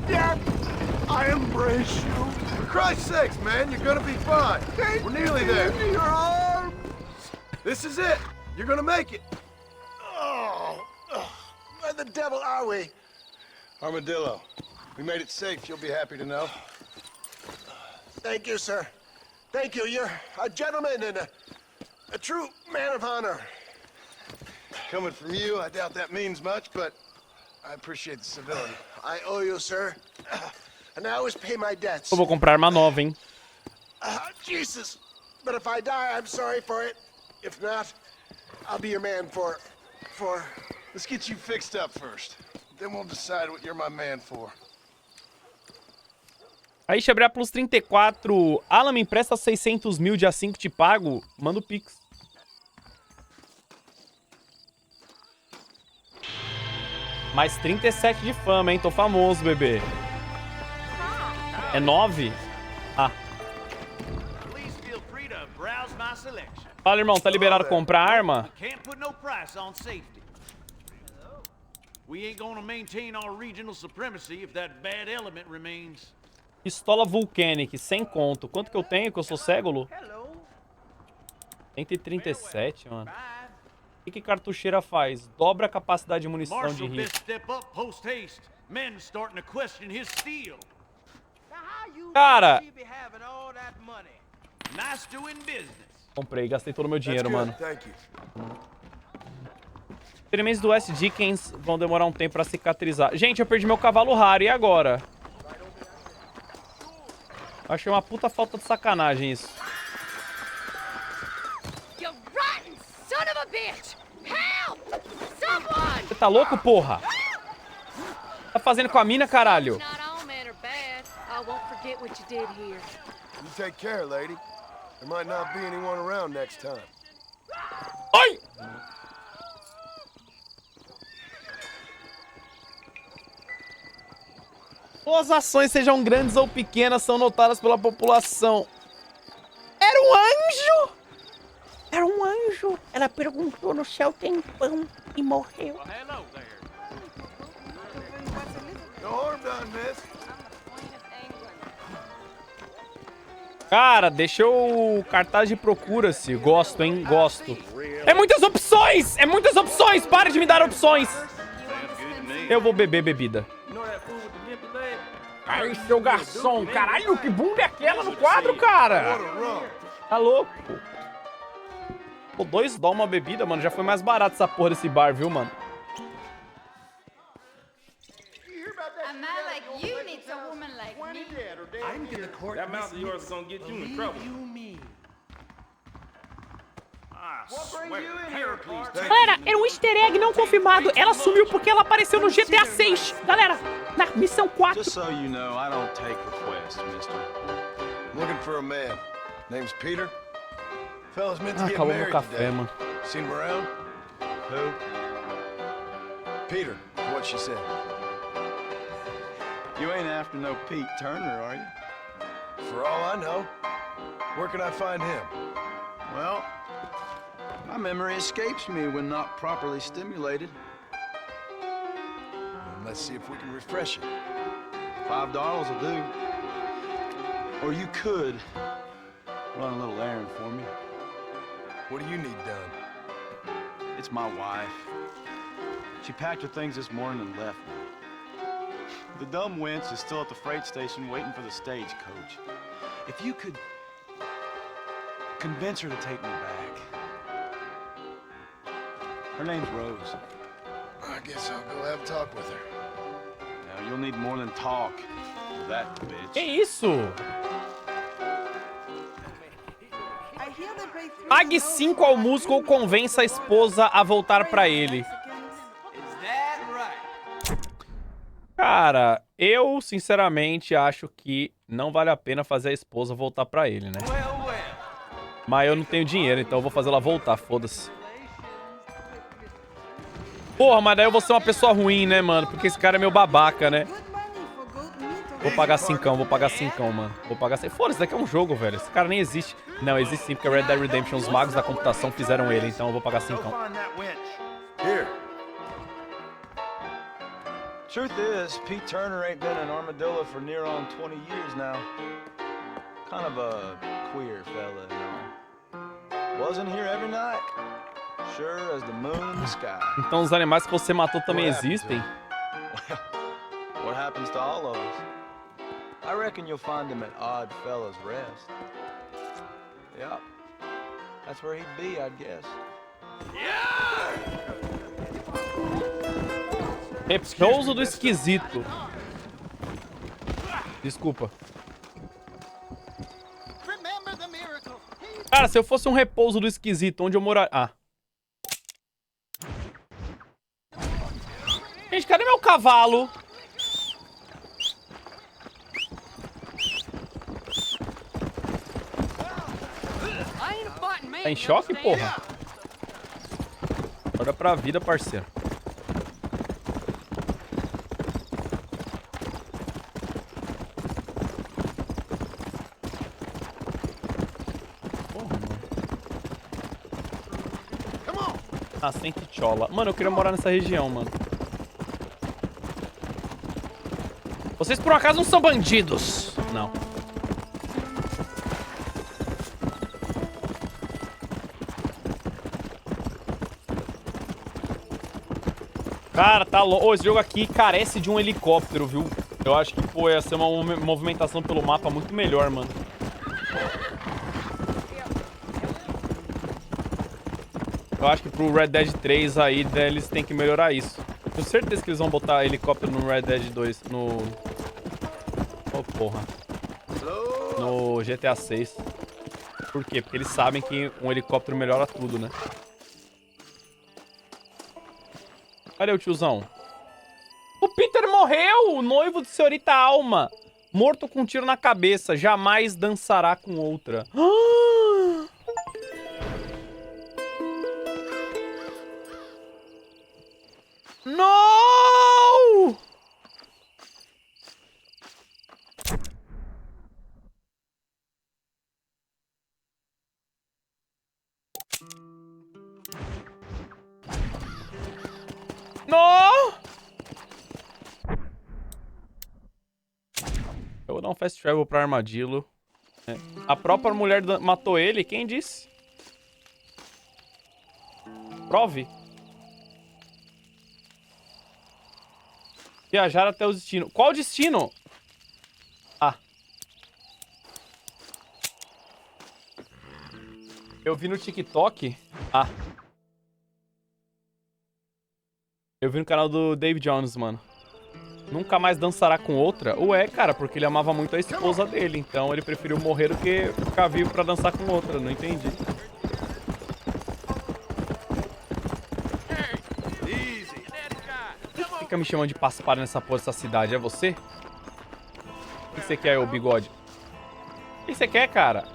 [SPEAKER 9] Yet, I embrace you.
[SPEAKER 7] For Christ's sakes, man, you're gonna be fine. We're nearly there.
[SPEAKER 9] Into your arms.
[SPEAKER 7] This is it. You're gonna make it.
[SPEAKER 9] Oh, where the devil are we?
[SPEAKER 7] Armadillo. We made it safe, you'll be happy to know.
[SPEAKER 9] Thank you, sir. Thank you. You're a gentleman and a true man of honor.
[SPEAKER 7] Coming from you, I doubt that means much, but I appreciate the civility.
[SPEAKER 9] I owe you, sir. And I always pay my debts.
[SPEAKER 1] Eu vou comprar arma nova, hein?
[SPEAKER 9] Jesus. But if I die, I'm sorry for it. If not, I'll be your man for...
[SPEAKER 7] Let's get you fixed up first. Then we'll decide what you're my man for.
[SPEAKER 1] Aí, Xabriá plus 34. Alan, me empresta 600 mil, dia 5 te pago. Manda o Pix. Mais 37 de fama, hein? Tô famoso, bebê. É 9? Ah. Fala, irmão. Tá liberado comprar arma? Pistola Vulcanic, 100 conto. Quanto que eu tenho, que eu sou cego, Lu? 137, mano. O que cartucheira faz? Dobra a capacidade de munição de rifle. Cara! Comprei, gastei todo o meu dinheiro, mano. Experimentos do West Dickens vão demorar um tempo pra cicatrizar. Gente, eu perdi meu cavalo raro. E agora? Achei uma puta falta de sacanagem isso.
[SPEAKER 17] You rotten son of a bitch! Help! Someone!
[SPEAKER 1] Você tá louco, porra? Tá fazendo com a mina, caralho?
[SPEAKER 17] Not all men are bad. I won't forget what you did here.
[SPEAKER 7] You take care, lady. There might not be anyone around next time.
[SPEAKER 1] Ai! Suas ações, sejam grandes ou pequenas, são notadas pela população. Era um anjo! Era um anjo. Ela perguntou no céu tem pão e morreu. Cara, deixa eu cartaz de procura-se. Gosto, hein? Gosto. É muitas opções! É muitas opções! Para de me dar opções! Eu vou beber bebida. Ai, seu garçom. Caralho, que bunda é aquela no quadro, cara? Tá louco? Pô, $2 uma bebida, mano. Já foi mais barato essa porra desse bar, viu, mano?
[SPEAKER 17] A man like you needs a woman like me.
[SPEAKER 19] I'm gonna court that mouth of yours is gonna get you in trouble.
[SPEAKER 1] Galera, era um easter egg não confirmado. Ela sumiu porque ela apareceu no GTA 6. Galera, na missão 4.
[SPEAKER 20] Just so you know, I don't take requests, mister.
[SPEAKER 7] I'm looking for a man. Name's Peter. Fella's meant to get
[SPEAKER 1] Acabou meu
[SPEAKER 7] married
[SPEAKER 1] café,
[SPEAKER 7] today.
[SPEAKER 1] mano.
[SPEAKER 7] Seen him around? Who? Peter, what she said.
[SPEAKER 20] You ain't after no Pete Turner, are you?
[SPEAKER 7] For all I know. Where can I find him?
[SPEAKER 20] Well, my memory escapes me when not properly stimulated.
[SPEAKER 7] Let's see if we can refresh it.
[SPEAKER 20] $5 will do. Or you could run a little errand for me.
[SPEAKER 7] What do you need done?
[SPEAKER 20] It's my wife. She packed her things this morning and left me. The dumb wench is still at the freight station waiting for the stagecoach. If you could convince her to take me back. Her name's Rose.
[SPEAKER 7] I guess I'll go have a talk with her.
[SPEAKER 20] Now, you'll need more than talk with that bitch.
[SPEAKER 1] Que isso? Pague 5 ao músico ou convença a esposa a voltar pra ele. Cara, eu sinceramente acho que não vale a pena fazer a esposa voltar pra ele, né? Mas eu não tenho dinheiro, então eu vou fazer ela voltar, foda-se. Porra, mas daí eu vou ser uma pessoa ruim, né, mano? Porque esse cara é meu babaca, né? Vou pagar 5, vou pagar 5, mano. Vou pagar 5. Foda-se, isso daqui é um jogo, velho. Esse cara nem existe. Não, existe sim, porque Red Dead Redemption, os magos da computação fizeram ele, então eu vou pagar 5.
[SPEAKER 20] Here. Truth is, Pete Turner ain't been in Armadillo for near on 20 years now. Kind of a queer fella, you know. Wasn't here every night. Sure as the moon in the sky.
[SPEAKER 1] Então os animais que você matou também existem?
[SPEAKER 20] What happens to all of us? I reckon you'll find him at Odd Fella's Rest. Yep. That's where he'd be, I'd guess.
[SPEAKER 1] Repouso do esquisito. Desculpa. Cara, se eu fosse um repouso do esquisito, onde eu moraria... Ah. Gente, cadê meu cavalo? Tá em choque, porra? Olha pra vida, parceiro. Ah, sem tchola. Mano, eu queria morar nessa região, mano. Vocês por acaso não são bandidos? Não. Cara, tá louco. Esse jogo aqui carece de um helicóptero, viu? Eu acho que, pô, ia ser uma movimentação pelo mapa muito melhor, mano. Eu Eu acho que pro Red Dead 3 aí, eles têm que melhorar isso. Tenho certeza que eles vão botar helicóptero no Red Dead 2, no... Oh, porra. No GTA 6. Por quê? Porque eles sabem que um helicóptero melhora tudo, né? Cadê o tiozão? O Peter morreu! O noivo de senhorita Alma. Morto com um tiro na cabeça. Jamais dançará com outra. Não! Não! Eu vou dar um fast travel pra armadilho. É. A própria mulher matou ele? Quem disse? Prove. Viajar até o destino. Qual destino? Ah. Eu vi no TikTok. Ah. Eu vi no canal do Dave Jones, mano. Nunca mais dançará com outra? Ué, cara, porque ele amava muito a esposa dele. Então ele preferiu morrer do que ficar vivo pra dançar com outra. Não entendi. Fica me chamando de paspalho nessa porra dessa cidade. É você? O que você quer, ô bigode? O que você quer, cara?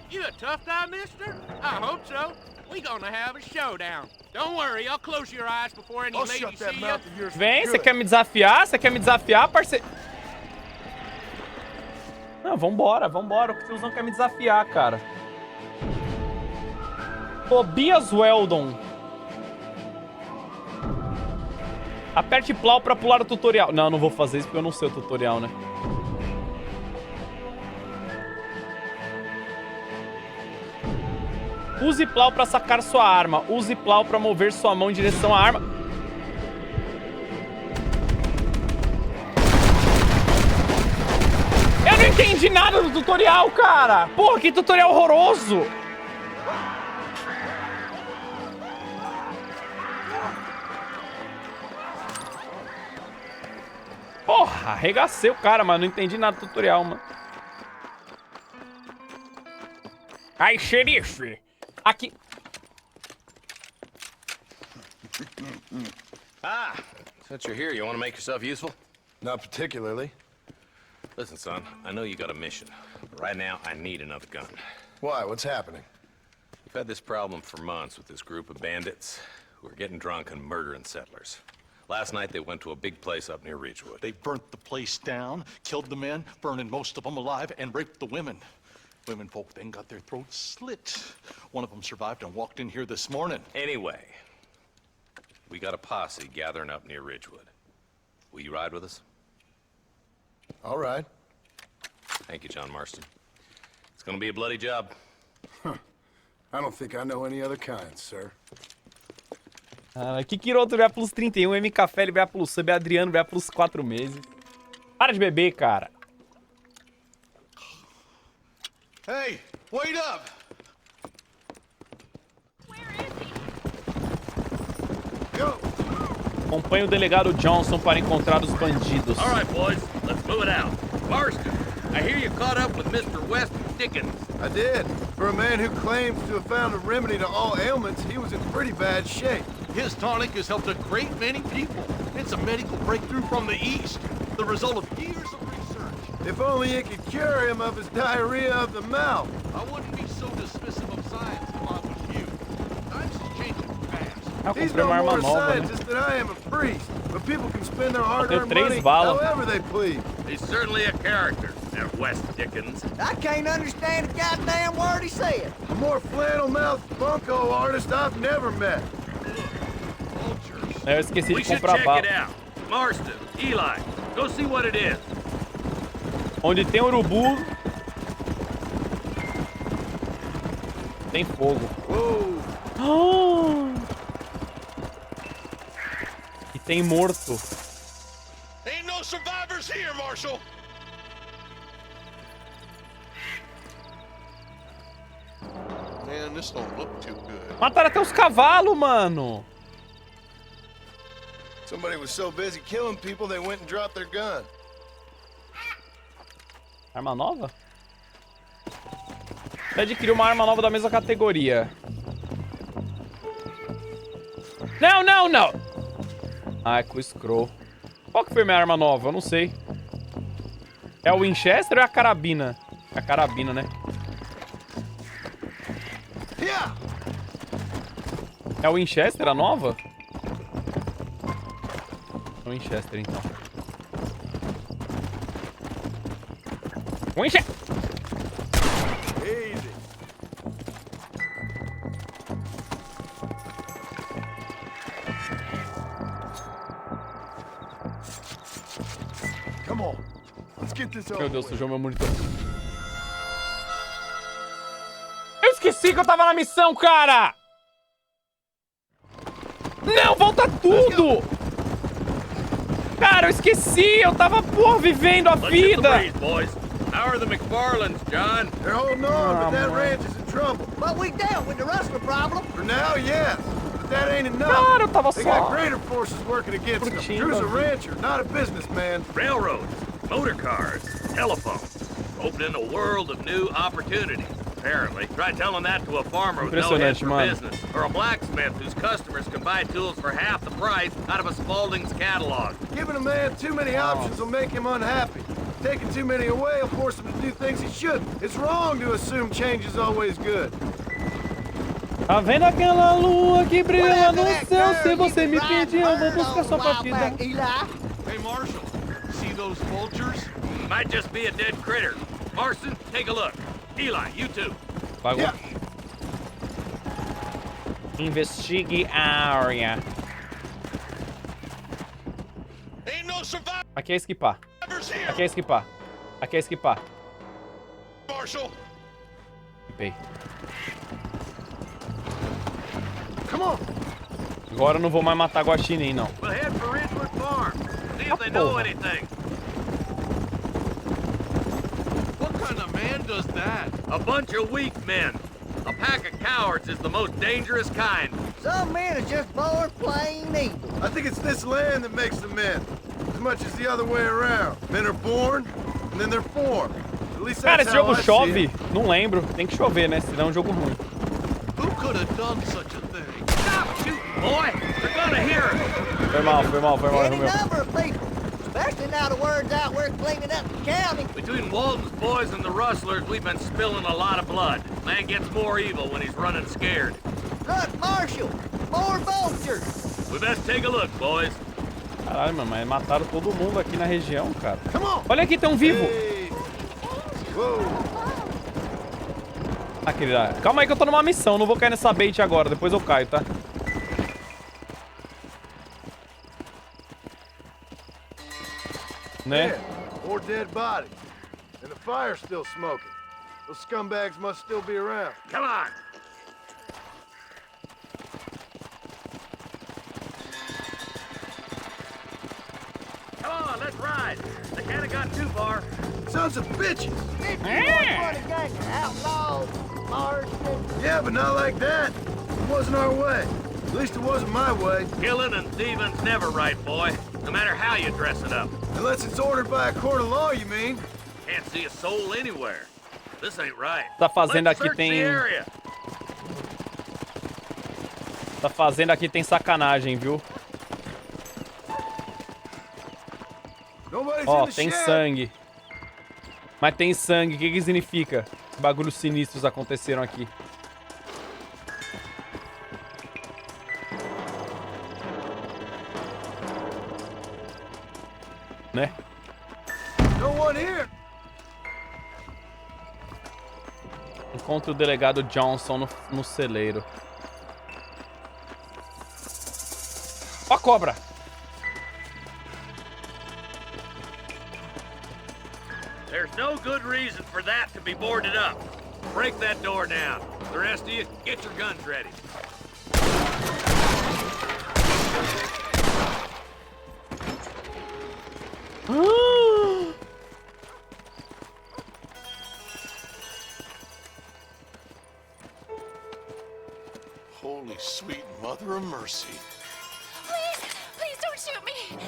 [SPEAKER 8] You a tough guy, mister? I hope so. We gonna have a showdown. Don't worry, I'll close your eyes before any lady see you.
[SPEAKER 1] Vem, você quer me desafiar? Você quer me desafiar, parceiro? Não, vambora, vambora. O tiozão quer me desafiar, cara. Tobias Weldon. Aperte plau pra pular o tutorial. Não, não vou fazer isso porque eu não sei o tutorial, né? Use plau pra sacar sua arma. Use plau pra mover sua mão em direção à arma. Eu não entendi nada do tutorial, cara. Porra, que tutorial horroroso. Porra, arregacei o cara, mas não entendi nada do tutorial, mano. Ai, xerife. Aqui.
[SPEAKER 12] Ah, since you're here, you want to make yourself useful?
[SPEAKER 7] Not particularly.
[SPEAKER 12] Listen, son, I know you got a mission, but right now I need another gun.
[SPEAKER 7] Why? What's happening?
[SPEAKER 12] We've had this problem for months with this group of bandits who are getting drunk and murdering settlers. Last night they went to a big place up near Ridgewood.
[SPEAKER 14] They burnt the place down, killed the men, burning most of them alive, and raped the women. Women folk then got their throats slit. One of them survived and walked in here this morning.
[SPEAKER 12] Anyway, we got a posse gathering up near Ridgewood. Will you ride with us?
[SPEAKER 7] All right.
[SPEAKER 12] Thank you, John Marston. It's gonna be a bloody job.
[SPEAKER 7] I don't think I know any other kind, sir.
[SPEAKER 1] Kikiroto vai plus 31, M Café ele vai plus sub, Adriano vai plus 4 meses. Para de beber, cara.
[SPEAKER 14] Hey, wait up!
[SPEAKER 1] Acompanhe o delegado Johnson para encontrar os bandidos.
[SPEAKER 12] All right, boys, let's move it out. Marston, I hear you caught up with Mr. West Dickens.
[SPEAKER 7] I did. For a man who claims to have found a remedy to all ailments, he was in pretty bad shape.
[SPEAKER 14] His tonic has helped a great many people. It's a medical breakthrough from the East, the result of years of research.
[SPEAKER 7] If only it could cure him of his diarrhea of the mouth.
[SPEAKER 14] I wouldn't be so dismissive of science if I was you. Times is changing fast.
[SPEAKER 7] He's no more a scientist than I am a priest, but people can spend their hard-earned money however they please.
[SPEAKER 12] He's certainly a character, that West Dickens.
[SPEAKER 3] I can't understand a goddamn word he said.
[SPEAKER 7] A more flannel-mouthed bunco artist I've never met.
[SPEAKER 1] Eu esqueci
[SPEAKER 12] We
[SPEAKER 1] de
[SPEAKER 12] should
[SPEAKER 1] comprar
[SPEAKER 12] check
[SPEAKER 1] bala.
[SPEAKER 12] it out. Marston, Eli, go see what it is.
[SPEAKER 1] Onde tem urubu, tem fogo. Oh! E tem morto.
[SPEAKER 14] Ain't no survivors here, Marshal. Man, this don't look too good.
[SPEAKER 1] Mataram até os cavalos, mano.
[SPEAKER 7] Somebody was so busy killing people, they went and dropped their gun.
[SPEAKER 1] Arma nova? Você adquiriu uma arma nova da mesma categoria. Não, não, não. Ah, é com o Scroll. Qual que foi minha arma nova? Eu não sei. É o Winchester ou é a carabina? É a carabina, né? É o Winchester a nova? É o Winchester, então. Winchester!
[SPEAKER 15] Easy. Come on. Let's get this over.
[SPEAKER 1] Meu Deus, sujou meu monitor. Eu esqueci que eu tava na missão, cara! Não, volta tudo! Cara, eu esqueci! Eu tava, pô, vivendo a vida!
[SPEAKER 12] How are the McFarlands, John?
[SPEAKER 15] They're holding on, but that ranch is in trouble.
[SPEAKER 3] But we dealt with the rustler problem.
[SPEAKER 15] For now, yes. But that ain't enough.
[SPEAKER 1] Cara, eu tava
[SPEAKER 15] They
[SPEAKER 1] só...
[SPEAKER 15] got greater forces working against them. Drew's a rancher, not a businessman.
[SPEAKER 12] Railroads, motor cars, telephone. Opening a world of new opportunities. Apparently. Try telling that to a farmer with no head for business. Or a blacksmith whose customers can buy tools for half the price out of a Spaulding's catalog.
[SPEAKER 15] Giving a man too many options will make him unhappy. Taking too many away will force him to do things he shouldn't. It's wrong to assume change is always good.
[SPEAKER 1] Tá vendo aquela lua que brilha no céu? Se você me pedir, eu vou buscar sua partida.
[SPEAKER 13] Hey, Marshal, see those vultures?
[SPEAKER 12] Might just be a dead critter. Marston, take a look. Eli, you too.
[SPEAKER 1] Pagou. Yeah. Investigue a área. Aqui é esquipar. Aqui é esquipar. Aqui é esquipar.
[SPEAKER 13] Marshal.
[SPEAKER 1] Esquipei.
[SPEAKER 15] Come on.
[SPEAKER 1] Agora eu não vou mais matar guaxinim, não.
[SPEAKER 12] We'll head for Ridgewood Farm. See if they know anything.
[SPEAKER 13] What kind of man does that?
[SPEAKER 12] A bunch of weak men. A pack of cowards is the most dangerous kind.
[SPEAKER 3] Some men are just born plain evil.
[SPEAKER 15] I think it's this land that makes them men. As much as the other way around. Men are born, and then they're formed. At least
[SPEAKER 1] Cara,
[SPEAKER 15] that's
[SPEAKER 1] esse jogo
[SPEAKER 15] how I
[SPEAKER 1] chove?
[SPEAKER 15] see it.
[SPEAKER 1] Não lembro. Tem que chover, né? Senão é um jogo ruim.
[SPEAKER 13] Who could have done such a thing?
[SPEAKER 12] Stop shooting, boy! They're gonna hear us!
[SPEAKER 1] Foi mal, foi mal, foi mal.
[SPEAKER 3] Any number of people, especially now the word's out we're cleaning up the county.
[SPEAKER 12] Between Walton's boys and the rustlers, we've been spilling a lot of blood. Man gets more evil when he's running scared.
[SPEAKER 3] Look, Marshal, more vultures.
[SPEAKER 12] We best take a look, boys.
[SPEAKER 1] Caralho, mano, mas mataram todo mundo aqui na região, cara. Olha aqui, tem um vivo. Ah, querida. Calma aí que eu tô numa missão. Não vou cair nessa bait agora. Depois eu caio, tá? Né?
[SPEAKER 15] More dead bodies. And the fire's still smoking. Those scumbags must still be around.
[SPEAKER 12] Come on! Come on, let's ride. They can't have got too far.
[SPEAKER 15] Sons of bitches!
[SPEAKER 3] Outlaws, Marston.
[SPEAKER 15] Yeah, but not like that. It wasn't our way. At least it wasn't my way.
[SPEAKER 12] Killing and thieving's never right, boy. No matter how you dress it up.
[SPEAKER 15] Unless it's ordered by a court of law, you mean?
[SPEAKER 12] Can't see a soul anywhere. This ain't right.
[SPEAKER 1] Essa fazenda aqui tem... Essa fazenda aqui tem sacanagem, viu? Ó, tem sangue. Mas tem sangue. O que significa? Bagulhos sinistros aconteceram aqui. Né?
[SPEAKER 15] No one here.
[SPEAKER 1] Encontre o delegado Johnson no celeiro. Ó a cobra!
[SPEAKER 12] There's no good reason for that to be boarded up. Break that door down. The rest of you, get your guns ready.
[SPEAKER 14] sweet mother of mercy.
[SPEAKER 17] Please don't shoot me.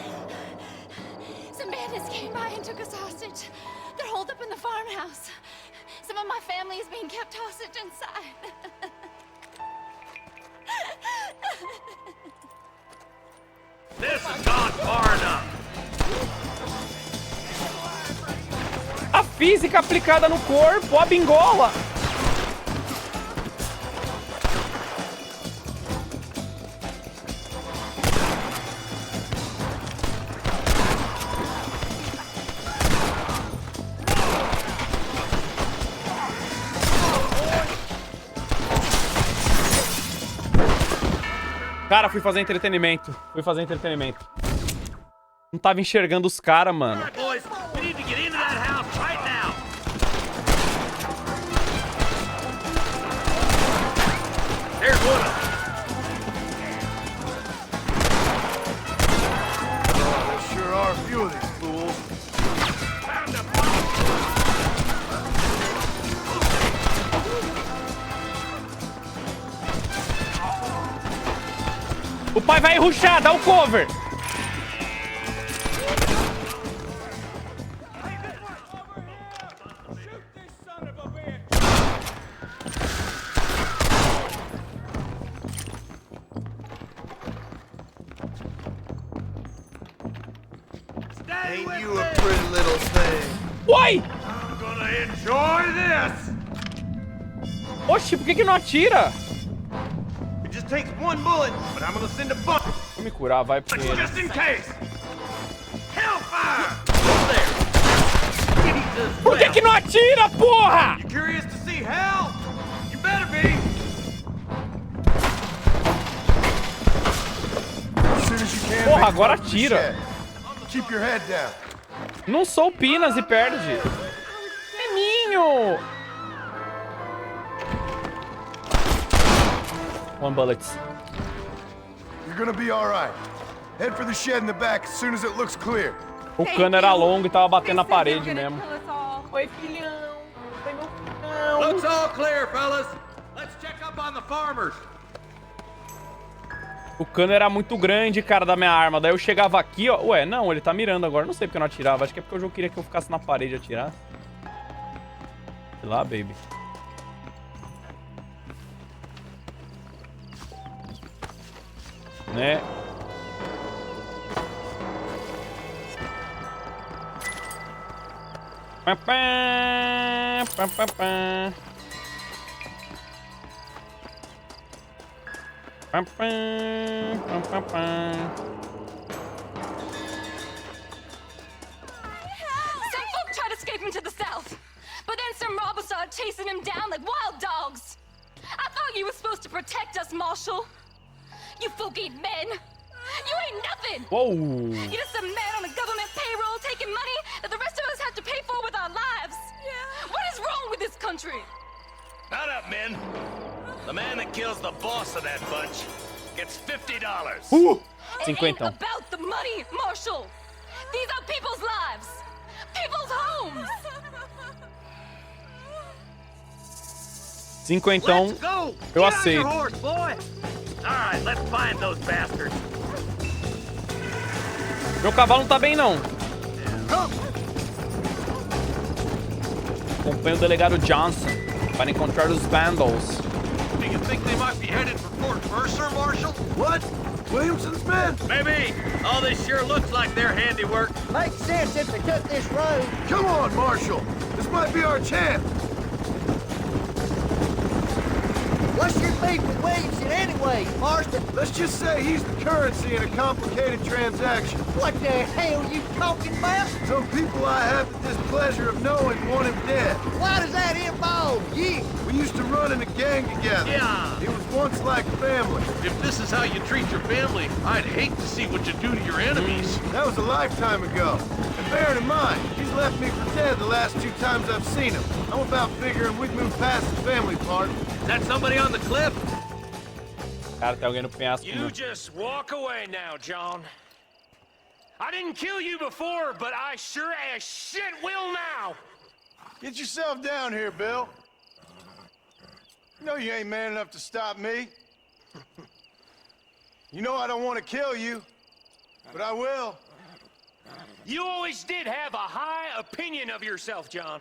[SPEAKER 17] Some bandits came by and took us hostage. They're holed up in the farmhouse. Some of my family is being kept hostage inside.
[SPEAKER 12] This has gone far enough.
[SPEAKER 1] A física aplicada no corpo, a bingola. Cara, fui fazer entretenimento. Não tava enxergando os caras, mano.
[SPEAKER 12] Boys, we need to get into that house right now. There's one of
[SPEAKER 15] Oh, there sure are a few of these fools.
[SPEAKER 1] O pai vai rushar, dá o cover.
[SPEAKER 15] Ain't you a pretty little thing?
[SPEAKER 1] Uai!
[SPEAKER 15] I'm gonna enjoy this!
[SPEAKER 1] Oxi, por que não atira?
[SPEAKER 15] It just takes one bullet, but I'm gonna send a bunch.
[SPEAKER 1] Vou me curar, vai porque ele.
[SPEAKER 15] Just in case! Hellfire!
[SPEAKER 1] Por que não atira, porra?
[SPEAKER 15] You curious to see hell? You better be! As soon as you can,
[SPEAKER 1] Porra,
[SPEAKER 15] make
[SPEAKER 1] agora
[SPEAKER 15] it up to the
[SPEAKER 1] atira.
[SPEAKER 15] shed. Keep your head down.
[SPEAKER 1] Não sou o Pinas e perde. Meninho! One bullet.
[SPEAKER 15] You're gonna be all right. Head for the shed in the back as soon as it looks clear.
[SPEAKER 1] O cano era longo e tava batendo na parede mesmo.
[SPEAKER 8] Oi, filhão. Foi meu filhão.
[SPEAKER 12] Looks all clear, fellas. Let's check up on the farmers.
[SPEAKER 1] O cano era muito grande, cara, da minha arma. Daí eu chegava aqui, ó. Ué, não, ele tá mirando agora. Não sei porque eu não atirava. Acho que é porque o jogo queria que eu ficasse na parede e atirasse. Sei lá, baby. Né? Pá, pá, pá, pá, pá. Pá, pá, pá, pá, pá.
[SPEAKER 17] Some folk tried escaping to the south, but then some robbers started chasing him down like wild dogs. I thought you were supposed to protect us, Marshal. You folk ain't men. You ain't nothing.
[SPEAKER 1] Whoa.
[SPEAKER 17] You're just a man on a government payroll taking money that the rest of us have to pay for with our lives. Yeah. What is wrong with this country?
[SPEAKER 12] Not up, men. The man that kills the boss of that bunch gets $50.
[SPEAKER 17] It ain't
[SPEAKER 1] Cinquentão.
[SPEAKER 17] about the money, Marshal. These are people's lives, people's homes.
[SPEAKER 1] Cinquentão, eu aceito.
[SPEAKER 12] Alright, let's find those bastards.
[SPEAKER 1] Meu cavalo não tá bem, não. Acompanho o delegado Johnson para encontrar os vandals.
[SPEAKER 13] Do you think they might be headed for Fort Mercer, Marshal?
[SPEAKER 15] What? Williamson's men?
[SPEAKER 12] Maybe. All this sure looks like their handiwork.
[SPEAKER 3] Makes sense if they took this road.
[SPEAKER 15] Come on, Marshal. This might be our chance.
[SPEAKER 3] What's your beef with Williamson anyway, Marston?
[SPEAKER 15] Let's just say he's the currency in a complicated transaction.
[SPEAKER 3] What the hell you talking about?
[SPEAKER 15] Some people I have the displeasure of knowing want him dead.
[SPEAKER 3] Why does that involve you?
[SPEAKER 15] We used to run in a gang together.
[SPEAKER 12] Yeah.
[SPEAKER 15] It was once like family.
[SPEAKER 13] If this is how you treat your family, I'd hate to see what you do to your enemies.
[SPEAKER 15] That was a lifetime ago. And bearing in mind, he's left me for dead the last 2 times I've seen him. I'm about figuring we've moved past the family part.
[SPEAKER 12] Is that somebody on the cliff?
[SPEAKER 1] Cara, tem alguém no penhasco.
[SPEAKER 21] You just walk away now, John. I didn't kill you before, but I sure as shit will now.
[SPEAKER 15] Get yourself down here, Bill. You know you ain't man enough to stop me. You know I don't want to kill you, but I will.
[SPEAKER 21] You always did have a high opinion of yourself, John.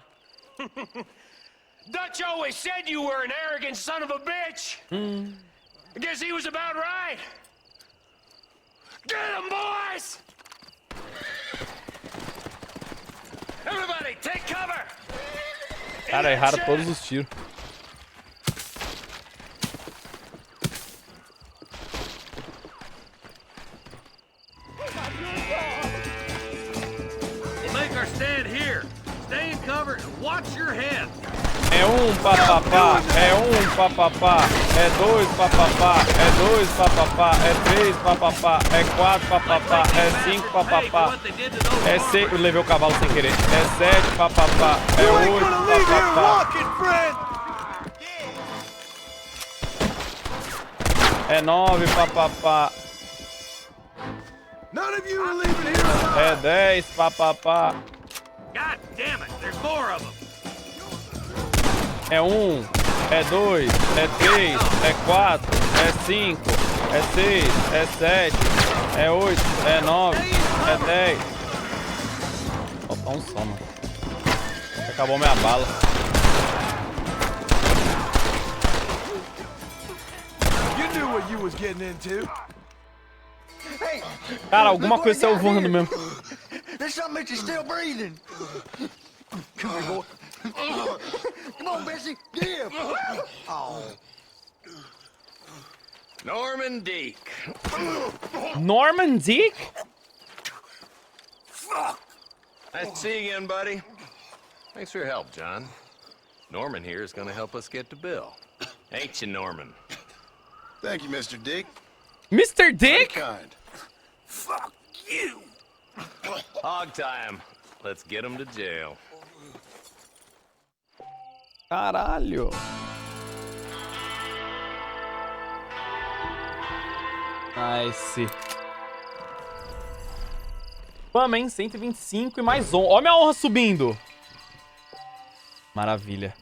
[SPEAKER 21] Dutch always said you were an arrogant son of a bitch. I guess he was about right. Get him, boys! Everybody, take cover!
[SPEAKER 1] Cara, erraram todos os tiros.
[SPEAKER 13] We'll make our stand here. Stay in cover and watch your head.
[SPEAKER 1] É um papapá, é um papapá, é dois papapá, é dois papapá, é três papapá, é quatro papapá, é cinco papapá, é seis... Eu levei o cavalo sem querer. É sete papapá, é oito papapá, é nove papapá, é 10 papapá.
[SPEAKER 13] God damn it, there's more of them.
[SPEAKER 1] É 1, é 2, é 3, é 4, é 5, é 6, é 7, é 8, é 9, é 10. Falta um só, mano. Acabou minha bala.
[SPEAKER 15] You knew what you was getting into.
[SPEAKER 1] Cara, alguma coisa saiu voando mesmo.
[SPEAKER 11] There's something that you're still breathing. Come here, boy. Come on, Bessie. Give. Oh.
[SPEAKER 12] Norman Deek.
[SPEAKER 1] Norman Deek?
[SPEAKER 12] Fuck. Nice to see you again, buddy. Thanks for your help, John. Norman here is gonna help us get to Bill. Ain't you, Norman?
[SPEAKER 7] Thank you, Mr. Dick.
[SPEAKER 1] Mr. Dick?
[SPEAKER 7] Kind.
[SPEAKER 12] Fuck you. Hog time. Let's get him to jail.
[SPEAKER 1] Caralho. Nice. Vamos, hein? 125 e mais 11. Ó minha honra subindo. Maravilha.